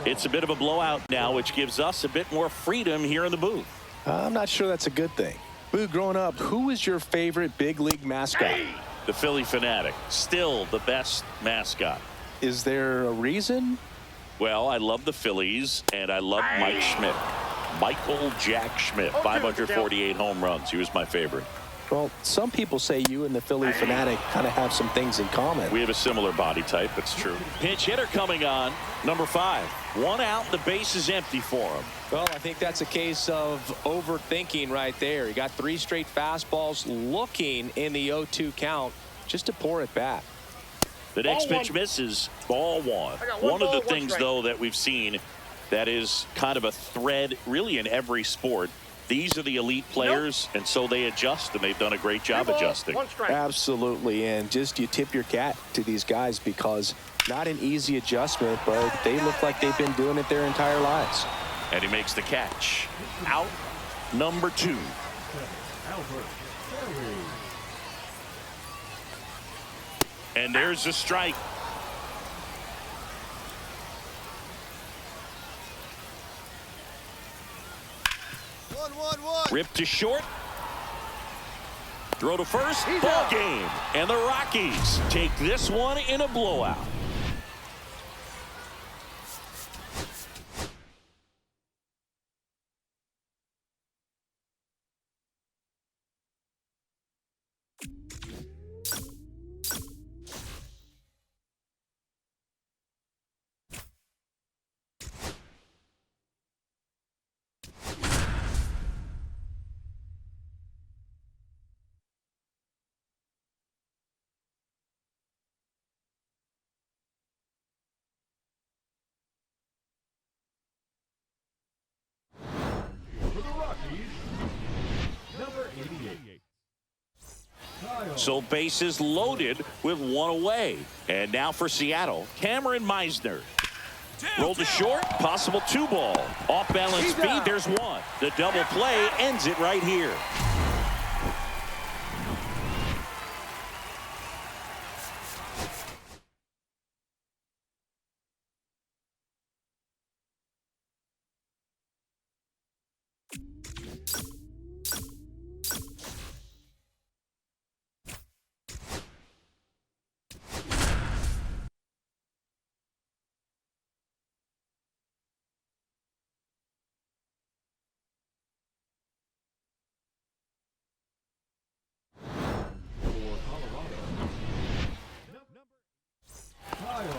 It's a bit of a blowout now, which gives us a bit more freedom here in the booth. I'm not sure that's a good thing. Boo, growing up, who was your favorite big league mascot? The Philly Fanatic, still the best mascot. Is there a reason? Well, I love the Phillies, and I love Mike Schmidt. Michael Jack Schmidt, 548 home runs. He was my favorite. Well, some people say you and the Philly Fanatic kind of have some things in common. We have a similar body type. That's true. Pinch hitter coming on, number 5. 1 out, the base is empty for him. Well, I think that's a case of overthinking right there. He got 3 straight fastballs looking in the 0-2 count just to pour it back. The next pitch misses. Ball 1. One of the things, though, that we've seen that is kind of a thread really in every sport. These are the elite players, and so they adjust, and they've done a great job adjusting. Absolutely, and just you tip your cap to these guys because not an easy adjustment, but they look like they've been doing it their entire lives. And he makes the catch. Out number 2. And there's a strike. Ripped to short. Throw to first. Ball game. And the Rockies take this one in a blowout. For the Rockies, number 88. So bases loaded with 1 away. And now for Seattle, Cameron Meisner. Rolled to short, possible 2 ball. Off balance speed, there's 1. The double play ends it right here.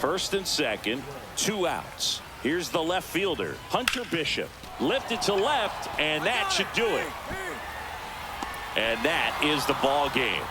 First and second, 2 outs. Here's the left fielder, Hunter Bishop. Lifted to left, and that should do it. And that is the ball game.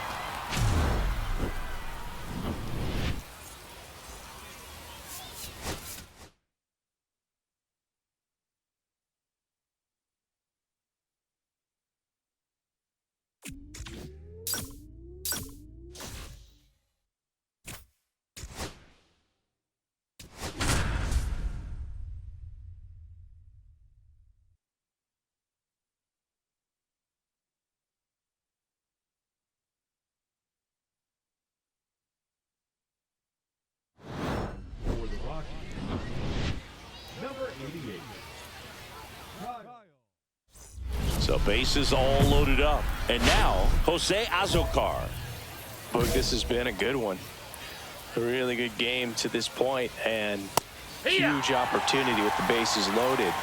For the Rockies, number 88. So bases all loaded up. And now, Jose Azocar. Boog, this has been a good one. A really good game to this point, and huge opportunity with the bases loaded.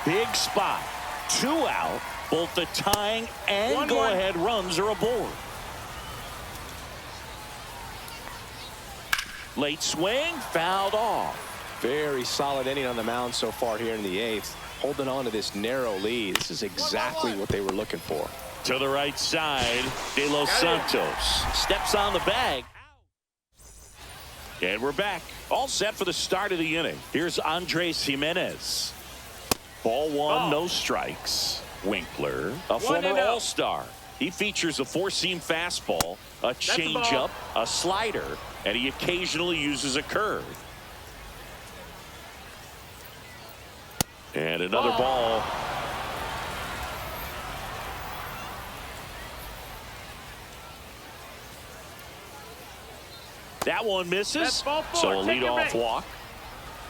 Big spot. 2 out. Both the tying and go-ahead runs are aboard. Late swing, fouled off. Very solid inning on the mound so far here in the 8th. Holding on to this narrow lead. This is exactly what they were looking for. To the right side, De Los Santos steps on the bag. And we're back. All set for the start of the inning. Here's Andres Jimenez. Ball 1, no strikes. Winkler, a former All-Star. He features a 4-seam fastball, a changeup, a slider, and he occasionally uses a curve. And another ball. That one misses. So a leadoff walk.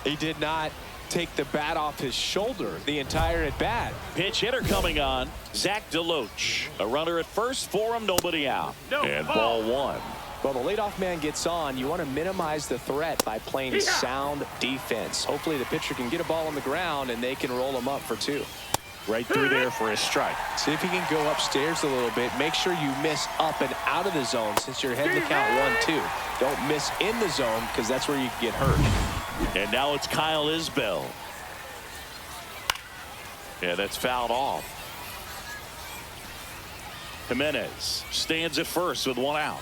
He did not take the bat off his shoulder the entire at bat. Pinch hitter coming on, Zach DeLoach. A runner at first for him, nobody out. And ball one. Well, the leadoff man gets on. You want to minimize the threat by playing sound defense. Hopefully the pitcher can get a ball on the ground and they can roll him up for 2. Right through there for a strike. See if you can go upstairs a little bit. Make sure you miss up and out of the zone since you're heading to count 1-2. Don't miss in the zone because that's where you can get hurt. And now it's Kyle Isbell. Yeah, that's fouled off. Jimenez stands at first with 1 out.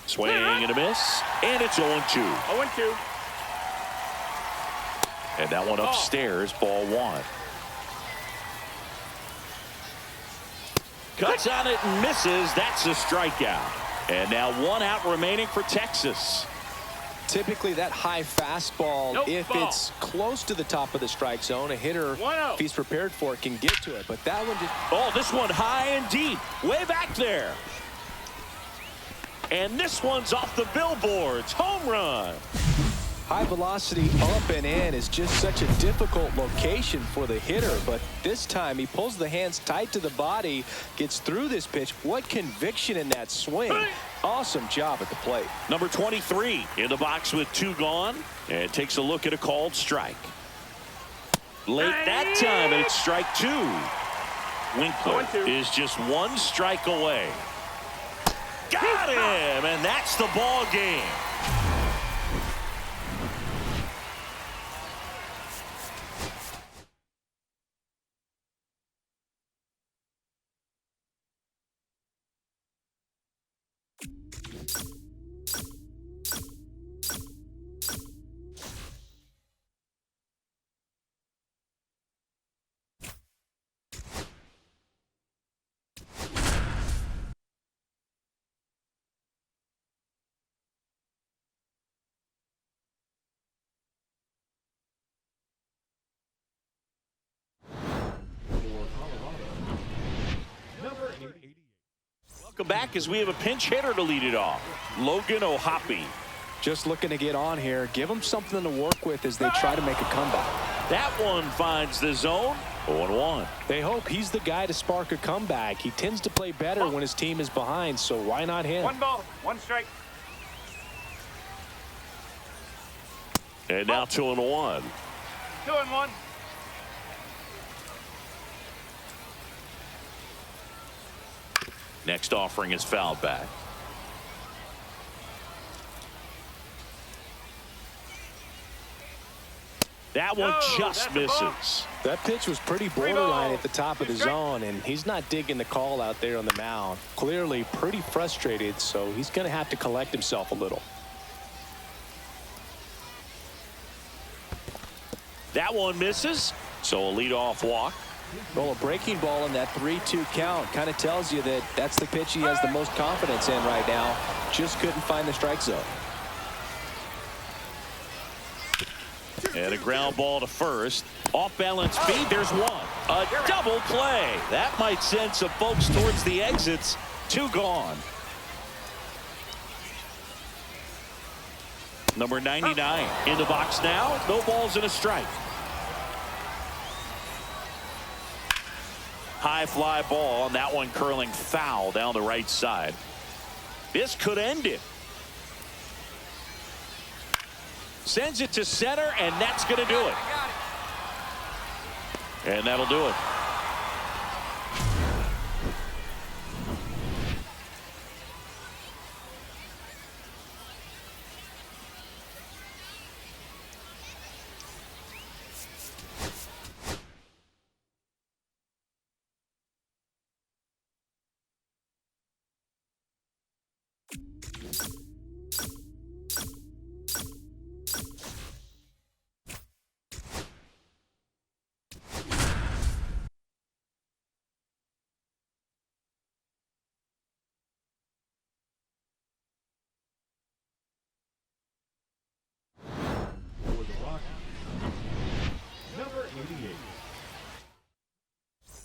Swing and a miss, and it's 0-2. 0-2. And that one upstairs, ball 1. Cuts on it and misses. That's a strikeout. And now 1 out remaining for Texas. Typically that high fastball, if it's close to the top of the strike zone, a hitter, if he's prepared for it, can get to it. But that one just... Oh, this one high and deep, way back there. And this one's off the billboards. Home run. High velocity up and in is just such a difficult location for the hitter. But this time he pulls the hands tight to the body, gets through this pitch. What conviction in that swing. Awesome job at the plate. Number 23 in the box with 2 gone. And takes a look at a called strike. Late that time, and it's strike 2. Winkler is just 1 strike away. Got him, and that's the ball game. Welcome back as we have a pinch hitter to lead it off. Logan O'Hoppe. Just looking to get on here. Give them something to work with as they try to make a comeback. That one finds the zone. 0-1. They hope he's the guy to spark a comeback. He tends to play better when his team is behind, so why not him? 1 ball, 1 strike. And now 2-1. 2-1. Next offering is fouled back. That one just misses. That pitch was pretty borderline at the top of the zone, and he's not digging the call out there on the mound. Clearly pretty frustrated, so he's going to have to collect himself a little. That one misses, so a leadoff walk. Well, a breaking ball in that 3-2 count kind of tells you that that's the pitch he has the most confidence in right now. Just couldn't find the strike zone. And a ground ball to first. Off balance feed. There's 1. A double play. That might send some folks towards the exits. 2 gone. Number 99 in the box now. No balls and a strike. High fly ball, and that one curling foul down the right side. This could end it. Sends it to center, and that's going to do it. And that'll do it. For the Rockies, number 88.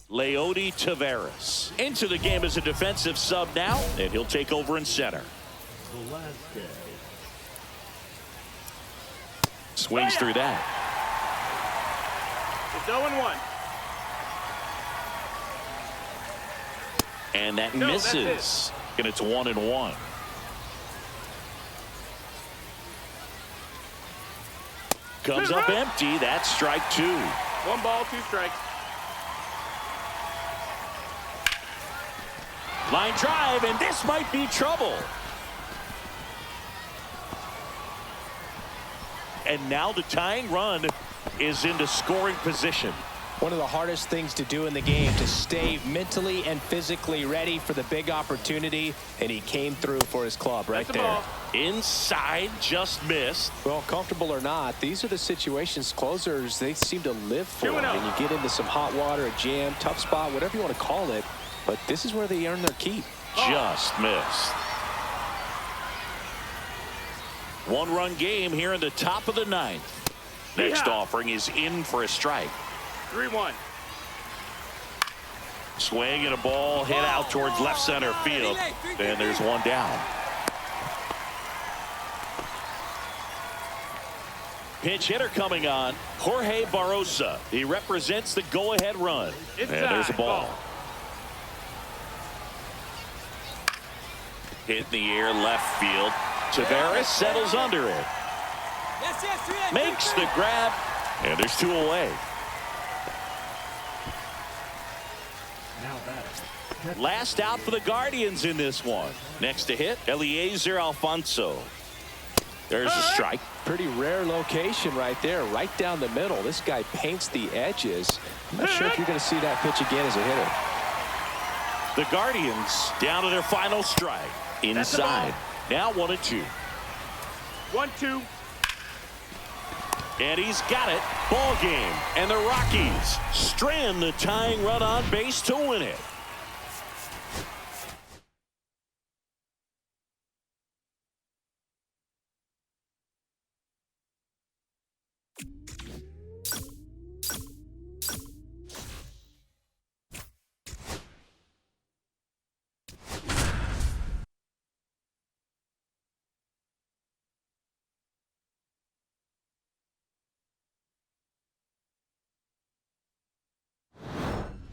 Leody Taveras into the game as a defensive sub now, and he'll take over in center. Velasquez. Swings through that. 0-1. And that No, that's misses. And it's 1-1. Comes up empty. That's strike 2. 1 ball, 2 strikes. Line drive, and this might be trouble. And now the tying run is into scoring position. One of the hardest things to do in the game, to stay mentally and physically ready for the big opportunity, and he came through for his club right That's a there. ball. Inside, just missed. Well, comfortable or not, these are the situations closers, they seem to live for. 2-0. And you get into some hot water, a jam, tough spot, whatever you want to call it. But this is where they earn their keep. Just missed. 1-run game here in the top of the 9th. Next Yeah. offering is in for a strike. 3-1. Swing and a ball hit out towards left center field. And there's one down. Pinch hitter coming on, Jorge Barrosa. He represents the go-ahead run. And there's a ball. Hit in the air left field. Tavares settles under it. Yes, yes, Makes the grab. And there's 2 away. Now batting. Last out for the Guardians in this one. Next to hit, Eliezer Alfonso. There's a strike. Pretty rare location right there, right down the middle. This guy paints the edges. I'm not sure if you're going to see that pitch again as a hitter. The Guardians down to their final strike. Inside. Now 1-2. 1-2. And he's got it. Ball game. And the Rockies strand the tying run on base to win it.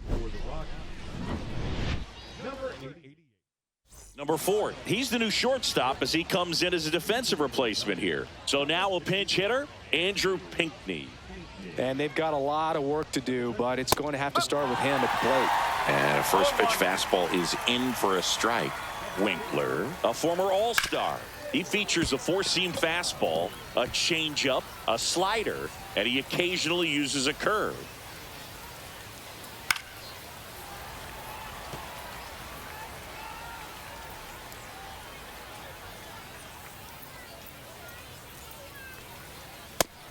For the Rockies, number 88. Number 4, he's the new shortstop as he comes in as a defensive replacement here. So now a pinch hitter, Andrew Pinckney. And they've got a lot of work to do, but it's going to have to start with him at the plate. And a first pitch fastball is in for a strike. Winkler, a former All-Star. He features a 4-seam fastball, a changeup, a slider, and he occasionally uses a curve.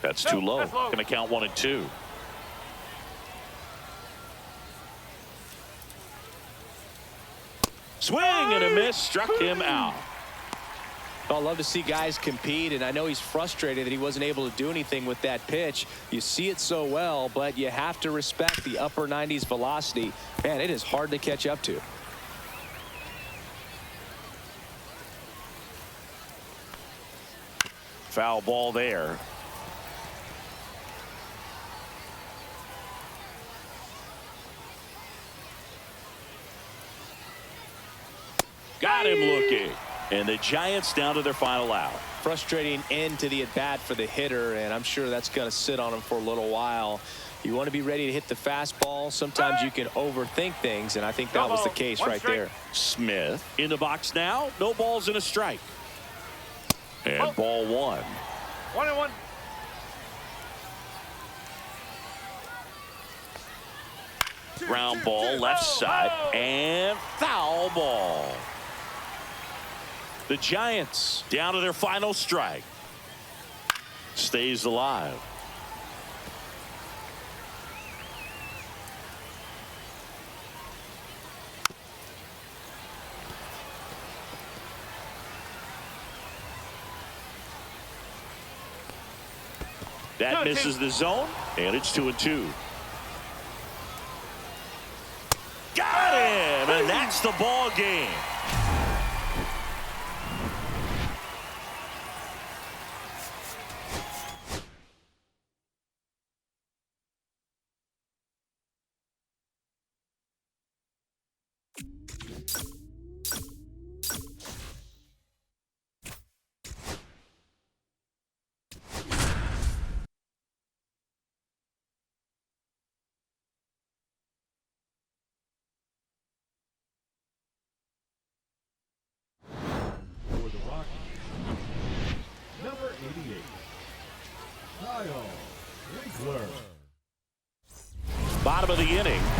That's too low. That's low. Going to count 1 and 2. Swing and a miss, struck him out. I love to see guys compete, and I know he's frustrated that he wasn't able to do anything with that pitch. You see it so well, but you have to respect the upper 90s velocity. Man, it is hard to catch up to. Foul ball there. Got him looking. And the Giants down to their final out. Frustrating end to the at-bat for the hitter, and I'm sure that's going to sit on him for a little while. You want to be ready to hit the fastball. Sometimes you can overthing things, and I think that was the case right there. Smith in the box now. No balls and a strike. And ball 1. 1-1. Ground ball left side and foul ball. The Giants down to their final strike. Stays alive. That misses the zone, and it's 2 and 2. Got him, and that's the ball game.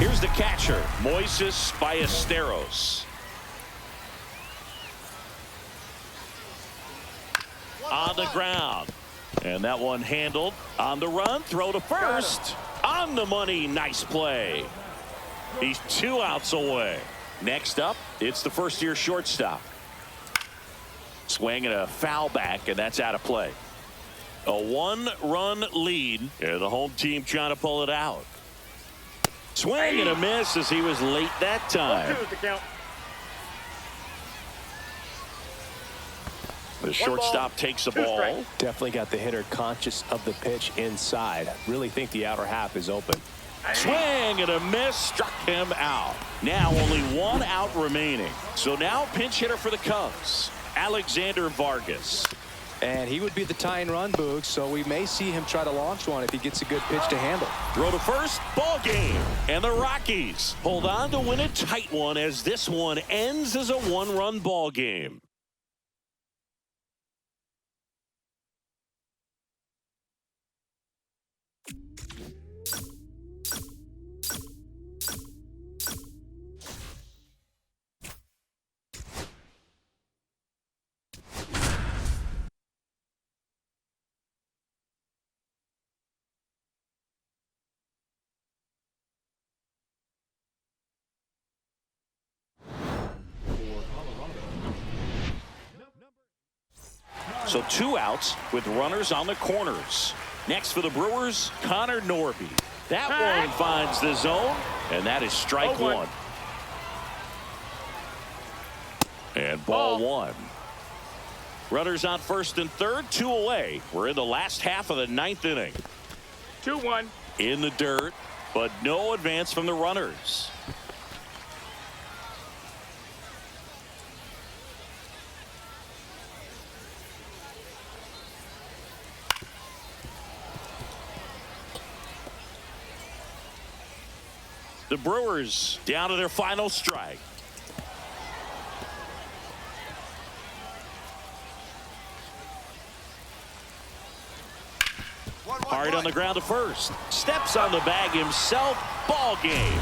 Here's the catcher, Moises Ballesteros. On the ground. And that one handled on the run. Throw to first. On the money. Nice play. He's 2 outs away. Next up, it's the first-year shortstop. Swing and a foul back, and that's out of play. A 1-run lead, and the home team trying to pull it out. Swing and a miss as he was late that time. 1-2 is the count. The shortstop takes the ball. Definitely got the hitter conscious of the pitch inside. Really think the outer half is open. Swing and a miss, struck him out. Now only 1 out remaining. So now pinch hitter for the Cubs, Alexander Vargas. And he would be the tying run, Boog, so we may see him try to launch one if he gets a good pitch to handle. Throw to first, ball game. And the Rockies hold on to win a tight one as this one ends as a 1-run ball game. So 2 outs with runners on the corners. Next for the Brewers, Connor Norby. That one finds the zone, and that is strike 1. And ball 1. Runners on first and third, 2 away. We're in the last half of the 9th inning. 2-1. In the dirt, but no advance from the runners. The Brewers down to their final strike. Hard on the ground to first. Steps on the bag himself. Ball game.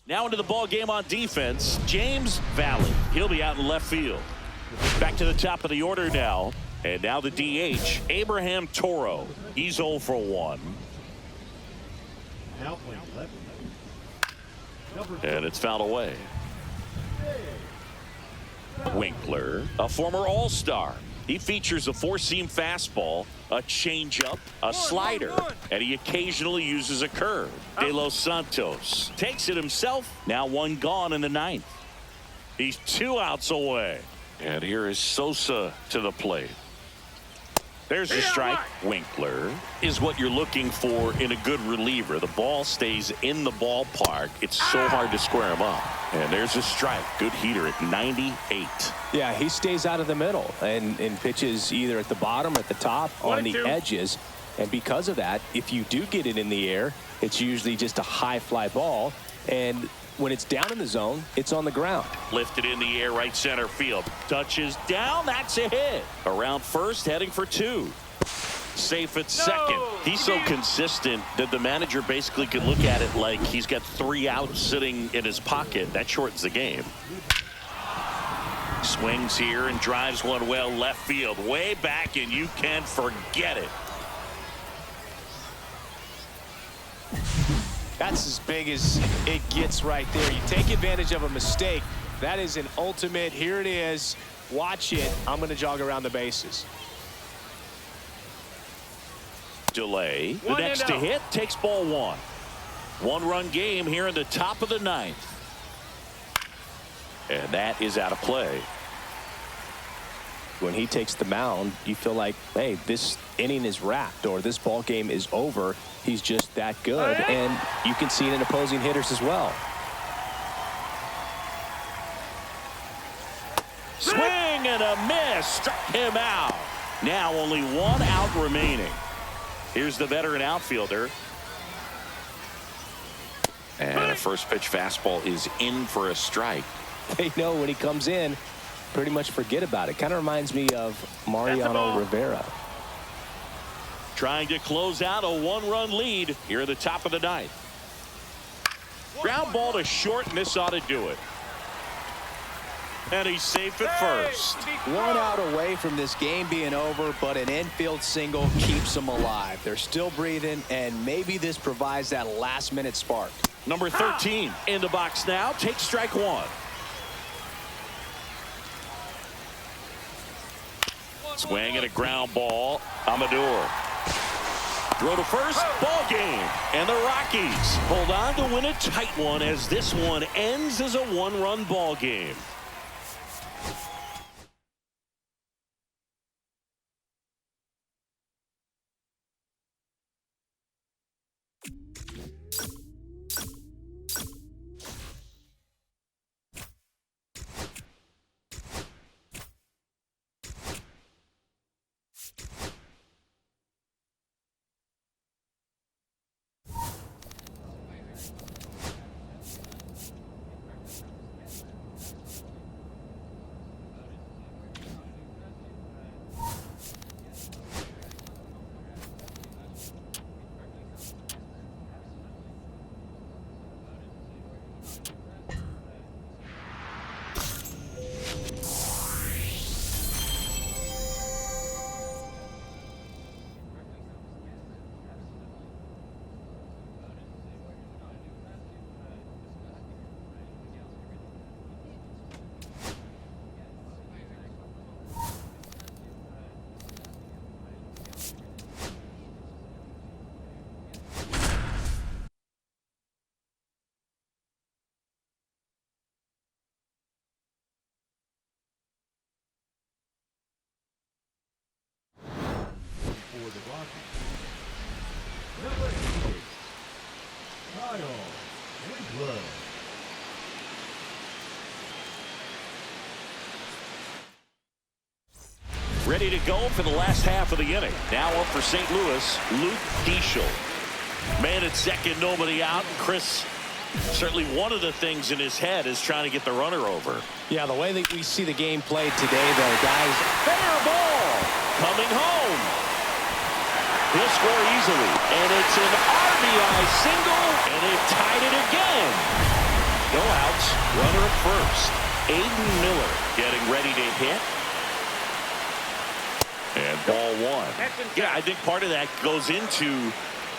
Now into the ball game on defense, James Valley. He'll be out in left field. Back to the top of the order now. And now the DH, Abraham Toro. He's 0 for 1. Now playing left. And it's fouled away. Winkler, a former All-Star. He features a 4-seam fastball, a changeup, a slider, and he occasionally uses a curve. De Los Santos takes it himself. Now 1 gone in the 9th. He's 2 outs away. And here is Sosa to the plate. There's the strike. Winkler is what you're looking for in a good reliever. The ball stays in the ballpark. It's so hard to square him up. And there's a strike. Good heater at 98. Yeah, he stays out of the middle and pitches either at the bottom or at the top on the edges. And because of that, if you do get it in the air, it's usually just a high fly ball. And when it's down in the zone, it's on the ground. Lifted in the air, right center field. Touches down. That's a hit. Around first, heading for 2. Safe at second. He's so consistent that the manager basically could look at it like he's got 3 outs sitting in his pocket. That shortens the game. Swings here and drives one well left field. Way back, and you can forget it. That's as big as it gets right there. You take advantage of a mistake. That is an ultimate. Here it is. Watch it. I'm going to jog around the bases. Delay. The next to hit takes ball 1. 1-run game here in the top of the 9th. And that is out of play. When he takes the mound, you feel like, hey, this inning is wrapped or this ball game is over. He's just that good. And you can see it in opposing hitters as well. Swing and a miss. Struck him out. Now only one out remaining. Here's the veteran outfielder. And a first pitch fastball is in for a strike. They know when he comes in, pretty much forget about it. Kind of reminds me of Mariano Rivera. Trying to close out a one-run lead here at the top of the ninth. Ground ball to short, and this ought to do it. And he's safe at first. 1 out away from this game being over, but an infield single keeps them alive. They're still breathing, and maybe this provides that last-minute spark. Number 13 in the box now. Take strike one. Swing and a ground ball. Amador. Throw to first. Ball game. And the Rockies hold on to win a tight one as this one ends as a one-run ball game. For the Rockies. Number 88. Kyle Winslow. Ready to go for the last half of the inning. Now up for St. Louis, Luke Diesel. Man at second, nobody out. Chris, certainly one of the things in his head is trying to get the runner over. Yeah, the way that we see the game played today, though, guys. Fair ball. Coming home. He'll score easily. And it's an RBI single. And it tied it again. No outs. Runner at first. Aiden Miller getting ready to hit. And ball one. Yeah, I think part of that goes into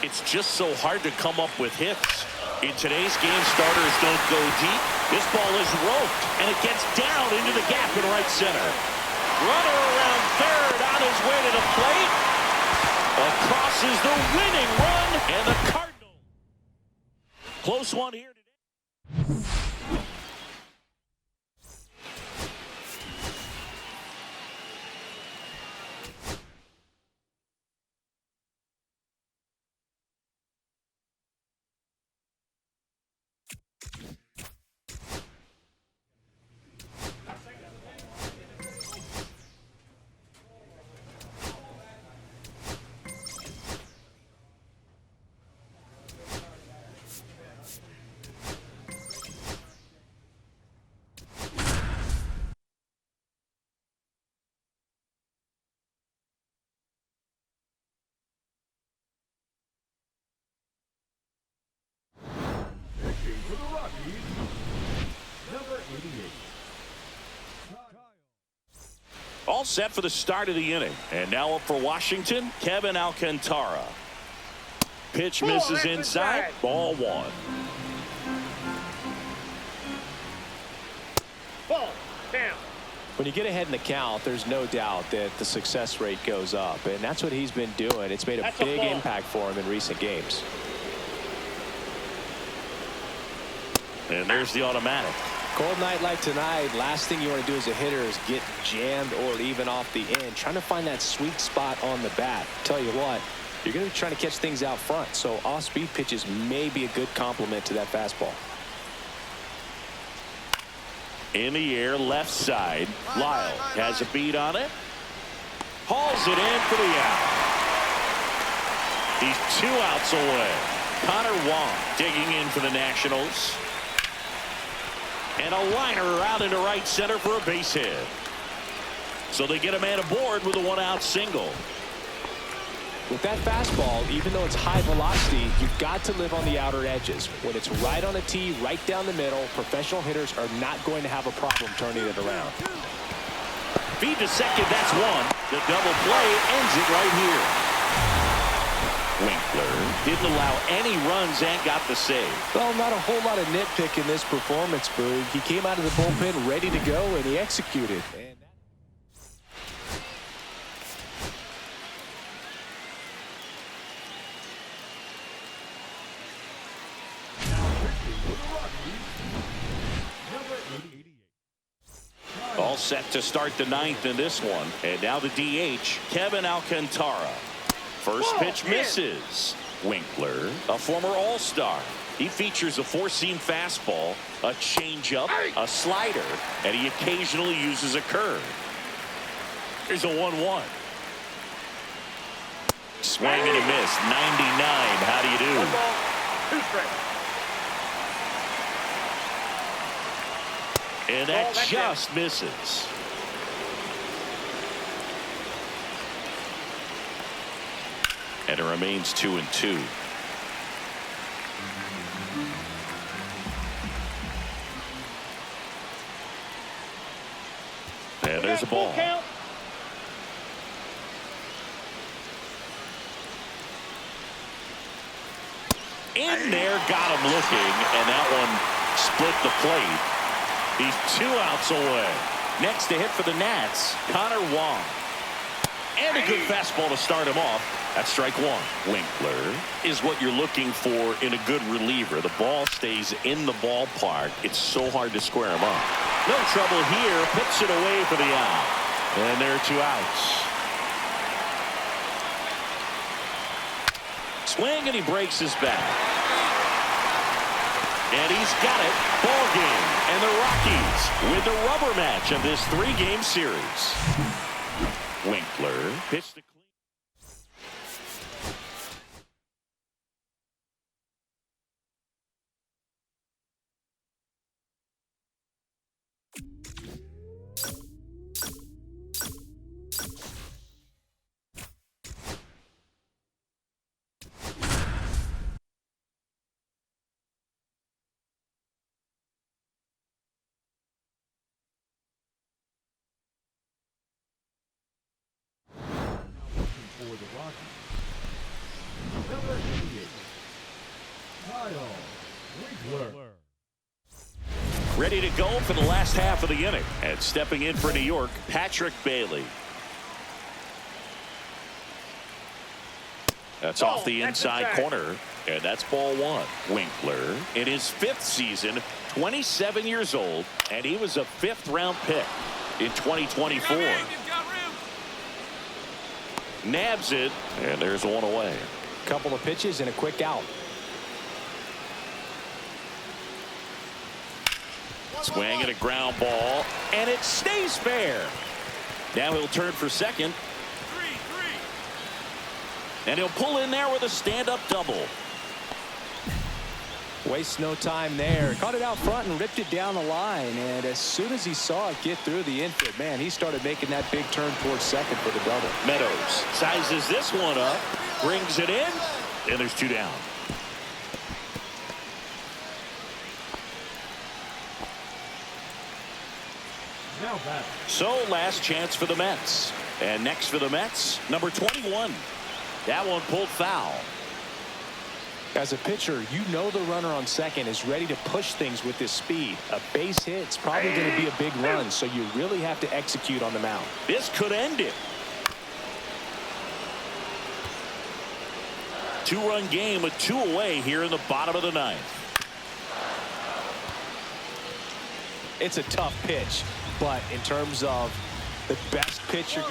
it's just so hard to come up with hits. In today's game, starters don't go deep. This ball is roped, and it gets down into the gap in right center. Runner around third on his way to the plate. Across is the winning run, and the Cardinals. Close one here today. Pitching for the Rockies. Number 88. All set for the start of the inning. And now up for Washington, Kevin Alcantara. Pitch misses inside. Ball one. Ball. Down. When you get ahead in the count, there's no doubt that the success rate goes up. And that's what he's been doing. It's made a big impact for him in recent games. And there's the automatic. Cold night like tonight, last thing you want to do as a hitter is get jammed or even off the end. Trying to find that sweet spot on the bat. Tell you what, you're going to be trying to catch things out front, so off-speed pitches may be a good complement to that fastball. In the air, left side. Lyle has a beat on it. Hauls it in for the out. He's 2 outs away. Connor Wong digging in for the Nationals. And a liner out into right center for a base hit. So they get a man aboard with a 1-out single. With that fastball, even though it's high velocity, you've got to live on the outer edges. When it's right on a tee, right down the middle, professional hitters are not going to have a problem turning it around. Feed to second, that's one. The double play ends it right here. Winkler didn't allow any runs and got the save. Well, not a whole lot of nitpick in this performance, Boog. He came out of the bullpen ready to go, and he executed. All set to start the 9th in this one. And now the DH, Kevin Alcantara. First pitch misses. Winkler, a former All-Star. He features a 4-seam fastball, a changeup, a slider, and he occasionally uses a curve. Here's a 1-1. Swing and a miss. 99. How do you do? 1 ball, 2 strikes. And that just misses. And it remains 2-2. And there's a ball. In there, got him looking, and that one split the plate. He's 2 outs away. Next to hit for the Nats, Connor Wong. And a good fastball to start him off. That's strike 1. Winkler is what you're looking for in a good reliever. The ball stays in the ballpark. It's so hard to square him up. No trouble here. Puts it away for the out. And there are 2 outs. Swing, and he breaks his back. And he's got it. Ball game. And the Rockies win the rubber match of this 3-game series. Winkler pitched the clean. For the Rockies. Number 88. Kyle Winkler. Ready to go for the last half of the inning. And stepping in for New York, Patrick Bailey. That's off the inside corner. And that's ball 1. Winkler in his 5th season, 27 years old. And he was a 5th-round pick in 2024. Nabs it, and there's 1 away. Couple of pitches and a quick out. Swing and a ground ball, and it stays fair. Now he'll turn for second. And he'll pull in there with a stand-up double. Wastes no time there. Caught it out front and ripped it down the line. And as soon as he saw it get through the infield, man, he started making that big turn towards second for the double. Meadows sizes this one up, brings it in, and there's 2 down. Now back. So last chance for the Mets. And next for the Mets, number 21. That one pulled foul. As a pitcher, you know the runner on second is ready to push things with his speed. A base hit's probably going to be a big run, so you really have to execute on the mound. This could end it. 2-run game with 2 away here in the bottom of the 9th. It's a tough pitch, but in terms of the best pitcher.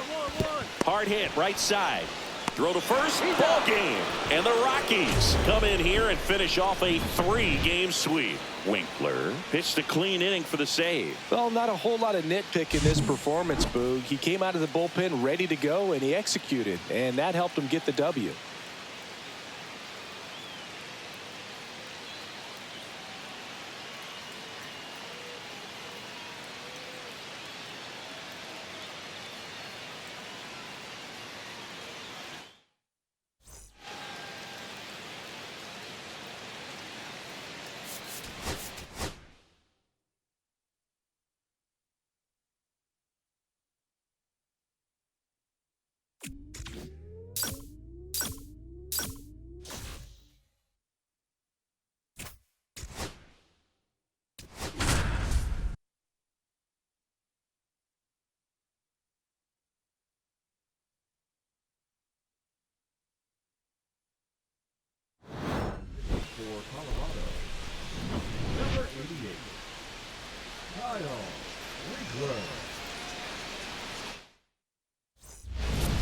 Hard hit right side. Throw to first, ball game. And the Rockies come in here and finish off a 3-game sweep. Winkler pitched a clean inning for the save. Well, not a whole lot of nitpick in this performance, Boog. He came out of the bullpen ready to go, and he executed, and that helped him get the W. For Colorado, number 88, Kyle Winkler.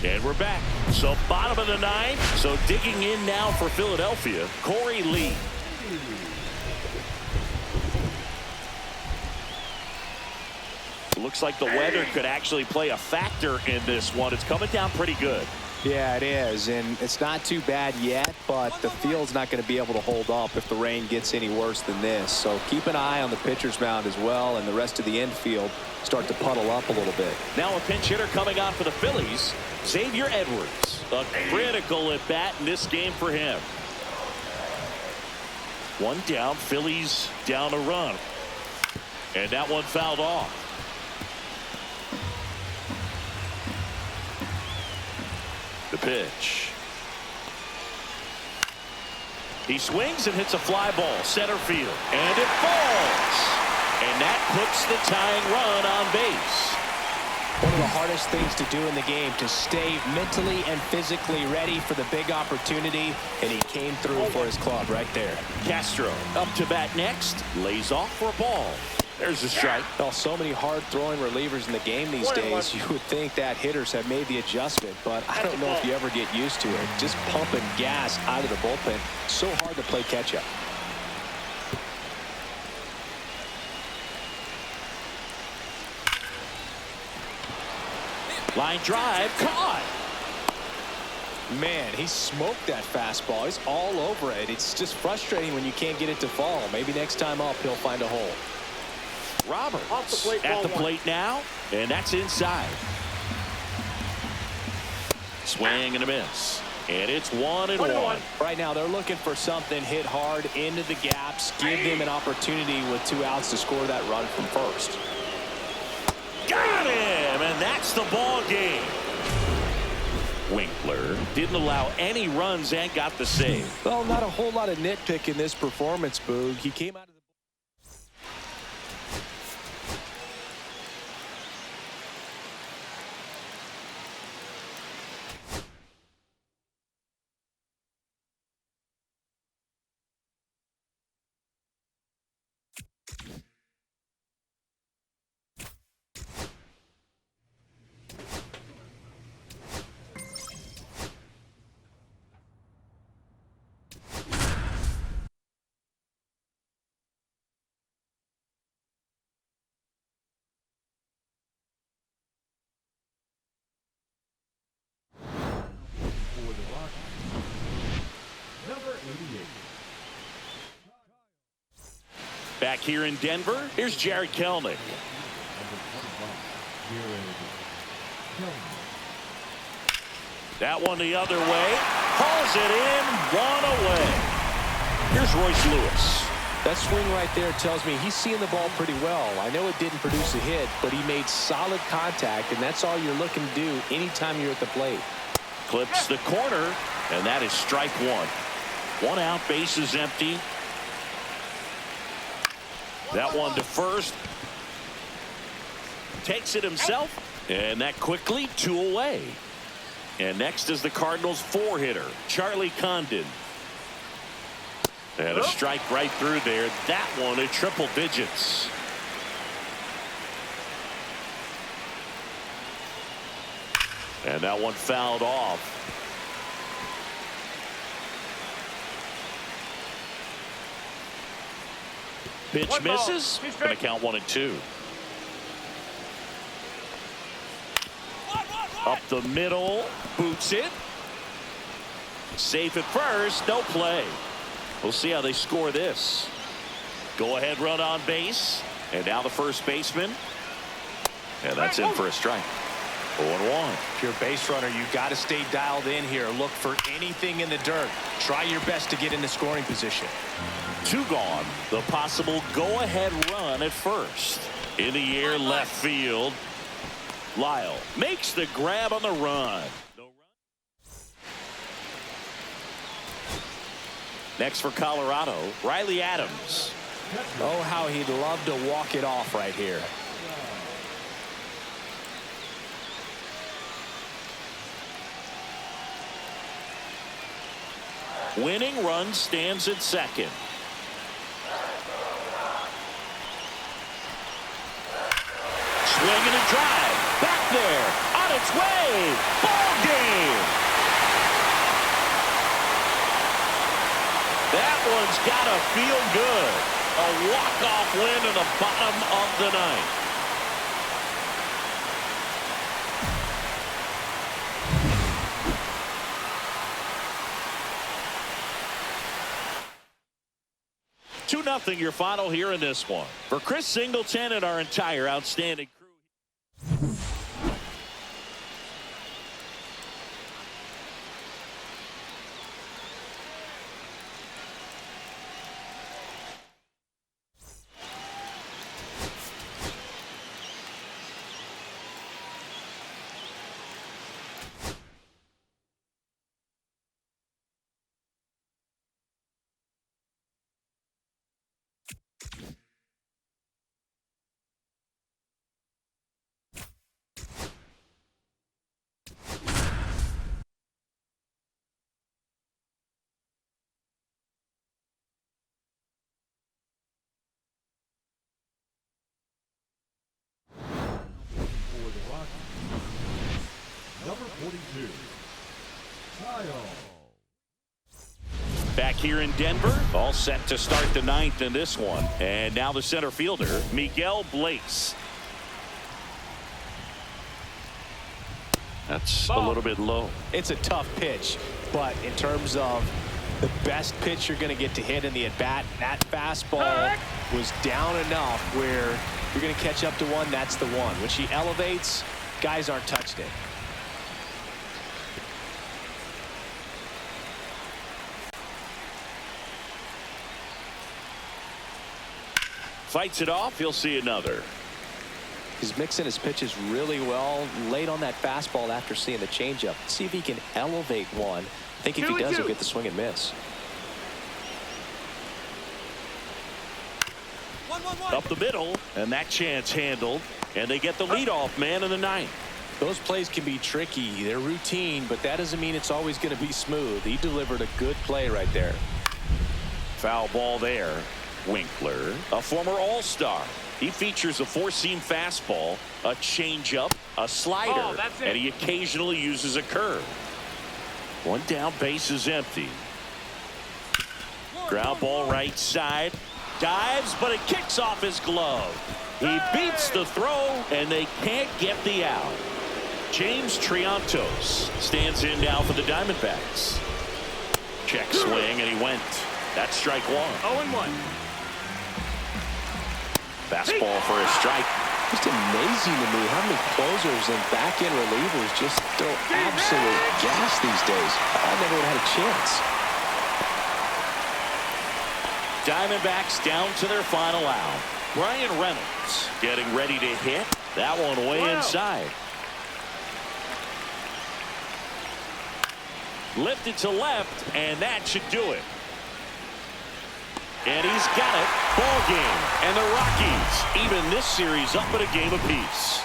And we're back. So bottom of the ninth. So digging in now for Philadelphia, Corey Lee. Looks like the weather could actually play a factor in this one. It's coming down pretty good. Yeah, it is, and it's not too bad yet, but the field's not going to be able to hold up if the rain gets any worse than this. So keep an eye on the pitcher's mound as well, and the rest of the infield start to puddle up a little bit. Now a pinch hitter coming on for the Phillies, Xavier Edwards. A critical at bat in this game for him. One down, Phillies down a run. And that one fouled off. The pitch. He swings and hits a fly ball center field, and it falls, and that puts the tying run on base. One of the hardest things to do in the game, to stay mentally and physically ready for the big opportunity, and he came through for his club right there. Castro up to bat next, lays off for a ball. There's a strike. Well, so many hard-throwing relievers in the game these days, you would think that hitters have made the adjustment, but I don't know if you ever get used to it. Just pumping gas out of the bullpen, so hard to play catch-up. Line drive, caught. Man, he smoked that fastball. He's all over it. It's just frustrating when you can't get it to fall. Maybe next time up, he'll find a hole. Roberts at the plate now, and that's inside. Swing and a miss, and it's 1-1. Right now, they're looking for something hit hard into the gaps, give them an opportunity with 2 outs to score that run from first. Got him, and that's the ball game. Winkler didn't allow any runs and got the save. Well, not a whole lot of nitpick in this performance, Boog. He came out of the For the Rockies, number 88, Back here in Denver, here's Jared Kelnick. number 25, Jared Kelly. That one the other way. Hauls it in, 1 away. Here's Royce Lewis. That swing right there tells me he's seeing the ball pretty well. I know it didn't produce a hit, but he made solid contact, and that's all you're looking to do anytime you're at the plate. Clips the corner, and that is strike 1. 1 out, base is empty. That one to first. Takes it himself, and that quickly 2 away. And next is the Cardinals' 4-hitter, Charlie Condon. And a strike right through there. That one at triple digits. And that one fouled off. Pitch One ball, misses. two Going to strikes. count 1-2. Up the middle, boots it. Safe at first, no play. We'll see how they score this. Go ahead run on base. And now the first baseman. And that's in for a strike. 0-1. If you're a base runner, you got to stay dialed in here. Look for anything in the dirt. Try your best to get into scoring position. 2 gone. The possible go-ahead run at first. In the air, left field. Lyle makes the grab on the run. Next for Colorado, Riley Adams. Oh, how he'd love to walk it off right here. Winning run stands at second. Swing and a drive. Back there. On its way. Ball game. That one's got to feel good. A walk-off win in the bottom of the ninth. Two 2-0 your final here in this one. For Chris Singleton and our entire outstanding crew. For the Rockies, number 42, Kyle. Back here in Denver, all set to start the ninth in this one. And now the center fielder, Miguel Blaze. That's a little bit low. It's a tough pitch, but in terms of the best pitch you're going to get to hit in the at-bat, that fastball was down enough where you're going to catch up to one. That's the one. When she elevates, guys aren't touching it. Fights it off. He'll see another. He's mixing his pitches really well late on that fastball after seeing the changeup. See if he can elevate one. I think if he does, he'll get the swing and miss. 1-1-1. Up the middle, and that chance handled. And they get the leadoff man in the ninth. Those plays can be tricky. They're routine, but that doesn't mean it's always going to be smooth. He delivered a good play right there. Foul ball there. Winkler, a former All-Star. He features a four-seam fastball, a changeup, a slider, and he occasionally uses a curve. One down, base is empty. Ground ball right side. Dives, but it kicks off his glove. He beats the throw, and they can't get the out. James Triantos stands in now for the Diamondbacks. Check swing, and he went. That's strike one. 0-1. Fastball for a strike. Just amazing to me how many closers and back-end relievers just throw absolute gas these days. I never would have had a chance. Diamondbacks down to their final out. Brian Reynolds getting ready to hit. That one way inside. Lifted to left, and that should do it. And he's got it. Ball game. And the Rockies even this series up at a game apiece.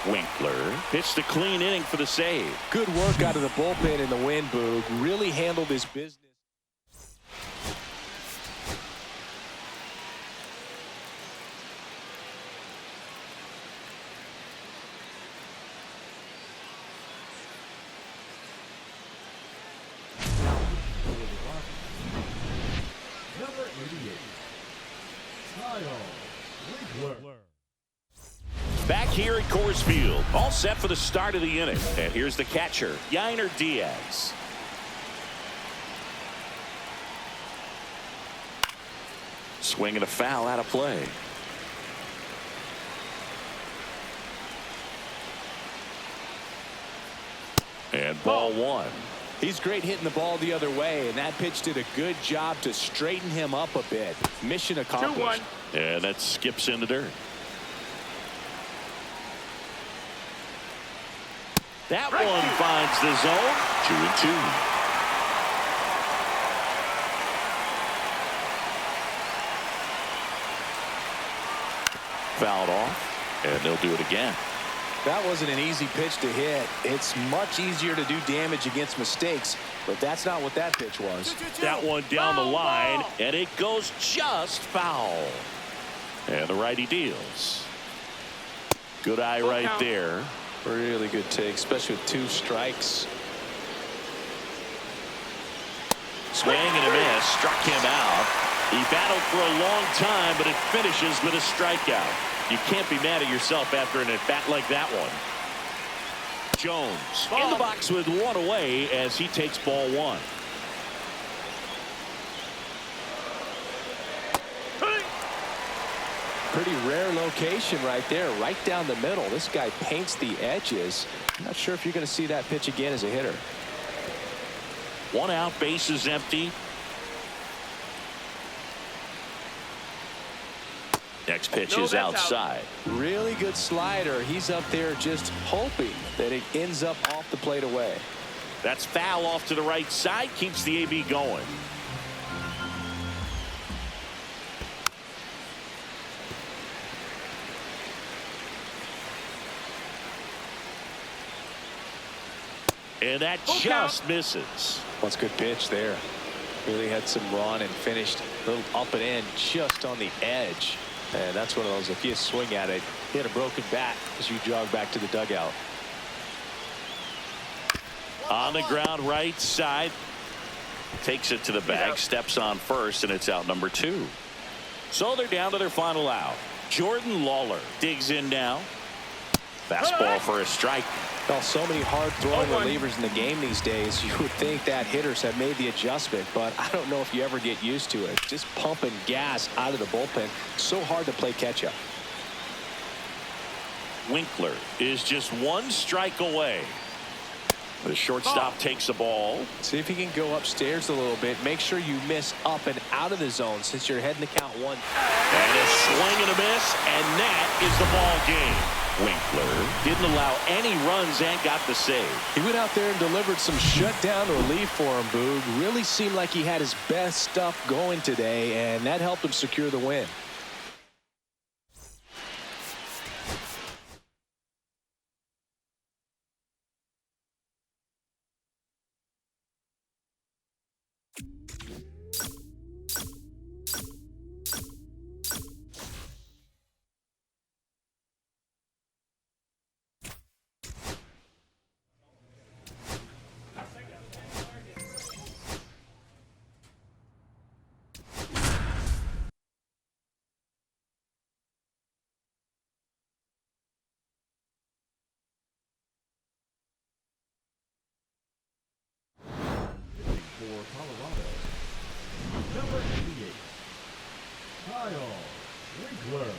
Winkler pitched a clean inning for the save. Good work out of the bullpen in the win, Boog. Really handled his business. Kyle Winkler. Back here at Coors Field, all set for the start of the inning. And here's the catcher, Yainer Diaz. Swing and a foul out of play. And ball one. He's great hitting the ball the other way, and that pitch did a good job to straighten him up a bit. Mission accomplished. 2-1. And that skips in the dirt. That one finds the zone. 2-2. Fouled off, and they'll do it again. That wasn't an easy pitch to hit. It's much easier to do damage against mistakes, but that's not what that pitch was. That one down the line, and it goes just foul. And the righty deals. Good eye right there. Really good take, especially with 2 strikes. Swing and a miss, struck him out. He battled for a long time, but it finishes with a strikeout. You can't be mad at yourself after an at-bat like that one. Jones in the box with 1 away as he takes ball 1. Pretty rare location right there, right down the middle. This guy paints the edges. I'm not sure if you're going to see that pitch again as a hitter. 1 out, bases empty. Next pitch is outside. Really good slider. He's up there just hoping that it ends up off the plate away. That's foul off to the right side. Keeps the AB going. And that just misses. That's a good pitch there. Really had some run and finished a little up and in just on the edge. And that's one of those, if you swing at it, hit a broken bat as you jog back to the dugout. On the ground right side. Takes it to the bag, steps on first, and it's out number 2. So they're down to their final out. Jordan Lawler digs in now. Fastball for a strike. Well, so many hard-throwing relievers in the game these days. You would think that hitters have made the adjustment, but I don't know if you ever get used to it. Just pumping gas out of the bullpen. So hard to play catch-up. Winkler is just 1 strike away. The shortstop takes the ball. See if you can go upstairs a little bit. Make sure you miss up and out of the zone since you're heading to count 1. And a swing and a miss, and that is the ball game. Winkler didn't allow any runs and got the save. He went out there and delivered some shutdown relief for him, Boog. Really seemed like he had his best stuff going today, and that helped him secure the win. For Colorado, number 88, Kyle Winkler.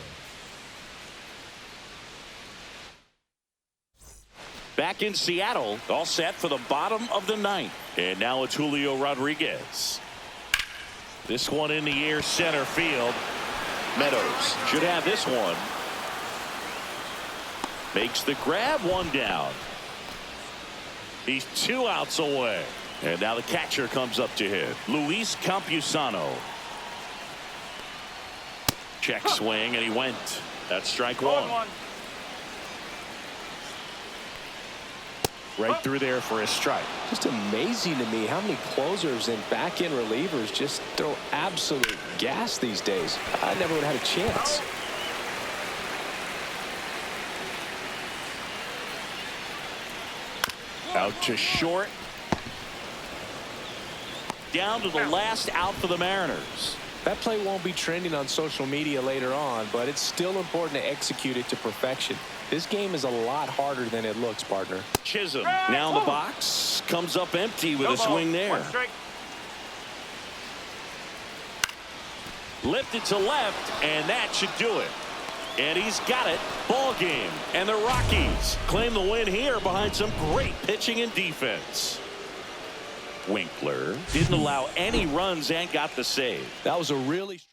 Back in Seattle, all set for the bottom of the 9th. And now it's Julio Rodriguez. This one in the air, center field. Meadows should have this one. Makes the grab, 1 down. He's 2 outs away. And now the catcher comes up to hit. Luis Campusano. Check swing, and he went. That's strike 1. Right through there for a strike. Just amazing to me how many closers and back-end relievers just throw absolute gas these days. I never would have had a chance. Out to short. Down to the last out for the Mariners. That play won't be trending on social media later on, but it's still important to execute it to perfection. This game is a lot harder than it looks, partner. Chisholm now in the box. Comes up empty with a swing there. One strike. Lifted to left, and that should do it. And he's got it. Ball game. And the Rockies claim the win here behind some great pitching and defense. Winkler didn't allow any runs and got the save. That was a really strong.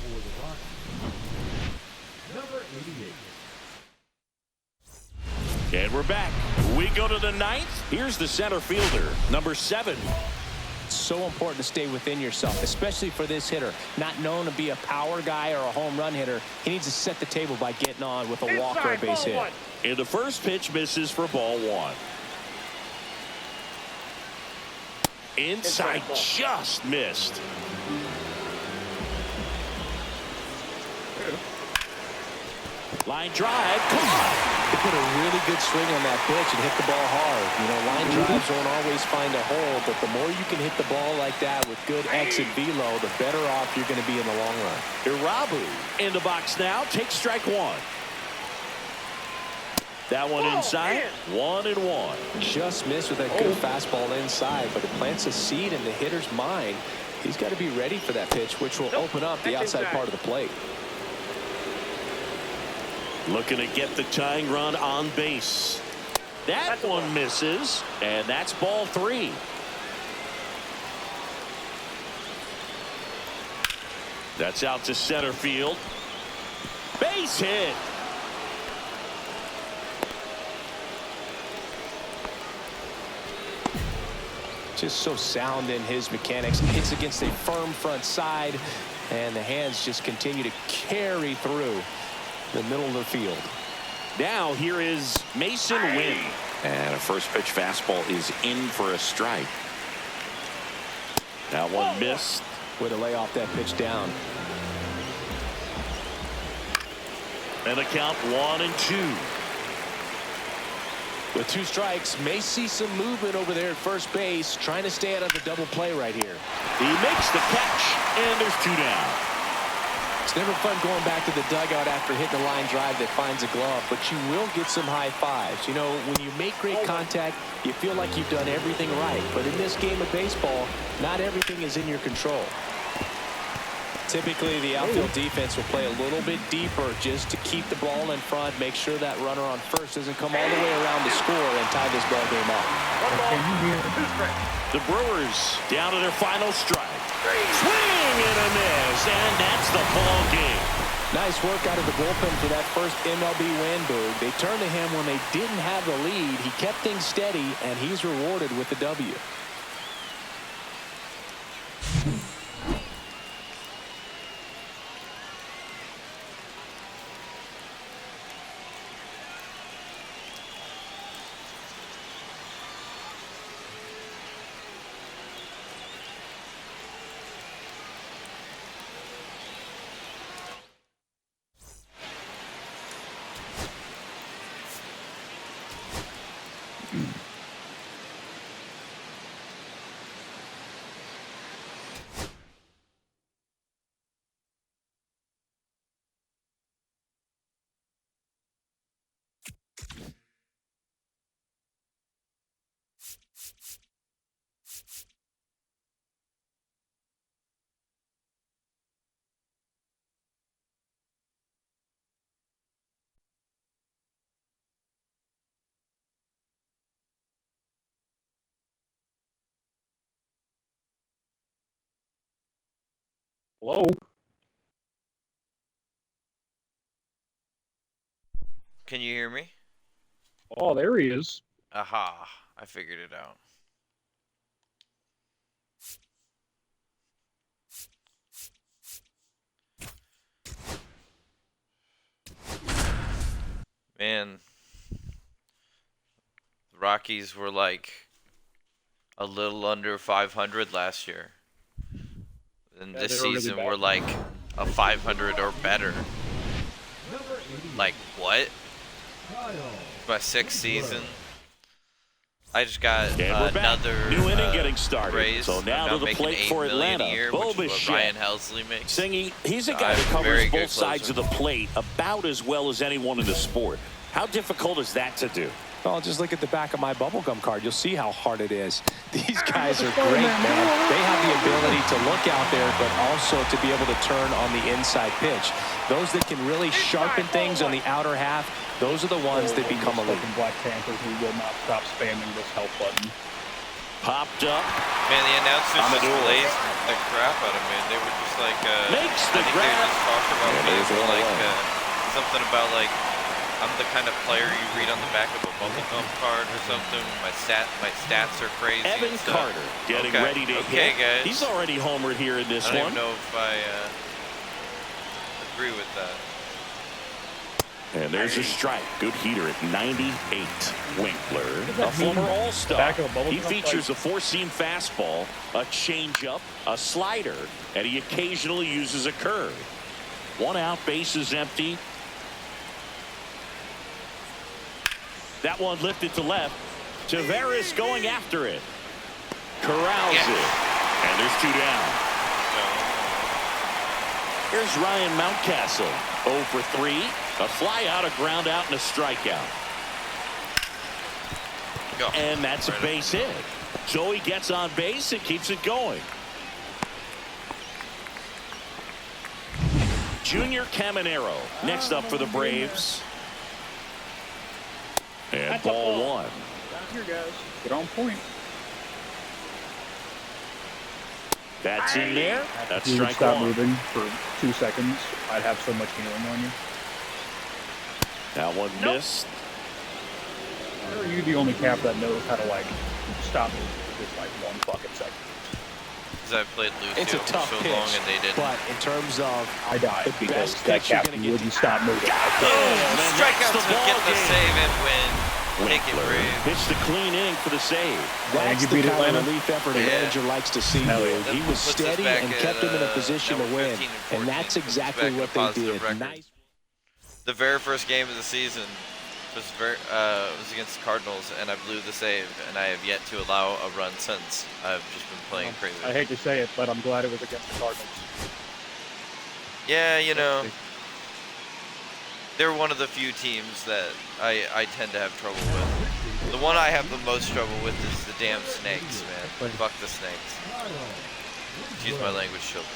For the Rockies, number 88. And we're back. We go to the ninth. Here's the center fielder, number 7. It's so important to stay within yourself, especially for this hitter. Not known to be a power guy or a home run hitter. He needs to set the table by getting on with a walk or a base hit. And the first pitch misses for ball 1. Inside just missed. Line drive. Come on. He put a really good swing on that pitch and hit the ball hard. You know, line drives won't always find a hole, but the more you can hit the ball like that with good exit velo, the better off you're going to be in the long run. Irabu in the box now. Takes strike 1. That one inside. 1-1. Just missed with that good fastball inside, but it plants a seed in the hitter's mind. He's got to be ready for that pitch, which will open up the outside part of the plate. Looking to get the tying run on base. That one misses, and that's ball 3. That's out to center field. Base hit. Just so sound in his mechanics. Hits against a firm front side, and the hands just continue to carry through the middle of the field. Now here is Mason Wynn. And a first pitch fastball is in for a strike. That one missed. Way to lay off that pitch down. And a count 1-2. With 2 strikes, may see some movement over there at first base, trying to stay out of the double play right here. He makes the catch, and there's 2 down. It's never fun going back to the dugout after hitting a line drive that finds a glove, but you will get some high fives. You know, when you make great contact, you feel like you've done everything right. But in this game of baseball, not everything is in your control. Typically, the outfield defense will play a little bit deeper just to keep the ball in front, make sure that runner on first doesn't come all the way around to score and tie this ball game up. 1 ball, 2 strikes. The Brewers down to their final strike. Swing and a miss, and that's the ball game. Nice work out of the bullpen for that first MLB win, Boog. They turned to him when they didn't have the lead. He kept things steady, and he's rewarded with the W. Hello? Can you hear me? Oh, there he is. Aha, I figured it out. Man, the Rockies were like a little under 500 last year. And Yeah, this they were really season bad. we're like a 500 or better. Like what? My 6th season. I just got And we're back. another New inning getting started. raise. So now to the making plate $8 for million Atlanta. a year, Bo which is what Bichette. Ryan Helsley makes. Singy, he's a So guy I'm that a very covers good both sides of closer. the plate about as well as anyone in the sport. How difficult is that to do? Oh, just look at the back of my bubblegum card. You'll see how hard it is. These guys are great, man. They have the ability to look out there, but also to be able to turn on the inside pitch. Those that can really sharpen things on the outer half, those are the ones that become elite. Black Panthers who will not stop spamming this help button. Popped up. Man, the announcers just Amador. blazed the crap out of me. They were just like, Makes the I think they grab. just talked about Yeah, me there's for one like away. something about like I'm the kind of player you read on the back of a bubblegum card or something. My stats are crazy. Evan and stuff. Carter getting Okay. ready to Okay, hit. guys. He's already homered here in this I don't one. even know if I agree with that. And there's a strike. Good heater at 98. Winkler, a former All-Star. Back of a bubblegum He features plate. a four-seam fastball, a changeup, a slider, and he occasionally uses a curve. 1 out, base is empty. That one lifted to left. Tavares going after it. Corrals it. And there's 2 down. Here's Ryan Mountcastle. 0 for 3. A fly out, a ground out, and a strikeout. Go. And that's a Right base hit. So he gets on base and keeps it going. Junior Caminero next up for the Braves. And ball 1. Down here, guys. Get on point. That's in there. That's If you would strike stop 1. moving for 2 seconds, I'd have so much healing on you. That one missed. Or are you the only cap that knows how to, like, stop moving for just, like, 1 fucking second? Because I played Lucio It's a for tough so pitch, long and they didn't. but in terms of I died the because best that pitch you're cap gonna get wouldn't stop moving. And Strikeouts that's the will get ball the game. save and win. Take it, Winkler Braves. pitched the clean inning for the save. that's you the beat kind of Atlanta? relief effort a Yeah. manager likes to see. Hell yeah. He was Puts us steady back and at, kept him in a position to now we're win, 15 and 14. and that's Puts us exactly back in a what they positive did. record. Nice. The very first game of the season was was against the Cardinals, and I blew the save, and I have yet to allow a run since. I've just been playing crazy. I hate to say it, but I'm glad it was against the Cardinals. Yeah, you know, they're one of the few teams that I tend to have trouble with. The one I have the most trouble with is the damn Snakes, man. Fuck the Snakes. Excuse my language, children.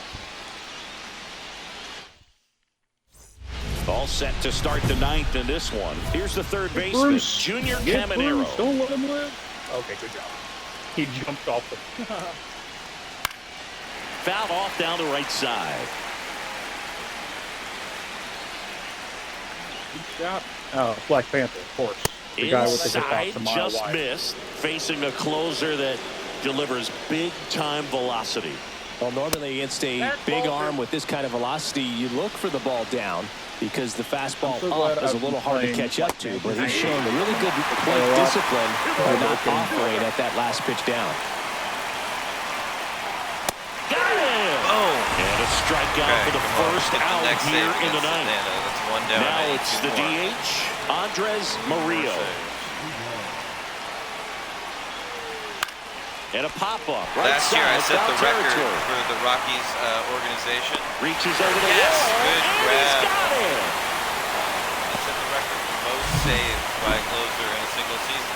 All set to start the 9th in this one. Here's the third baseman, Bruce, Junior get Caminero. Bruce, don't let him live. Okay, good job. He jumped off the... Foul off down the right side. Good shot. Oh, Black Panther, of course. The guy with the Inside, hitbox a mile just wide. missed. Facing a closer that delivers big-time velocity. Well, normally against a big arm with this kind of velocity, you look for the ball down because the fastball so glad up is a I've little been hard to playing catch up to, but he's shown a really good a plate lot. discipline for not offering at that last pitch down. Got him! Oh! And a strikeout for the first Get the out next here save in the against 9th. Atlanta. That's 1 down. Now I need it's 2 the more. DH, Andres Murillo. And a pop-up right Last side, year I set foul the record territory. for the Rockies organization. Reaches over the Yes, wall, good and grab. he's got it. I set the record for most saves by a closer in a single season.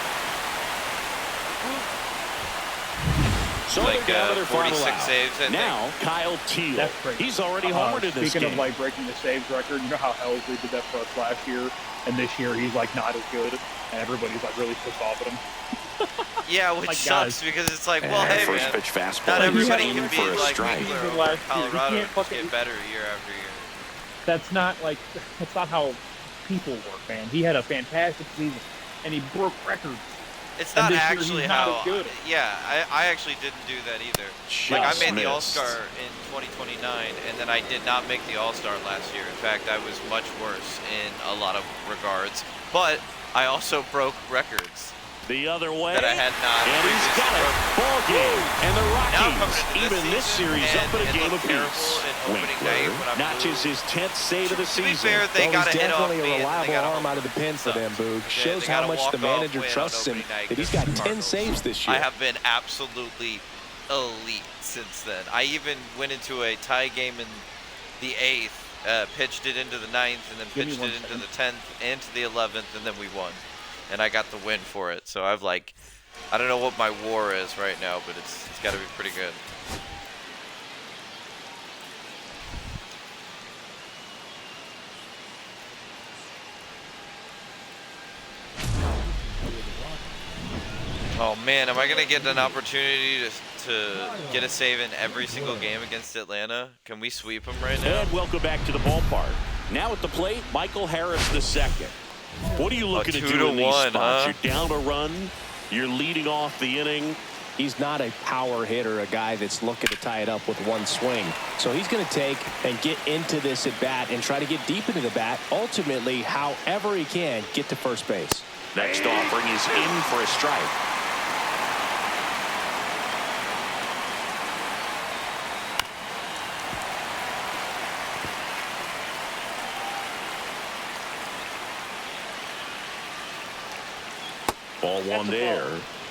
So Like, they're down to their 46 final out. saves, I think. Now, Kyle Teal. That's crazy. He's already homered in this Speaking game. of like breaking the saves record, you know how Helsley did that for us last year, and this year he's like not as good, and everybody's like really pissed off at him. Yeah, which Like, sucks guys. because it's like, well, And hey, first man, pitch fastball not is everybody in can for be a like strike. Winkler Even over last in year, he Colorado can't and just fucking- get better year after year. That's not how people work, man. He had a fantastic season, and he broke records. It's And not this year, actually he's not how. as good. Yeah, I actually didn't do that either. Like I made the All-Star in 2029, and then I did not make the All-Star last year. In fact, I was much worse in a lot of regards. But I also broke records The other way. that I had not And he's previously got it. broken. Ball game. And the Now coming Rockies, into even this season, series, up and in a it game looked terrible apiece. in opening night when I Notches blew. his 10th save of the To be season. fair, they Well, got he's a hit off definitely me, a and they reliable got a arm out of the pen for them, Boog. They Shows got how a much the walk-off manager win on trusts him opening night that he's against got the 10 Cardinals. saves this year. I have been absolutely elite since then. I even went into a tie game in the 8th, pitched it into the 9th, and then Give me pitched one it into second. the 10th and to the 11th, and then we won. And I got the win for it. So I've like, I don't know what my WAR is right now, but it's got to be pretty good. Oh man, am I gonna get an opportunity to get a save in every single game against Atlanta? Can we sweep them right now? And welcome back to the ballpark. Now at the plate, Michael Harris II. What are you looking to 2 do to in these 1, spots? huh? You're down a run. You're leading off the inning. He's not a power hitter, a guy that's looking to tie it up with one swing. So he's going to take and get into this at bat and try to get deep into the bat. Ultimately, however he can, get to first base. Next offering is in for a strike. Ball one there.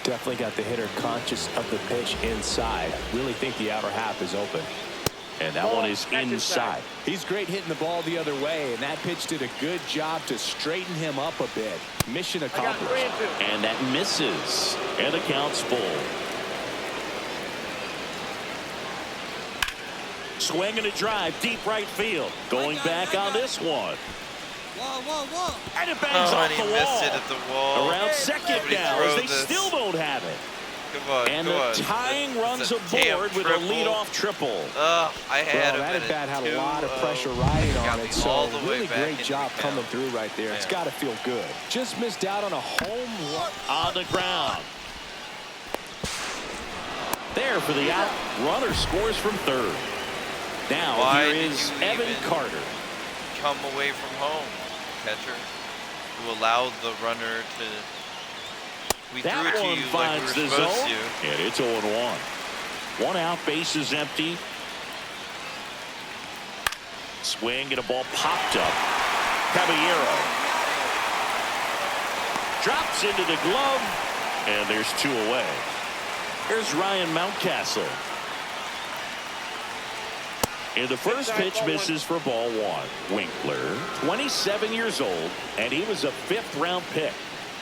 Definitely got the hitter conscious of the pitch inside. Really think the outer half is open. And that one is inside. He's great hitting the ball the other way, and that pitch did a good job to straighten him up a bit. Mission accomplished. And that misses. And the count's full. Swing and a drive, deep right field. Going back on this one. Whoa, whoa, whoa. And it bangs Oh, off and he the missed wall. it at the wall. Around second Somebody now throw as they this. still don't have it. Come on, And come the on. tying runs That's a damn aboard with a triple. leadoff triple. Ugh, I had Well, him that at at bat had a 2-0. lot of pressure riding Got on me it, so all the way really back great into job the coming count. through right there. It's Man. got to feel good. Just missed out on a home run. On the ground. There for the out. Runner scores from third. Now Why here did is you Evan even Carter. Come away from home, catcher. Who allowed the runner to... We That threw it to one you like finds we the were supposed zone. to. And it's 0-1. One out, base is empty. Swing and a ball popped up. Caballero drops into the glove, and there's 2 away. Here's Ryan Mountcastle. And the first pitch misses for ball 1. Winkler, 27 years old, and he was a 5th-round pick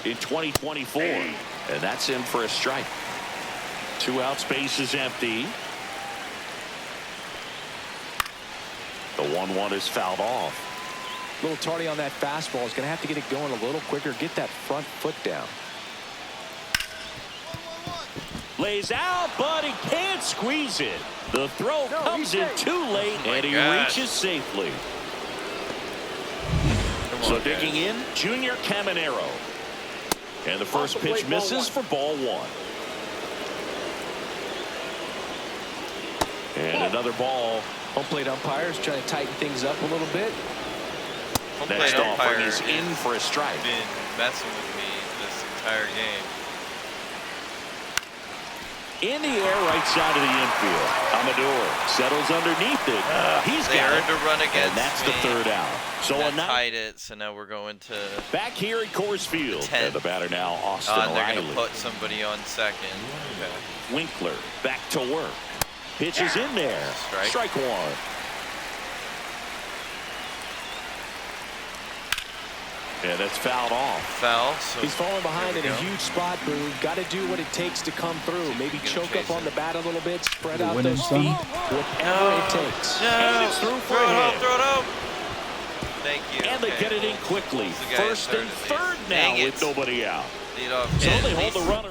in 2024. And that's in for a strike. 2 outs, base is empty. The 1-1 is fouled off. A little tardy on that fastball. He's going to have to get it going a little quicker. Get that front foot down. Lays out, but he can't squeeze it. The throw comes in too late, my and he gosh. reaches safely. Come So on, digging guys. in, Junior Caminero. And the first pitch misses for ball 1. And another ball. Home plate umpires trying to tighten things up a little bit. Home Next plate umpire offering is in has for a strike. been messing with me this entire game. In the air, right side of the infield. Amador settles underneath it. He's They got earned it. a run against And that's me. the 3rd out. So That a night tied it, so now we're going to... back here at Coors Field. The 10th. And the batter now, Austin and they're going Riley. to put somebody on second. Okay. Winkler back to work. Pitches in there. Strike. 1. And that's fouled off. Foul. So He's falling behind there in we a go. huge spot, Boo. Got to do what it takes to come through. Maybe Get him choke up on the chasing. bat a little bit, spread out winning those some. feet, whatever it takes. No. And it's through for Throw a it home, hit. throw it home. Thank you. And they Okay. get it in quickly. Who's the guy at First and third at least? third now Dang with it. nobody out. Lead off So hit, they at hold the least. runner.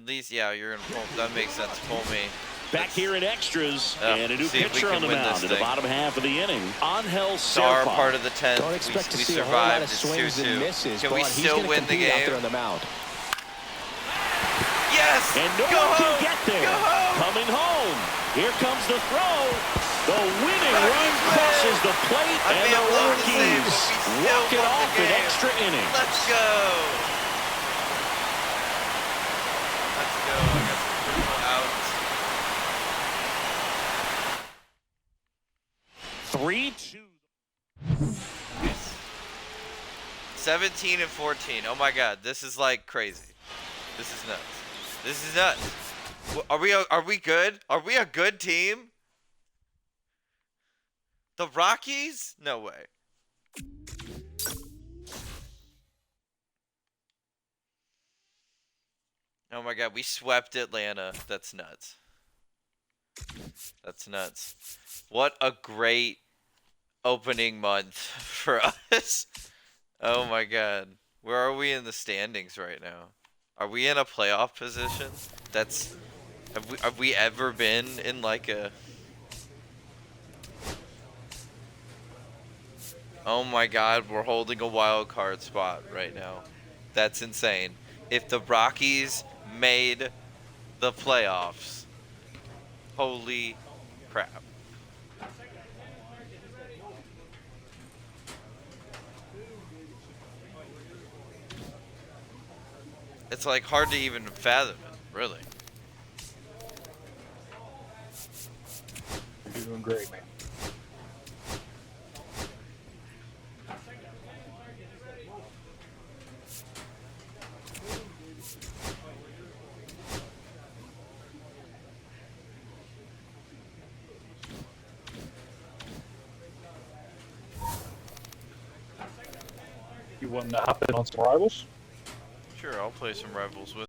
At least, yeah, you're gonna pull. That makes sense. Pull me. Back here in extras, and a new see if we pitcher can on the win mound this in the thing. bottom half of the inning. Angel It's our Serpa. part of the 10th. Don't expect to we see a whole lot survived. of It's swings 2-2. and misses, Can but we he's still going to win the compete out game? there on the mound. Yes! And no Go one home! can get there. Go home! Coming home. Here comes the throw. The winning Rockies run win! crosses the plate, I and may the have blown the save, Rockies but we still walk it won the off in game. extra innings. Let's go! Let's go. I got some critical outs. 3-2. 17 and 14. Oh my God, this is like crazy. This is nuts. This is nuts. Are we good? Are we a good team? The Rockies? No way. Oh my God, we swept Atlanta. That's nuts. That's nuts. What a great opening month for us. Oh my God. Where are we in the standings right now? Are we in a playoff position? That's have we ever been in like a Oh my God, we're holding a wild card spot right now. That's insane. If the Rockies made the playoffs, holy crap. It's like hard to even fathom it, really. You're doing great, man. You want to hop in on some rivals? Sure, I'll play some Rivals with